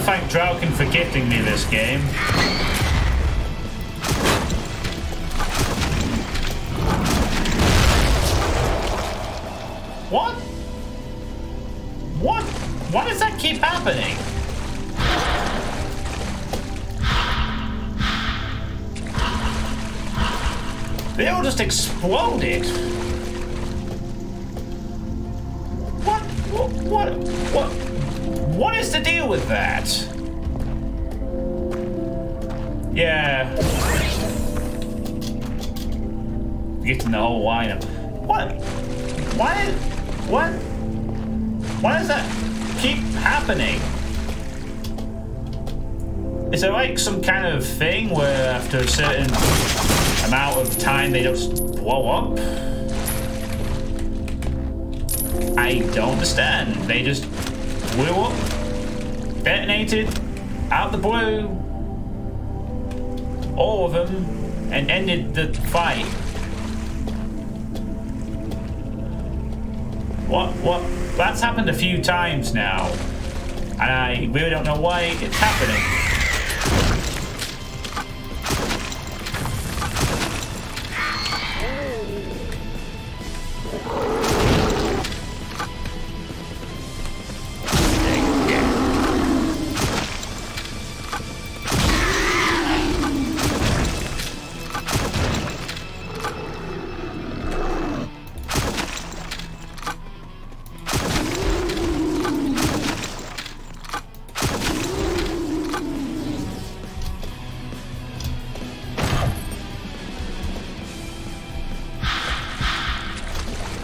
Thank Drauken for gifting me this game. What? What? Why does that keep happening? They all just exploded. What is the deal with that? Yeah. Getting the whole lineup. What? Why does that keep happening? Is there like some kind of thing where after a certain amount of time they just blow up? I don't understand. They just blew up, detonated, out the blue, all of them, and ended the fight. What? That's happened a few times now, and I really don't know why it's happening.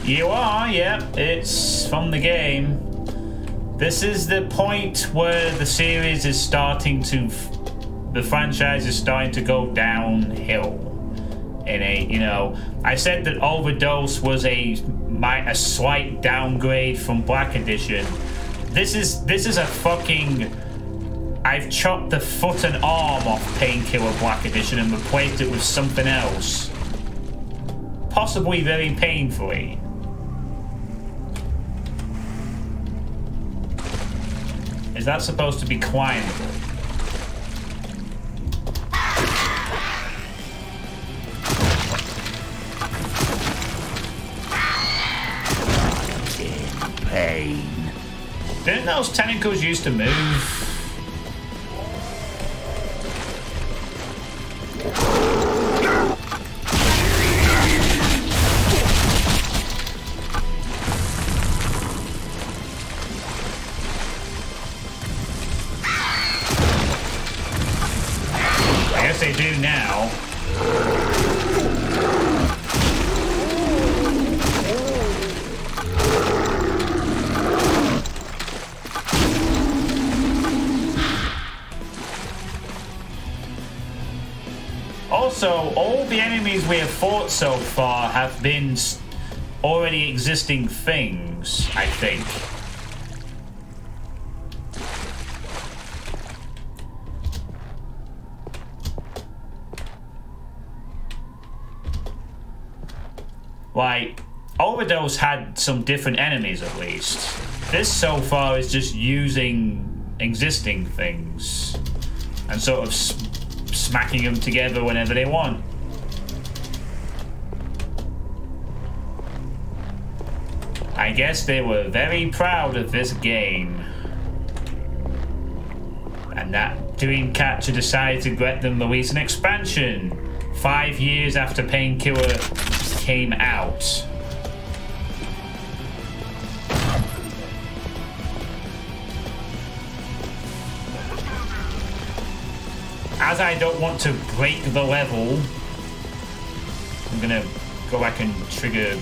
You are, yep, it's from the game. This is the point where the series is starting to, the franchise is starting to go downhill. In a, you know, I said that Overdose was a slight downgrade from Black Edition. This is a fucking, I've chopped the foot and arm off Painkiller Black Edition and replaced it with something else. Possibly very painfully. Is that supposed to be climbable? Pain. Didn't those tentacles used to move? the enemies we have fought so far have been already existing things, I think. Like, Overdose had some different enemies at least. This so far is just using existing things and sort of smacking them together whenever they want. I guess they were very proud of this game. And that Dreamcatcher decided to let them release an expansion 5 years after Painkiller came out. As I don't want to break the level, I'm gonna go back and trigger.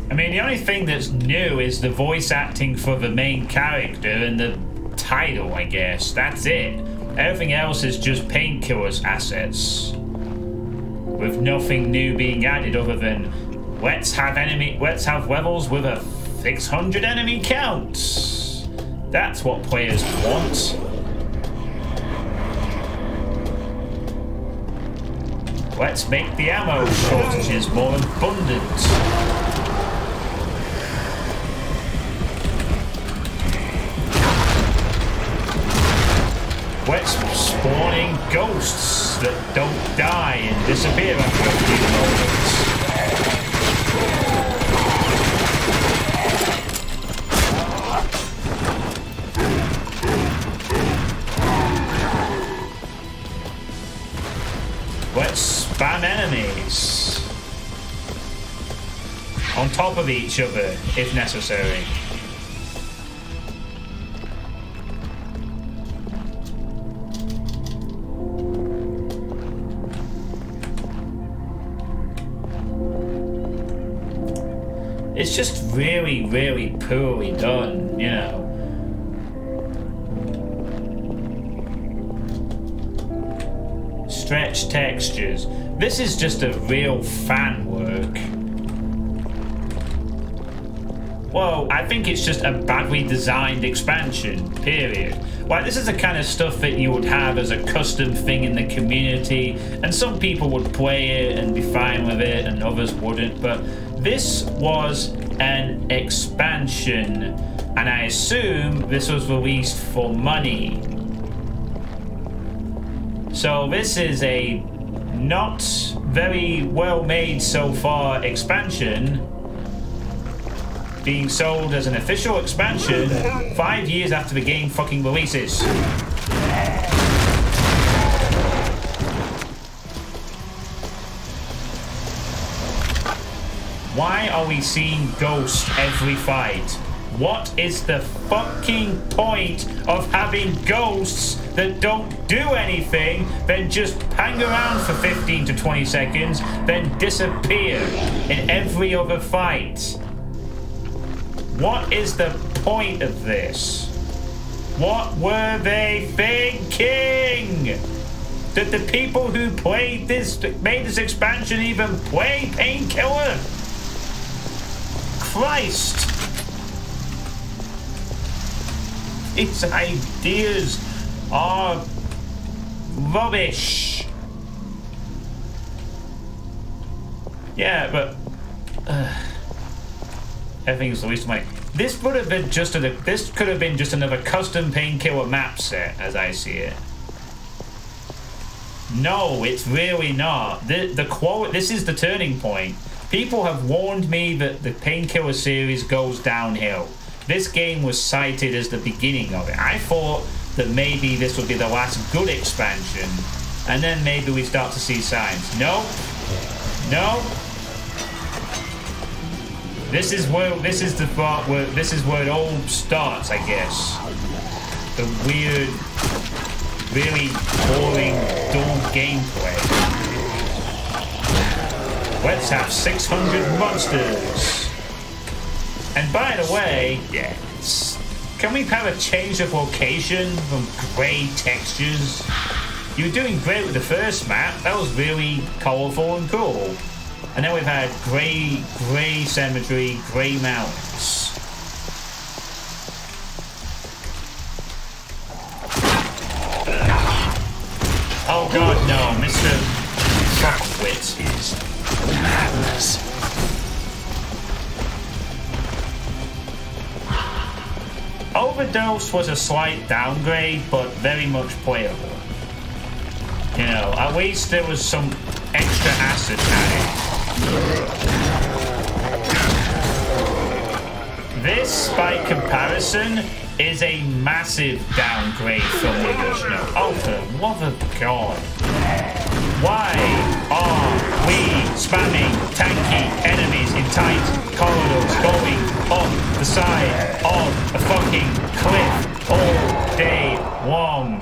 I mean, the only thing that's new is the voice acting for the main character and the title, I guess. That's it. Everything else is just Painkiller's assets, with nothing new being added other than let's have levels with a 600 enemy count. That's what players want. Let's make the ammo shortages more abundant. Let's spawning ghosts that don't die and disappear after a few moments. Let's spam enemies on top of each other if necessary. It's just really, really poorly done, you know. Stretch textures. This is just a real fan work. Well, I think it's just a badly designed expansion, period. Like, this is the kind of stuff that you would have as a custom thing in the community, and some people would play it and be fine with it, and others wouldn't, but this was an expansion, and I assume this was released for money. So this is a not very well made so far expansion being sold as an official expansion 5 years after the game fucking releases. Why are we seeing ghosts every fight? What is the fucking point of having ghosts that don't do anything, then just hang around for 15 to 20 seconds, then disappear in every other fight? What is the point of this? What were they thinking? Did the people who played this, made this expansion even play Painkiller? Christ! These ideas are rubbish. Yeah, but everything's the least of my. This would have been just this could have been just another custom Painkiller map set, as I see it. No, it's really not. The quality. This is the turning point. People have warned me that the Painkiller series goes downhill. This game was cited as the beginning of it. I thought that maybe this would be the last good expansion, and then maybe we start to see signs. No, no. This is the part where it all starts, I guess. The weird, really boring, dull gameplay. Let's have 600 monsters. And by the way, can we have a change of location from grey textures? You were doing great with the first map. That was really colourful and cool. And then we've had grey cemetery, grey mountains. Oh god, no, Mr. Fuckwit is madness. Overdose was a slight downgrade, but very much playable. You know, at least there was some extra acid added. This, by comparison, is a massive downgrade from the original. Oh, for the love of God. Why are we spamming tanky enemies in tight corridors going up the side of a fucking cliff all day long?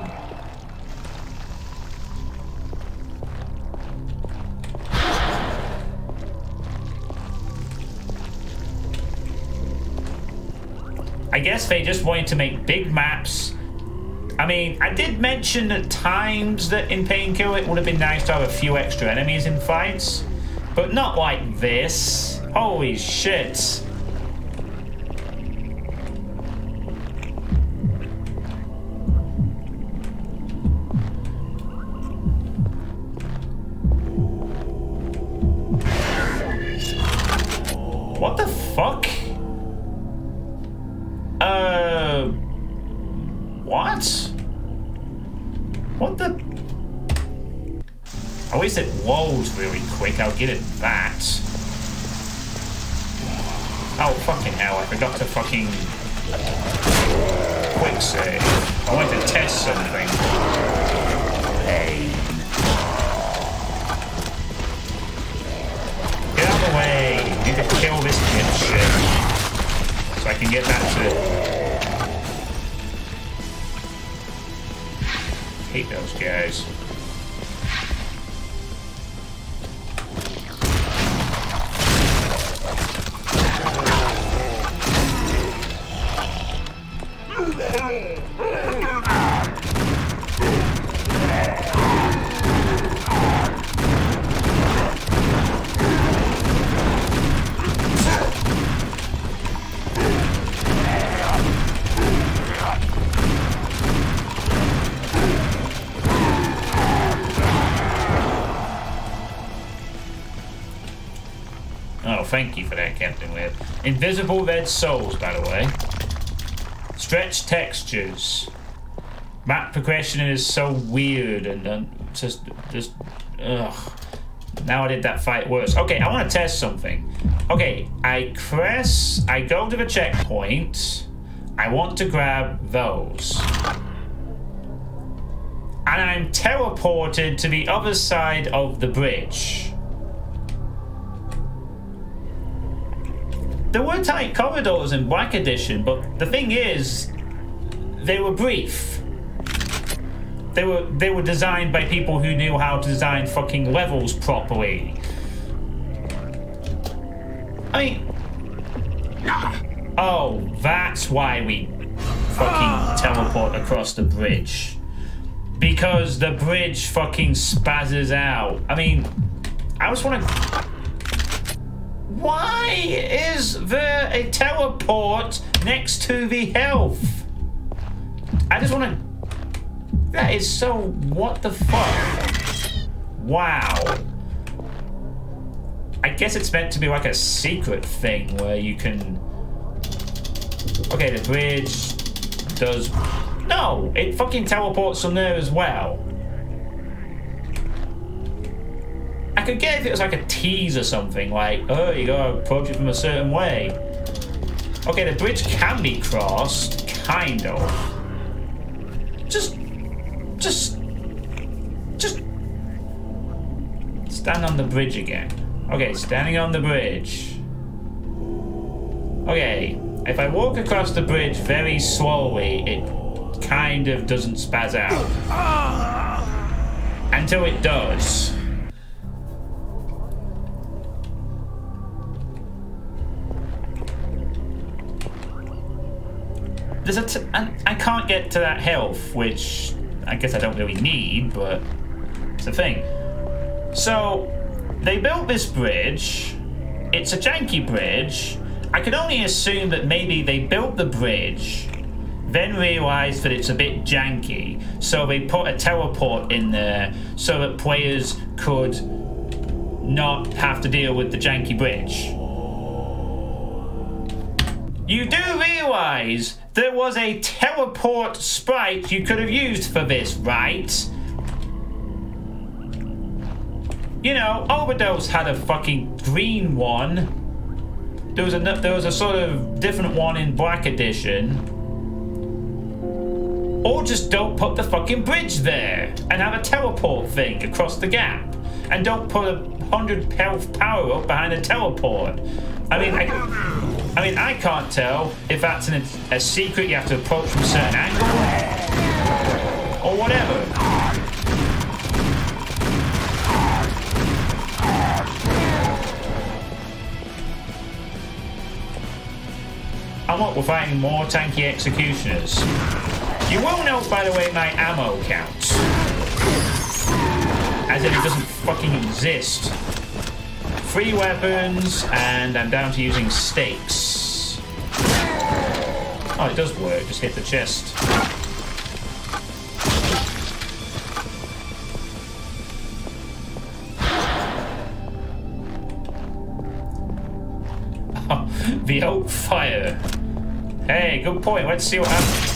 I guess they just wanted to make big maps. I mean, I did mention at times that in Painkiller it would have been nice to have a few extra enemies in fights, but not like this. Holy shit. What? What the? I wish it loads really quick. I'll get it that. Oh, fucking hell. I forgot to fucking quick save. I wanted to test something. Pain. Get out of the way. I need to kill this shit. So I can get that to... Hate those guys. Oh, thank you for that, Captain Webb. Invisible red souls, by the way. Stretch textures. Map progression is so weird and just ugh. Now I did that fight worse. Okay, I want to test something. Okay, I go to the checkpoint. I want to grab those. And I'm teleported to the other side of the bridge. There were tight corridors in Black Edition, but the thing is, they were brief. They were designed by people who knew how to design fucking levels properly. I mean, oh, that's why we fucking teleport across the bridge. Because the bridge fucking spazzes out. I mean, I just want to... Why is there a teleport next to the health? I just want to... That is so... What the fuck? Wow. I guess it's meant to be like a secret thing where you can... Okay, the bridge does... No! It fucking teleports from there as well. I could get if it was like a tease or something, like, oh, you gotta approach it from a certain way. Okay, the bridge can be crossed, kind of. Just stand on the bridge again. Okay, standing on the bridge. Okay, if I walk across the bridge very slowly, it kind of doesn't spaz out. Until it does. I can't get to that health, which I guess I don't really need, but it's a thing. So, they built this bridge. It's a janky bridge. I can only assume that maybe they built the bridge, then realized that it's a bit janky, so they put a teleport in there so that players could not have to deal with the janky bridge. You do realize there was a teleport sprite you could have used for this, right? You know, Overdose had a fucking green one. There was a sort of different one in Black Edition. Or just don't put the fucking bridge there and have a teleport thing across the gap. And don't put a 100 health power up behind a teleport. I mean, I can't tell if that's a secret you have to approach from a certain angle or whatever. And what, we're fighting more tanky executioners. You will note, by the way, my ammo count. As if it doesn't fucking exist. 3 weapons, and I'm down to using stakes. Oh, it does work. Just hit the chest. Oh, the oak fire. Hey, good point. Let's see what happens.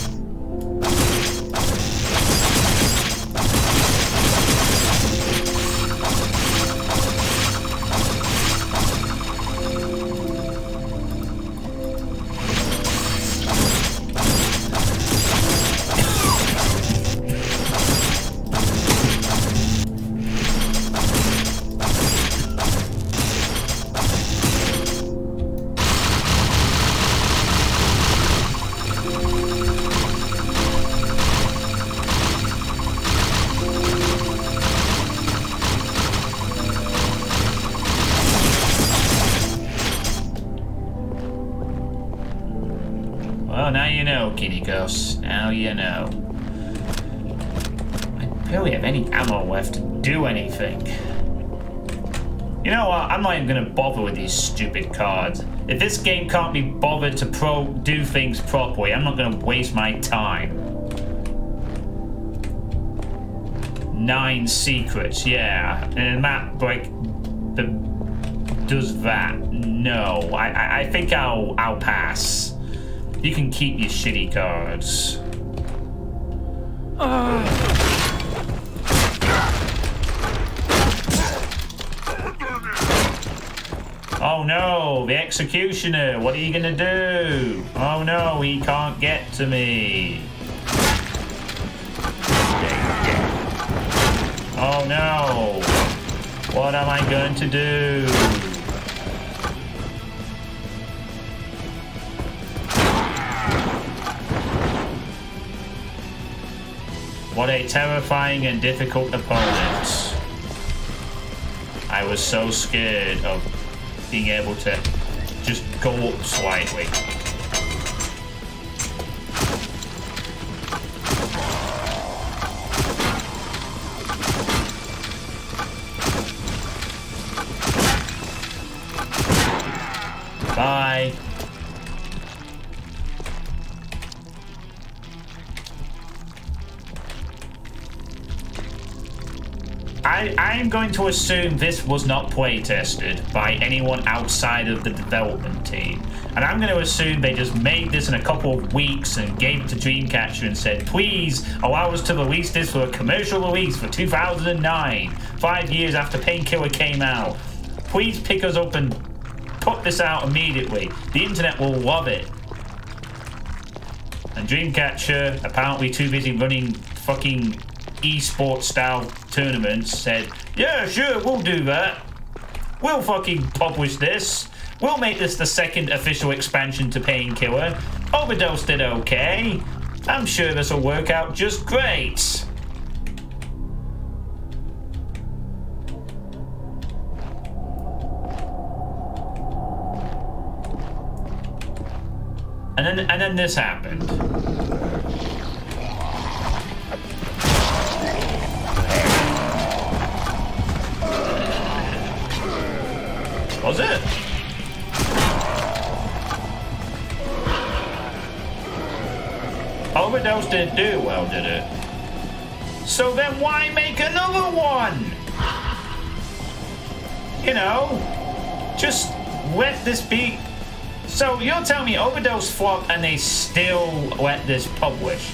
Well, now you know, Kitty Ghost. Now you know. I barely have any ammo left to do anything. You know what? I'm not even gonna bother with these stupid cards. If this game can't be bothered to do things properly, I'm not gonna waste my time. 9 secrets, yeah. And a map like does that. No. I think I'll pass. You can keep your shitty cards. Oh no, the executioner, what are you gonna do? Oh no, he can't get to me. Oh no, what am I going to do? What a terrifying and difficult opponent. I was so scared of being able to just go up slightly. Bye. I'm going to assume this was not play tested by anyone outside of the development team. And I'm going to assume they just made this in a couple of weeks and gave it to Dreamcatcher and said, please allow us to release this for a commercial release for 2009, 5 years after Painkiller came out. Please pick us up and put this out immediately. The internet will love it. And Dreamcatcher, apparently too busy running fucking esports style tournaments, said, yeah, sure, we'll do that. We'll fucking publish this. We'll make this the second official expansion to Painkiller. Overdose did okay. I'm sure this will work out just great. And then this happened. Was it? Overdose didn't do well, did it? So then why make another one? You know, just let this be. So you're telling me Overdose flopped and they still let this publish?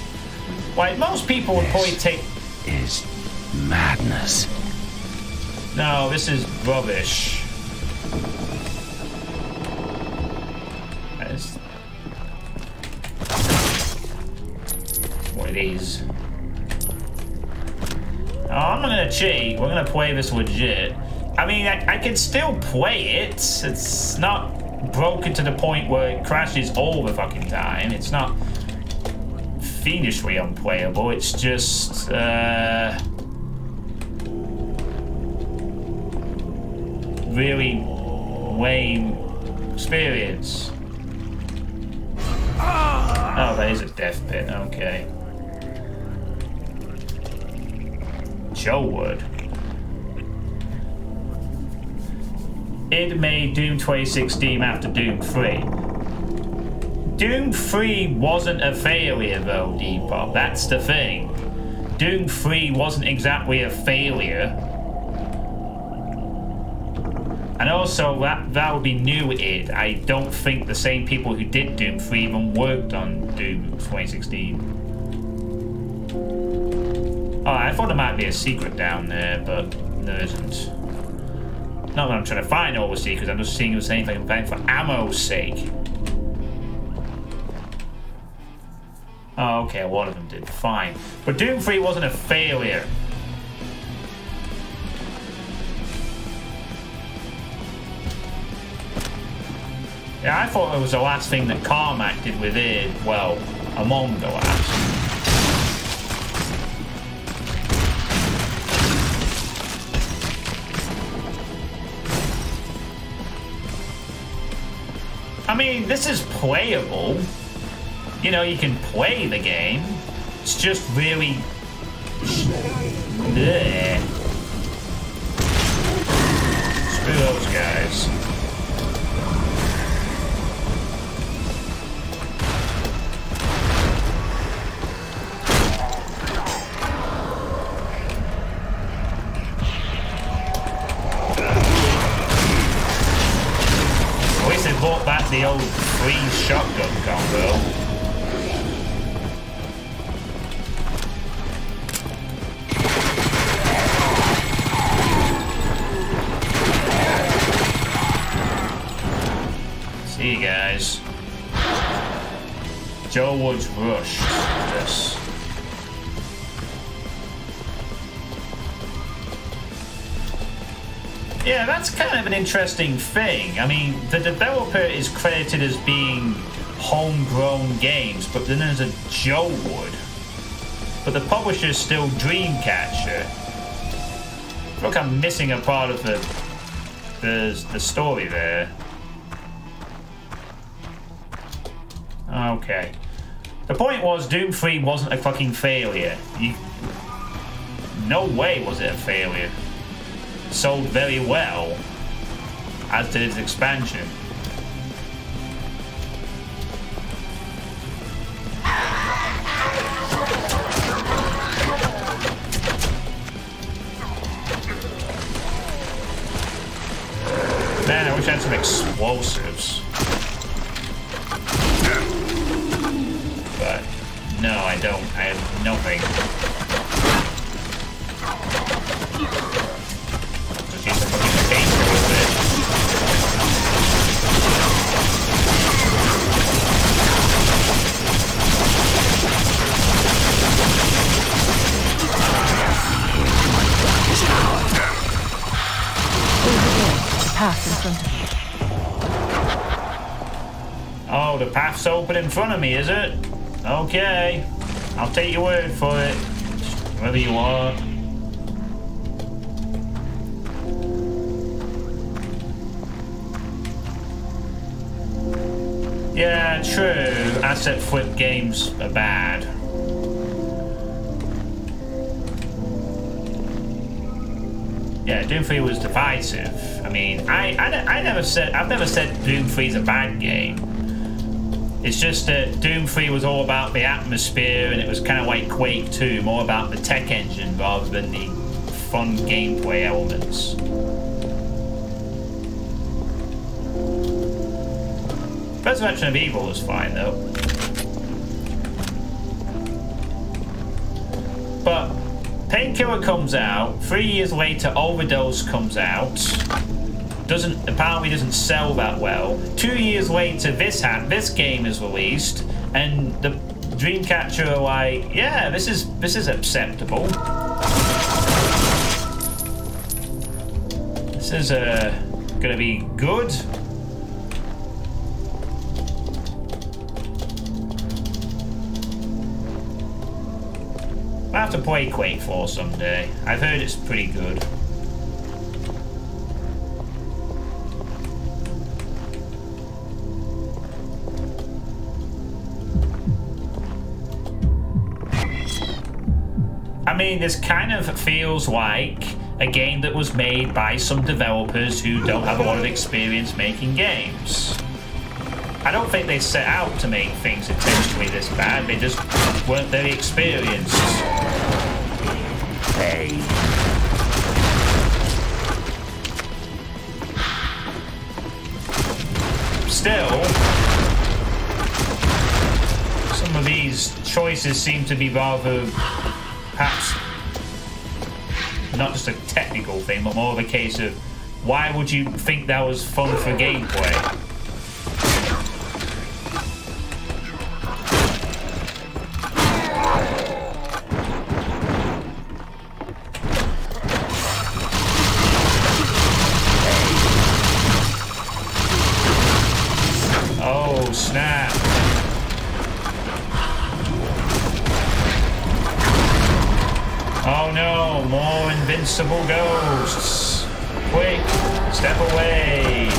Like, most people would probably take... is madness. No, this is rubbish. That's what it is. Oh, I'm not gonna cheat. We're gonna play this legit. I mean, I can still play it. It's not broken to the point where it crashes all the fucking time. It's not fiendishly unplayable. It's just really lame experience. Oh, that is a death pit. Okay. Joe would. It made Doom 2016 after Doom 3. Doom 3 wasn't a failure though, Depop. That's the thing. Doom 3 wasn't exactly a failure. And also, that would be new id. I don't think the same people who did Doom 3 even worked on Doom 2016. Oh, I thought there might be a secret down there, but there isn't. Not that I'm trying to find all the secrets, I'm just seeing if there's anything I can find for ammo's sake. Oh, okay, a lot of them did. Fine. But Doom 3 wasn't a failure. Yeah, I thought it was the last thing that Carmack did with it. Well, among the last. I mean, this is playable. you know, you can play the game. It's just really... Bleh. Screw those guys. At least they brought back the old freeze shotgun combo. See you guys. Joe Woods rushed this. Yeah, that's kind of an interesting thing. I mean, the developer is credited as being homegrown games, but then there's a Joe Wood. But the publisher's still Dreamcatcher. I feel like I'm missing a part of the story there. Okay. The point was, Doom 3 wasn't a fucking failure. No way was it a failure. It sold very well, as did its expansion. Man, I wish I had some explosives. But no, I don't. I have nothing. Just use some fucking painkiller with it. Path in front of you. Oh, the path's open in front of me, is it? Okay. I'll take your word for it. Whether you are. Yeah, true. Asset flip games are bad. Yeah, Doom 3 was divisive. I mean, I've never said Doom 3 is a bad game. It's just that Doom 3 was all about the atmosphere, and it was kind of like Quake 2, more about the tech engine rather than the fun gameplay elements. Resurrection of Evil was fine though. But Painkiller comes out, 3 years later Overdose comes out, apparently doesn't sell that well. 2 years later this game is released, and the Dreamcatcher are like, yeah, this is acceptable. This is gonna be good. I'll have to play Quake 4 someday. I've heard it's pretty good. I mean, this kind of feels like a game that was made by some developers who don't have a lot of experience making games. I don't think they set out to make things intentionally this bad, they just weren't very experienced. Hey. Still, some of these choices seem to be rather, perhaps, not just a technical thing, but more of a case of, why would you think that was fun for gameplay? Oh, snap. Oh no, more invincible ghosts. Quick, step away.